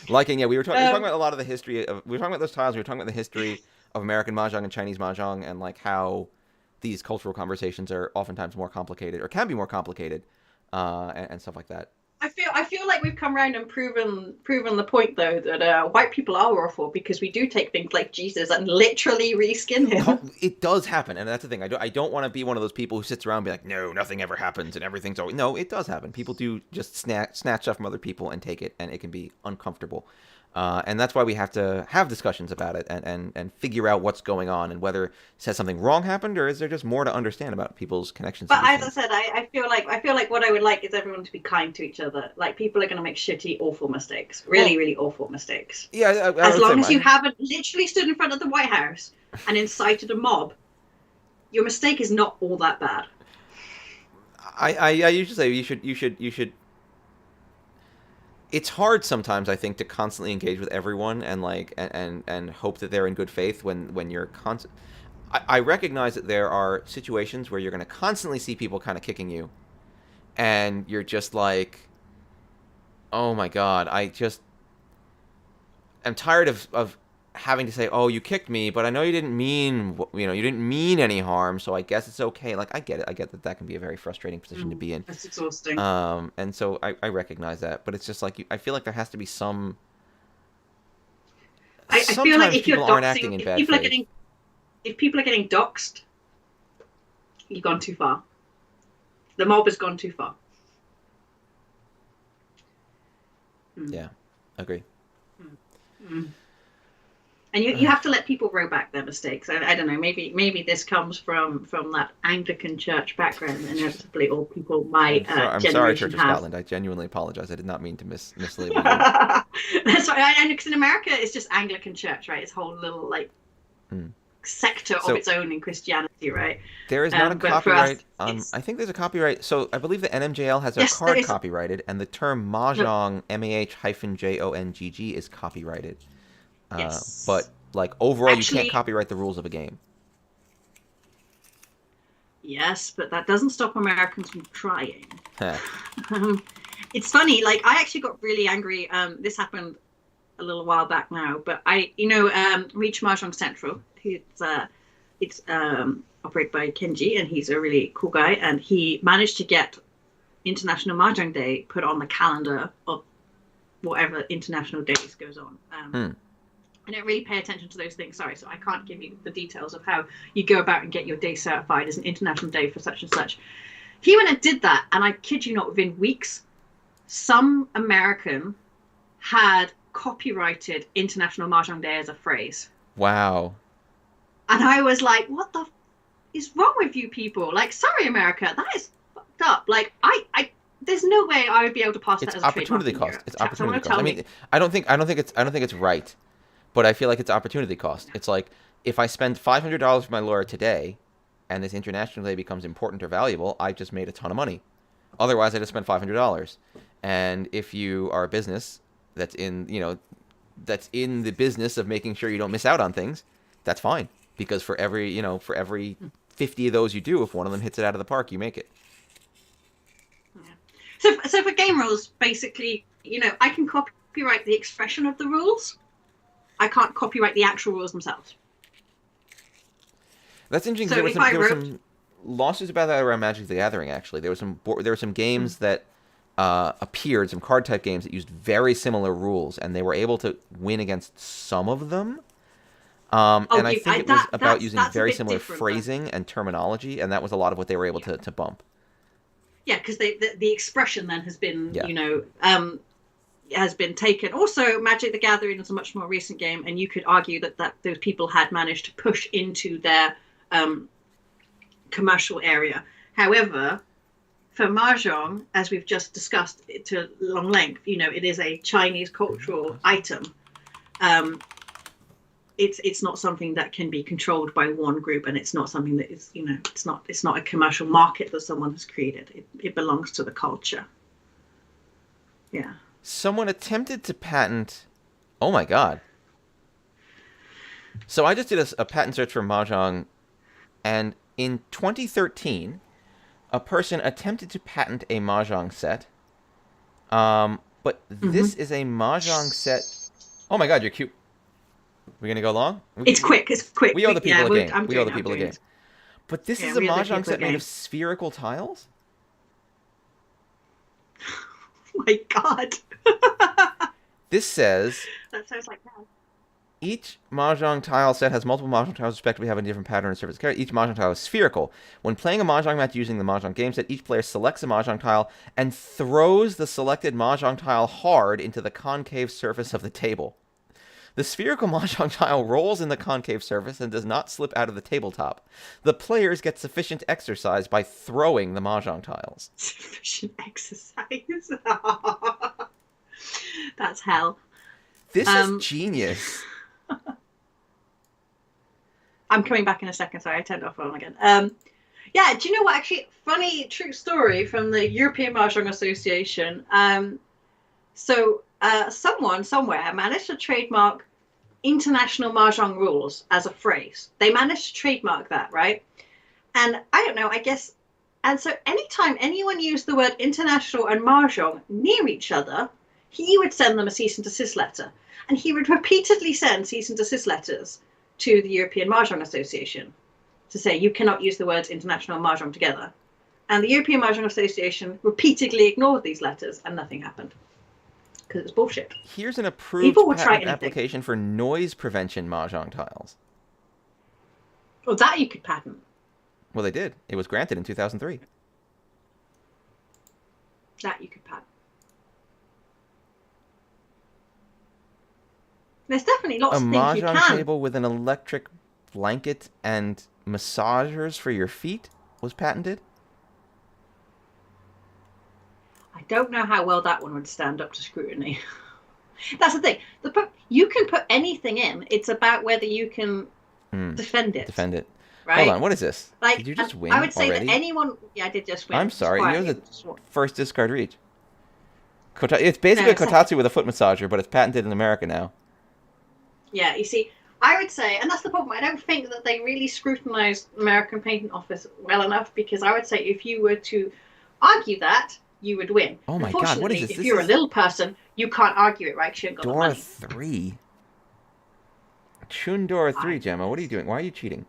We were talking about a lot of the history of. We were talking about those tiles. We were talking about the history of American Mahjong and Chinese Mahjong, and like how these cultural conversations are oftentimes more complicated, or can be more complicated, and stuff like that. I feel like we've come around and proven the point though that white people are awful because we do take things like Jesus and literally reskin him. It does happen, and that's the thing. I don't want to be one of those people who sits around and be like, no, nothing ever happens and everything's always... No, it does happen. People do just snatch stuff from other people and take it, and it can be uncomfortable. And that's why we have to have discussions about it and figure out what's going on and whether has something wrong happened or is there just more to understand about people's connections to But these as I things. said, I feel like what I would like is everyone to be kind to each other. Like people are going to make shitty, awful mistakes, really, Well, really awful mistakes. yeah, I As would say long as you haven't literally stood in front of the White House and incited a mob, your mistake is not all that bad. I usually say you should. It's hard sometimes, I think, to constantly engage with everyone and and hope that they're in good faith when you're constant. I recognize that there are situations where you're going to constantly see people kind of kicking you, and you're just like, oh my god, I'm tired of having to say, oh, you kicked me, but I know you didn't mean, you didn't mean any harm, so I guess it's okay. Like, I get it. I get that that can be a very frustrating position to be in. That's exhausting. And so I recognize that, but it's just like, I feel like there has to be some. I feel like Sometimes if you're people aren't acting doxing, in if bad people are faith. getting, if people are getting doxed, you've gone too far. The mob has gone too far. Yeah, agree. Mm. And you have to let people row back their mistakes. I don't know. Maybe this comes from that Anglican church background. Inevitably, all people my I'm sorry, generation Church of have. Scotland. I genuinely apologize. I did not mean to mislabel you. That's right. And because in America, it's just Anglican church, right? It's a whole little like sector So- of its own in Christianity, right? There is not a but for us, copyright. I think there's a copyright. So I believe the NMJL has a Yes, there card is. copyrighted, and the term Mahjong, MAH-JONGG, is copyrighted. Yes. But like overall, you Actually- can't copyright the rules of a game. Yes, but that doesn't stop Americans from trying. Heh. It's funny. Like I actually got really angry. This happened a little while back now, but Reach Mahjong Central. It's operated by Kenji, and he's a really cool guy. And he managed to get International Mahjong Day put on the calendar of whatever international days goes on. I don't really pay attention to those things. Sorry, so I can't give you the details of how you go about and get your day certified as an international day for such and such. He went and did that, and I kid you not, within weeks, some American had copyrighted International Mahjong Day as a phrase. Wow. And I was like, what the is wrong with you people? Like, sorry, America, that is fucked up. Like, there's no way I would be able to pass that as a Opportunity trademark in cost. Europe. It's Someone opportunity tell cost. I me. mean, I don't think it's right, but I feel like it's opportunity cost. It's like if I spend $500 for my lawyer today, and this international day becomes important or valuable, I just made a ton of money. Otherwise, I just spent $500. And if you are a business that's in the business of making sure you don't miss out on things, that's fine. Because for every 50 of those you do, if one of them hits it out of the park, you make it. Yeah. So for game rules, basically, I can copyright the expression of the rules. I can't copyright the actual rules themselves. That's interesting. So There were some lawsuits about that around Magic the Gathering. Actually, there were some games that appeared, some card type games that used very similar rules, and they were able to win against some of them. And I think it was about using very similar phrasing and terminology, and that was a lot of what they were able to bump. Yeah, because the expression then has been, Yeah. has been taken. Also, Magic the Gathering is a much more recent game, and you could argue that those people had managed to push into their commercial area. However, for Mahjong, as we've just discussed to long length, it is a Chinese cultural item. It's not something that can be controlled by one group, and it's not something that is, it's not a commercial market that someone has created. It belongs to the culture. Yeah. Someone attempted to patent. Oh my god. So I just did a patent search for Mahjong, and in 2013, a person attempted to patent a Mahjong set. But this is a Mahjong set. Oh my god, you're cute. We're gonna go long? It's quick. It's quick. We owe the people a game. We owe the I'm people a doing game. it. But this Yeah, is a we owe the Mahjong people a set made game. of spherical tiles? Oh my god. This says That sounds like that. each Mahjong tile set has multiple Mahjong tiles respectively have a different pattern and surface character. Each Mahjong tile is spherical. When playing a Mahjong match using the Mahjong game set, each player selects a Mahjong tile and throws the selected Mahjong tile hard into the concave surface of the table. The spherical mahjong tile rolls in the concave surface and does not slip out of the tabletop. The players get sufficient exercise by throwing the mahjong tiles. Sufficient exercise. That's hell. This is genius. I'm coming back in a second. Sorry, I turned off phone again. Yeah, do you know what? Actually, funny true story from the European Mahjong Association. Someone somewhere managed to trademark international mahjong rules as a phrase. They managed to trademark that, right? And I don't know, I guess. And so anytime anyone used the word international and mahjong near each other, he would send them a cease and desist letter. And he would repeatedly send cease and desist letters to the European Mahjong Association to say, you cannot use the words international and mahjong together. And the European Mahjong Association repeatedly ignored these letters and nothing happened. Because it's bullshit. Here's an approved patent application for noise prevention mahjong tiles. Well, that you could patent. Well, they did. It was granted in 2003. That you could patent. There's definitely lots of things you can. A mahjong table with an electric blanket and massagers for your feet was patented. I don't know how well that one would stand up to scrutiny. That's the thing. You can put anything in. It's about whether you can defend it. Defend it. Right? Hold on. What is this? Like, did you just win I would say already? that anyone... Yeah, I did just win. I'm sorry. You're the first discard reach. It's basically a kotatsu with a foot massager, but it's patented in America now. Yeah, you see, I would say, and that's the problem, I don't think that they really scrutinized American Patent Office well enough, because I would say if you were to argue that, you would win. Oh my god, what is this? If you're a little person, you can't argue it, right? Because you haven't got the money. Dora 3? Chundora 3, Gemma, what are you doing? Why are you cheating?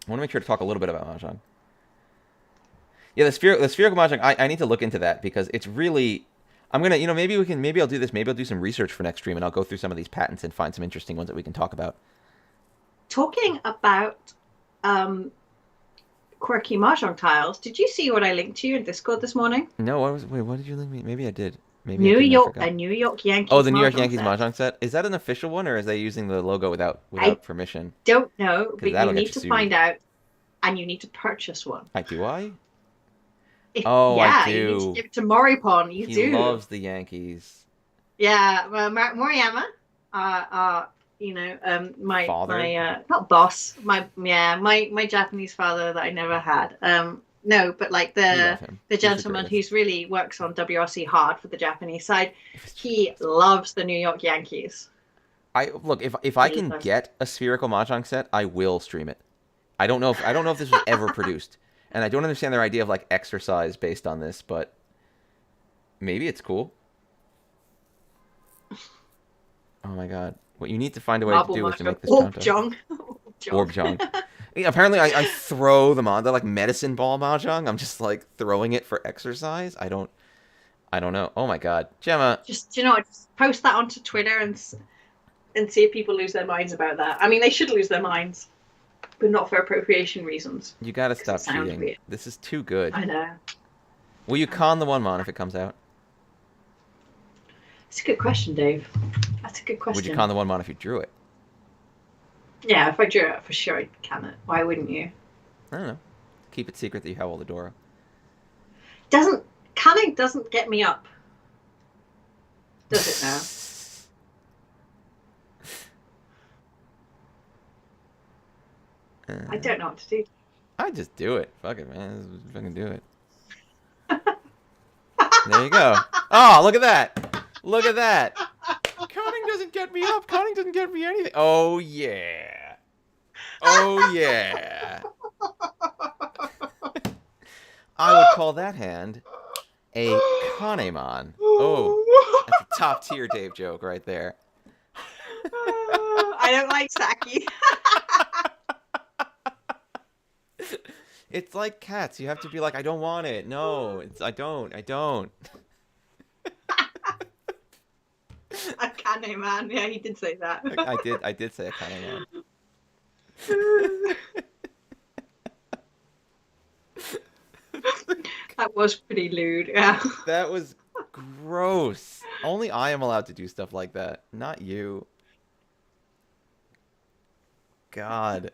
I want to make sure to talk a little bit about Mahjong. Yeah, the spherical Mahjong, I need to look into that, because it's really... I'm gonna, maybe I'll do this. Maybe I'll do some research for next stream, and I'll go through some of these patents and find some interesting ones that we can talk about. Talking about quirky mahjong tiles, did you see what I linked to you in Discord this morning? No, what did you link me? Maybe I did. Maybe New York Yankees. Oh, the New York Yankees mahjong set. Is that an official one, or is they using the logo without permission? Don't know, but you need to find out, and you need to purchase one. Do I? I do. You need to give it to Moripon. He loves the Yankees. Yeah, well, Moriyama, my father? my not boss, my Japanese father that I never had. No, but like the gentleman who's really works on WRC hard for the Japanese side, he loves the New York Yankees. If I can get a spherical mahjong set, I will stream it. I don't know if this was ever produced. And I don't understand their idea of like exercise based on this, but maybe it's cool. Oh my god. What you need to find a way to do is to make this Mahjong. Mahjong. Apparently I throw them on. They're like medicine ball mahjong. I'm just like throwing it for exercise. I don't know. Oh my god. Gemma. Just post that onto Twitter and see if people lose their minds about that. I mean, they should lose their minds. But not for appropriation reasons. You gotta stop cheating. Weird. This is too good. I know. Will you con the one mon if it comes out? It's a good question, Dave. That's a good question. Would you con the one mon if you drew it? Yeah, if I drew it, for sure I'd can it. Why wouldn't you? I don't know. Keep it secret that you have all the Dora. Canning doesn't get me up. Does it now? I don't know what to do. I just do it. Fuck it, man. Just fucking do it. There you go. Oh, look at that. Look at that. Conning doesn't get me up. Conning doesn't get me anything. Oh, yeah. Oh, yeah. I would call that hand a Kanemon. Oh, that's a top tier Dave joke right there. I don't like Saki. It's like cats. You have to be like, I don't want it. No, I don't. A Kanemon. Yeah, he did say that. I did say a Kanemon. That was pretty lewd. Yeah. That was gross. Only I am allowed to do stuff like that, not you. God.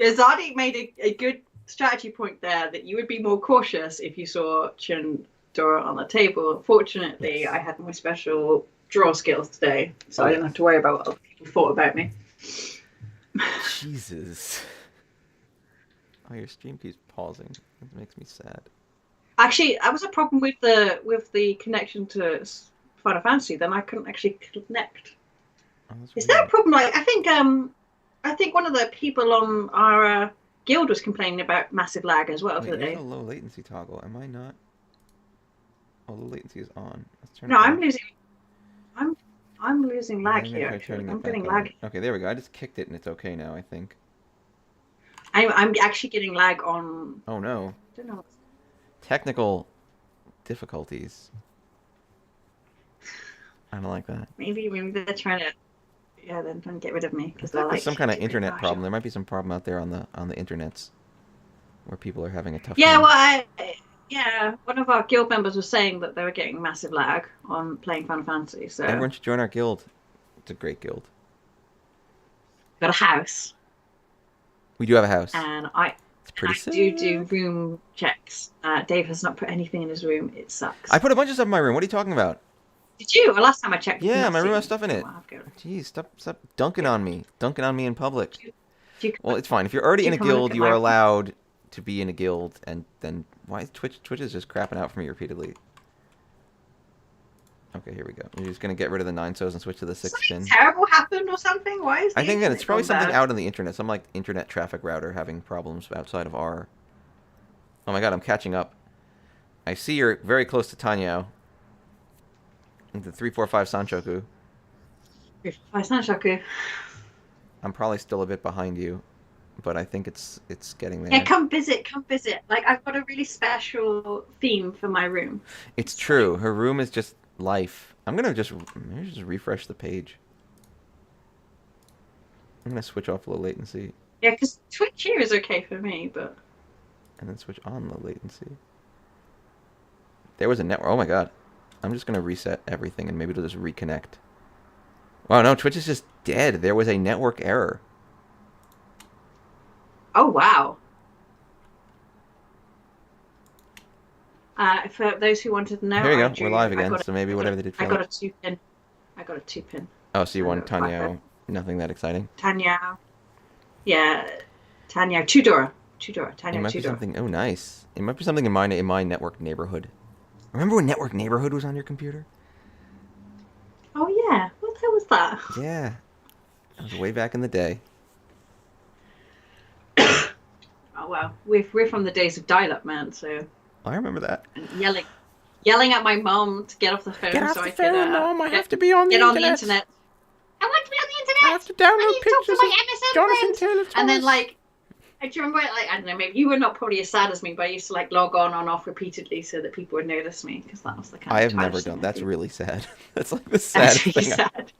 Zadi made a good strategy point there that you would be more cautious if you saw Chin Dora on the table. Fortunately, Yes. I had my special draw skills today, so Oh, I didn't yes. have to worry about what other people thought about me. Jesus. Oh, your stream keeps pausing. It makes me sad. Actually, that was a problem with the connection to Final Fantasy. Then I couldn't actually connect. Oh, that's Is that a weird. problem? Like, I think one of the people on our guild was complaining about massive lag as well Wait, for the there's a day. low latency toggle. Am I not? Oh, low latency is on. Let's turn No, it I'm off. losing. I'm losing And then lag I'm gonna here. try Actually, turning I'm it back getting on. lag. Okay, there we go. I just kicked it and it's okay now, I think. I'm actually getting lag on. Oh no. I don't know. Technical difficulties. I don't like that. Maybe they're trying to. Yeah, they're trying to get rid of me I because feel they're like there's like. some kind of "Get rid of internet problem. Marshall." There might be some problem out there on the internets where people are having a tough Yeah, time. well, yeah, one of our guild members was saying that they were getting massive lag on playing Final Fantasy. So Everyone should join our guild. It's a great guild. got a house, We do have a house. and I It's pretty do sick. room checks. Dave has not put anything in his room. It sucks. I put a bunch of stuff in my room. What are you talking about? Did you? Well, last time I checked, Yeah, not my room has seen. stuff in Oh, it. I'll have to go. Jeez, stop dunking on me. Dunking on me in public. Do you, Well, it's fine. If you're already do in you a come and look guild, at you my are room? allowed to be in a guild, and then why is Twitch is just crapping out for me repeatedly. Okay, here we go. We're just gonna get rid of the 9 so's and switch to the 6 Something spin. terrible happened or something? Why is the I think that it's internet probably gone something bad? out on the internet, some like internet traffic router having problems outside of our. Oh my god, I'm catching up. I see you're very close to Tanyao. The 345 Sanchoku. It's not Shaku. I'm probably still a bit behind you, but I think it's getting Yeah, there. come visit, come visit. Like I've got a really special theme for my room. It's It's true. like Her room is just life. I'm gonna just refresh the page. I'm gonna switch off low latency yeah, because Twitch here is okay for me, but and then switch on low latency. There was a network. Oh my god. I'm just gonna reset everything and maybe it'll just reconnect. Wow, no, Twitch is just dead. There was a network error. oh wow. For those who wanted to know, Here we I go. We're live I again, got so maybe whatever they did I got failed. a 2 pin. I got a 2 pin. Oh, so you won Five Tanyao. Nothing that exciting. Tanya. Yeah, Tanya Tudor. Tudor. It Tanya might be Tudor. something. Oh, nice. It might be something in my network neighborhood. Remember when network neighborhood was on your computer? Oh yeah. What the hell was that? Yeah, that was way back in the day. Oh well, we're from the days of dial-up, man. So I remember that. and yelling at my mom to get off the phone Get off so the I phone, could Mom. I have to be on the get on the internet. internet. I want to be on the I internet. have to download I need to talk to pictures my of MSN Jonathan friends. Taylor And then Thomas. like, do you remember? Like I don't know, maybe you were not probably as sad as me, but I used to like log on and off repeatedly so that people would notice me because that was the kind I of have never trash done. thing I That's did. really sad. That's like the That's saddest really thing. sad.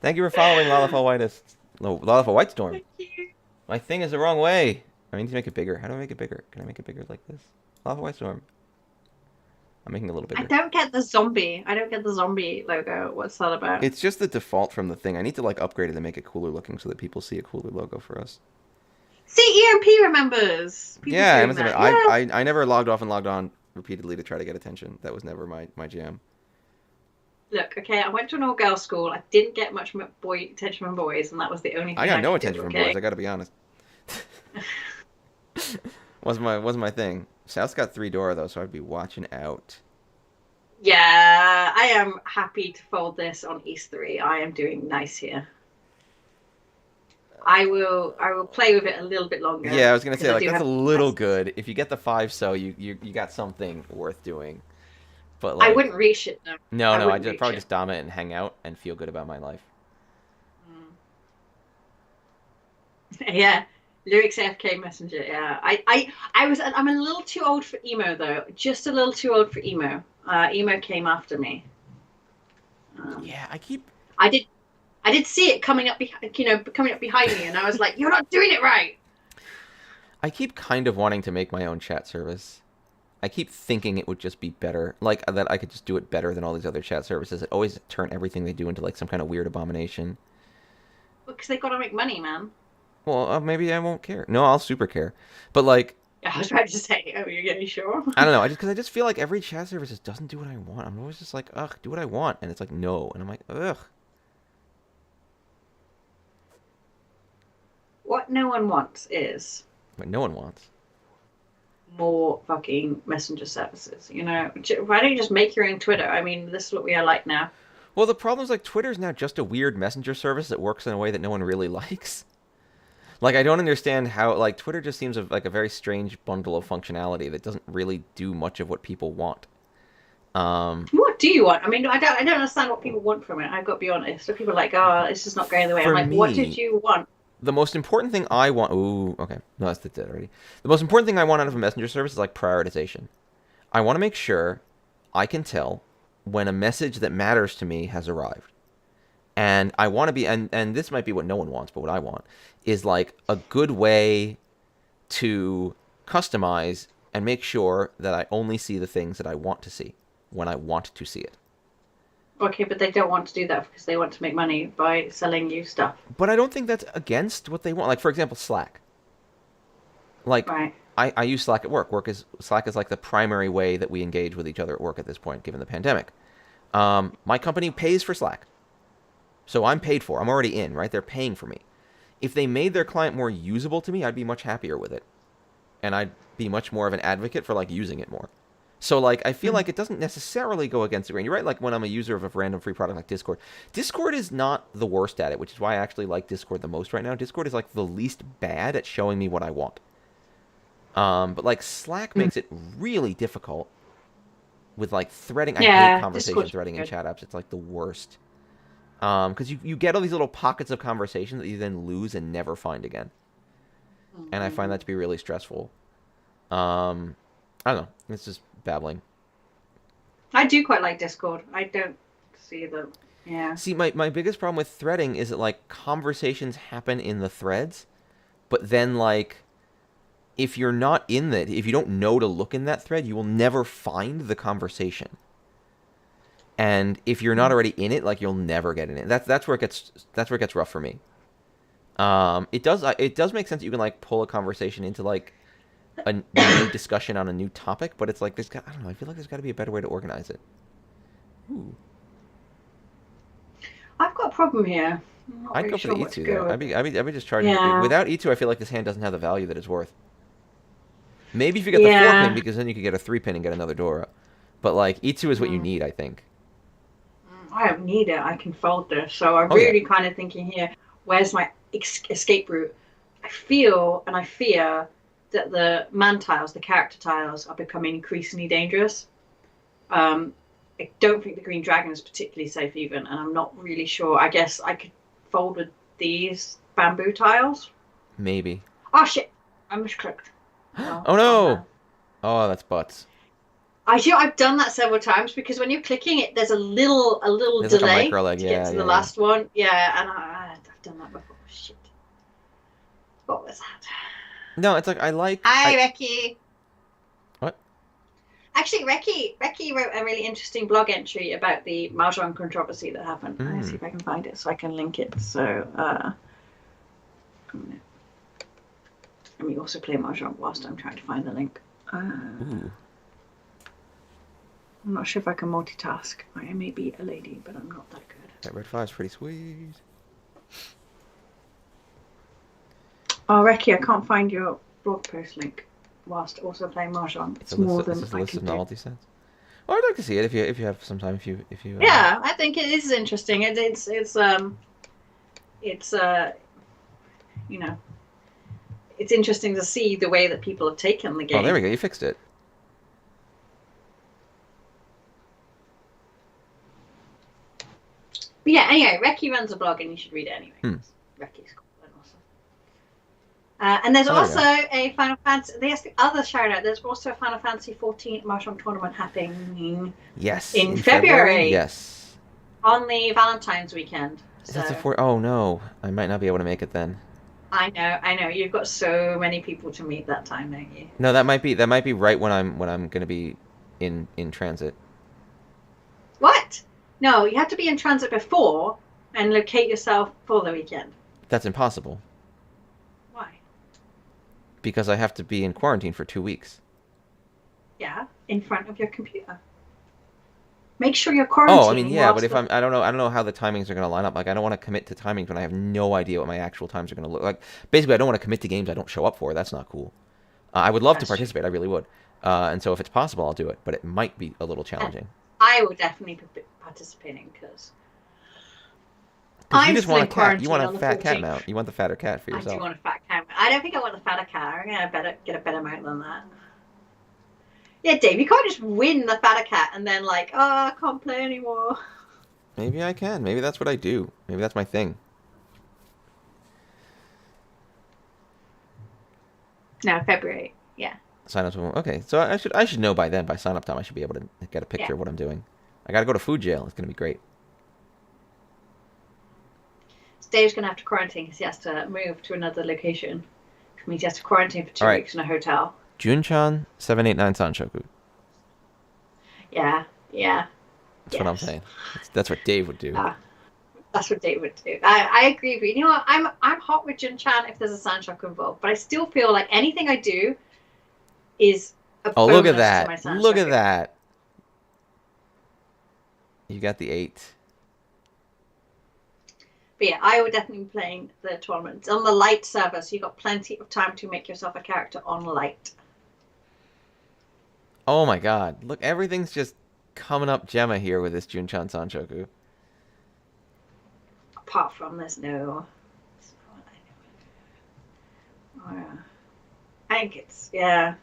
Thank you for following Lalafell Whitest. No, Lalafell Whitestorm. Thank you. My thing is the wrong way. I need to make it bigger. How do I make it bigger? Can I make it bigger like this? Lalafell Whitestorm. I'm making it a little I bigger. don't get the zombie. I don't get the zombie logo. What's that about? It's just the default from the thing. I need to like upgrade it and make it cooler looking so that people see a cooler logo for us. See, EMP remembers. People Yeah, I doing must that. admit, Yeah. I never logged off and logged on repeatedly to try to get attention. That was never my jam. Look, okay, I went to an all-girls school. I didn't get much attention from boys, and that was the only thing I got no could do, attention from okay? boys. I got to be honest. wasn't my thing. South's got 3 Dora though, so I'd be watching out. Yeah, I am happy to fold this on East 3. I am doing nice here. I will play with it a little bit longer. Yeah, I was gonna say because I like do that's a have little less. good. If you get the 5 so you got something worth doing. But I like wouldn't reach it though. no, I wouldn't just reach probably it. just dom it and hang out and feel good about my life. Yeah, lyrics AFK Messenger. Yeah, I'm a little too old for emo though. Just a little too old for emo. Emo came after me. Yeah, I did see it coming up behind me, and I was like, "You're not doing it right." I keep kind of wanting to make my own chat service. I keep thinking it would just be better, like that I could just do it better than all these other chat services that always turn everything they do into like some kind of weird abomination. Because they got to make money, man. Well, maybe I won't care. No, I'll super care. But like, Yeah, I was about to say, oh, you're getting sure? I don't know. I just feel like every chat service just doesn't do what I want. I'm always just like, ugh, do what I want, and it's like no, and I'm like, ugh. What no one wants is But no one wants. more fucking messenger services. You know, why don't you just make your own Twitter? I mean, this is what we are like now. Well, the problem is like Twitter's now just a weird messenger service that works in a way that no one really likes. Like I don't understand how like Twitter just seems like a very strange bundle of functionality that doesn't really do much of what people want. What do you want? I mean, I don't understand what people want from it. I've got to be honest. So people are like, oh, it's just not going the way. I'm For like, what did me, you want? the most important thing I want. Ooh, okay, no, that's it already. The most important thing I want out of a messenger service is like prioritization. I want to make sure I can tell when a message that matters to me has arrived. And I want to be, and this might be what no one wants, but what I want is like a good way to customize and make sure that I only see the things that I want to see when I want to see it. Okay, but they don't want to do that because they want to make money by selling you stuff. But I don't think that's against what they want. Like, for example, Slack. Like, Right. I use Slack at work. Slack is like the primary way that we engage with each other at work at this point, given the pandemic. My company pays for Slack. So I'm paid for. I'm already in, right? They're paying for me. If they made their client more usable to me, I'd be much happier with it. And I'd be much more of an advocate for like using it more. So like I feel like it doesn't necessarily go against the grain. You're right, like when I'm a user of a random free product like Discord. Discord is not the worst at it, which is why I actually like Discord the most right now. Discord is like the least bad at showing me what I want. But like Slack makes it really difficult with like threading. I hate conversation Discord's threading in good. chat apps. It's like the worst. Because you get all these little pockets of conversation that you then lose and never find again. And I find that to be really stressful. I don't know. It's just babbling. I do quite like Discord. I don't see the yeah. See, my biggest problem with threading is that like conversations happen in the threads, but then like if you're not in that, if you don't know to look in that thread, you will never find the conversation. And if you're not already in it, like you'll never get in it. That's where it gets rough for me. It does make sense that you can like pull a conversation into like a new discussion on a new topic, but it's like I don't know. I feel like there's got to be a better way to organize it. Ooh. I've got a problem here. I'm not I'd really go for sure the what to E2 go though. with. I'd be just charging. Yeah. Without E2, I feel like this hand doesn't have the value that it's worth. Maybe if you get the 4-pin, because then you could get a 3-pin and get another Dora. But like E2 is what you need, I think. I don't need it. I can fold this. So I'm Oh, yeah. really kind of thinking here, where's my escape route? I feel and I fear that the man tiles, the character tiles, are becoming increasingly dangerous. I don't think the green dragon is particularly safe even, and I'm not really sure. I guess I could fold with these bamboo tiles. Maybe. Oh shit! I misclicked. Oh no! Oh, that's butts. I've done that several times because when you're clicking it, there's a little There's delay like a micro lag, to get to the last one. Yeah, and I've done that before. Shit. What was that? No, it's like Hi, Reki. What? Actually, Reki wrote a really interesting blog entry about the Mahjong controversy that happened. Let's see if I can find it so I can link it. So, let me also play Mahjong whilst I'm trying to find the link. Ooh. I'm not sure if I can multitask. I may be a lady, but I'm not that good. That red 5's pretty sweet. Oh, Reki, I can't find your blog post link whilst also playing Mahjong. It's more than This is a I list can of do. novelty sets. Well, I'd like to see it if you have some time. If you Yeah, I think it is interesting. It's you know, it's interesting to see the way that people have taken the game. Oh, there we go. You fixed it. But yeah, anyway, Reki runs a blog and you should read it anyway. Reki's cool and awesome. And there's also a Final Fantasy. There's the other shout out. There's also a Final Fantasy 14 Mahjong tournament happening. Yes. In February. Yes. On the Valentine's weekend. So. That's oh no, I might not be able to make it then. I know. You've got so many people to meet that time, don't you? No, that might be right when I'm gonna be in transit. What? No, you have to be in transit before and locate yourself for the weekend. That's impossible. Why? Because I have to be in quarantine for 2 weeks. Yeah, in front of your computer. Make sure you're Oh, I mean, quarantining yeah, but whilst if the. I don't know how the timings are going to line up. Like, I don't want to commit to timings when I have no idea what my actual times are going to look like. Basically, I don't want to commit to games I don't show up for. That's not cool. I would love to That's true. participate. I really would. And so if it's possible, I'll do it. But it might be a little And challenging. I will definitely be participating because Because you I'm just still want a in cat. You want quarantine a on the fat cat 14th. mount. You want the fatter cat for I do yourself. want a fat cat. I don't think I want the fatter cat. I'm gonna get a better mount than that. Yeah, Dave, you can't just win the fatter cat and then like, oh, I can't play anymore. Maybe I can. Maybe that's what I do. Maybe that's my thing. No, February. Yeah. Sign up to okay. So I should know by then. By sign up time, I should be able to get a Yeah. picture of what I'm doing. I got to go to food jail. It's gonna be great. So Dave's gonna have to quarantine because he has to move to another location. Which means he has to quarantine for All two right. weeks in a hotel. Junchan 789 Sanshoku. Yeah. Yeah. That's what I'm Yes. saying. That's what Dave would do. That's what Dave would do. I agree with you. You know what? I'm hot with Jin Chan if there's a Sandshock involved, but I still feel like anything I do is a Oh, bonus look at to that. my Sandshock. Look at that. You got the 8. But yeah, I would definitely be playing the tournament. It's on the light server, so you've got plenty of time to make yourself a character on light. Oh my god. Look, everything's just coming up Gemma here with this Junchan Sanshoku. Apart from there's no. Oh, yeah. I think it's, yeah.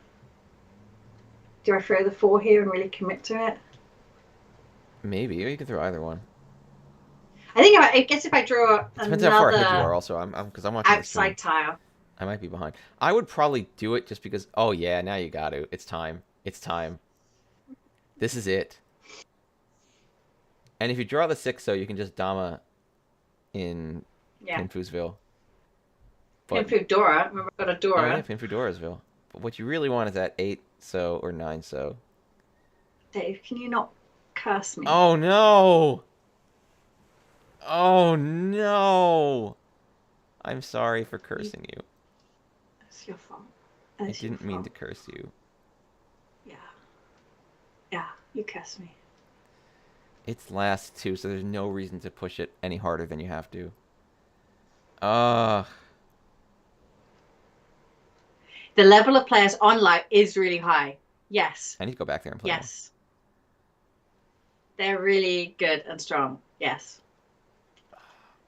Do I throw the 4 here and really commit to it? Maybe. You can throw either one. I think I guess if I draw Depends how far ahead you are another also. Because I'm watching the stream. outside tile. I might be behind. I would probably do it just because. Oh yeah, now you got to. It's time. It's time. This is it. And if you draw the 6, though, you can just Dama in Yeah. Pinfusville. Pinfu Dora. Remember, I've got a Dora. Oh yeah, Pinfu Dorisville. But what you really want is that 8 so or 9 so. Dave, can you not curse me? Oh no! Oh no! I'm sorry for cursing you. It's your fault. I didn't mean to curse you. Yeah. Yeah, you cursed me. It's last 2, so there's no reason to push it any harder than you have to. The level of players on live is really high. Yes. I need to go back there and play. Yes. They're really good and strong. Yes.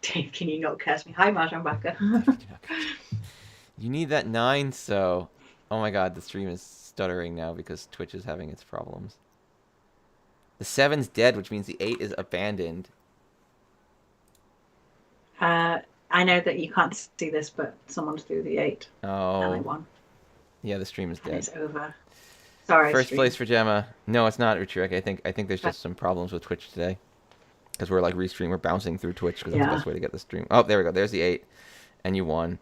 Dave, can you not curse me? Hi, Mahjong Baka. You need that 9 so. Oh my god, the stream is stuttering now because Twitch is having its problems. The 7's dead, which means the 8 is abandoned. I know that you can't see this, but someone threw the 8. Oh. And I won. Yeah, the stream is dead. And it's over. Sorry. First stream. place for Gemma. No, it's not Utrick. I think there's just some problems with Twitch today. Because we're like we're bouncing through Twitch because that's the best way to get the stream. Oh, there we go. There's the 8. And you won.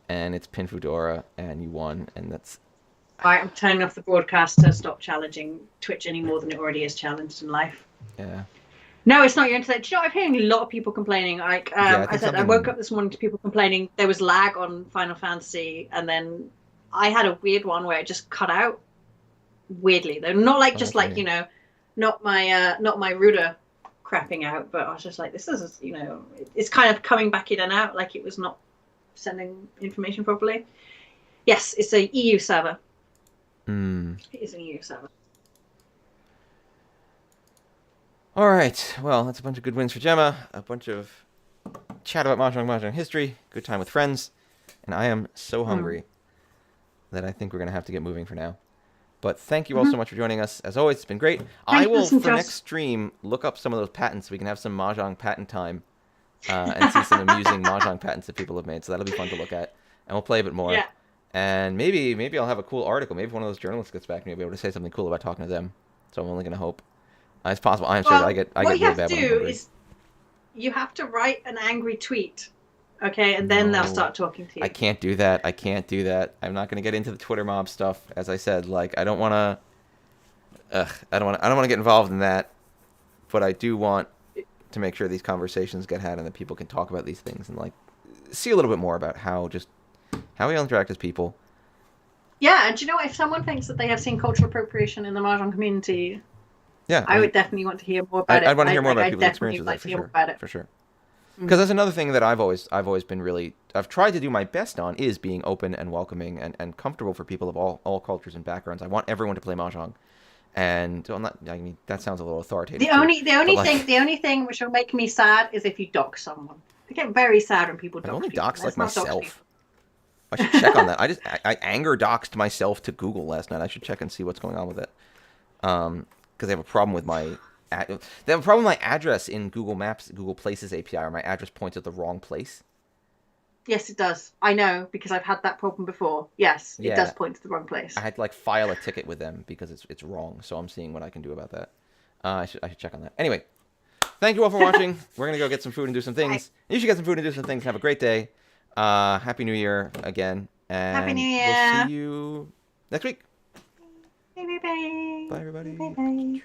And it's Pinfudora and you won. And that's... Alright, I'm turning off the broadcast to stop challenging Twitch any more than it already is challenged in life. Yeah. No, it's not your internet. Do you know, I'm hearing a lot of people complaining. Like I woke up this morning to people complaining there was lag on Final Fantasy, and then I had a weird one where it just cut out weirdly. They're not like just like, you know, not my router crapping out, but I was just like, this is, you know, it's kind of coming back in and out like it was not sending information properly. Yes, it's a EU server. It is an EU server. All right. Well, that's a bunch of good wins for Gemma. A bunch of chat about Mahjong history. Good time with friends. And I am so hungry that I think we're going to have to get moving for now. But thank you all so much for joining us. As always, it's been great. I will, for next stream, look up some of those patents so we can have some Mahjong patent time and see some amusing Mahjong patents that people have made. So that'll be fun to look at. And we'll play a bit more. Yeah. And maybe I'll have a cool article. Maybe if one of those journalists gets back to me, I'll be able to say something cool about talking to them. So I'm only going to hope. It's possible. I'm sure I get really bad. What you have to do is you have to write an angry tweet, okay, and then they'll start talking to you. I can't do that. I'm not going to get into the Twitter mob stuff. As I said, like I don't want to get involved in that. But I do want to make sure these conversations get had and that people can talk about these things and like see a little bit more about how we all interact as people. Yeah, and you know, if someone thinks that they have seen cultural appropriation in the Mahjong community, Yeah, I would definitely want to hear more about it. I'd want to hear more about I people's definitely experiences would there like for to hear more sure, about it. for sure. Because that's another thing that I've always been really, I've tried to do my best on, is being open and welcoming and comfortable for people of all cultures and backgrounds. I want everyone to play Mahjong. And well, not, I mean, that sounds a little authoritative. The only thing which will make me sad is if you dox someone. I get very sad when people I've dox only people. doxed Let's like not dox people. myself. I should check on that. I anger doxed myself to Google last night. I should check and see what's going on with it. Because they have a problem with my address in Google Maps, Google Places API, or my address points at the wrong place. Yes, it does. I know because I've had that problem before. Yes, it does point to the wrong place. I had to like file a ticket with them because it's wrong. So I'm seeing what I can do about that. I should check on that. Anyway, thank you all for watching. We're gonna go get some food and do some things. Bye. You should get some food and do some things. Have a great day. Happy New Year again. And Happy New Year. we'll see you next week. Bye bye bye. Bye everybody. Bye bye.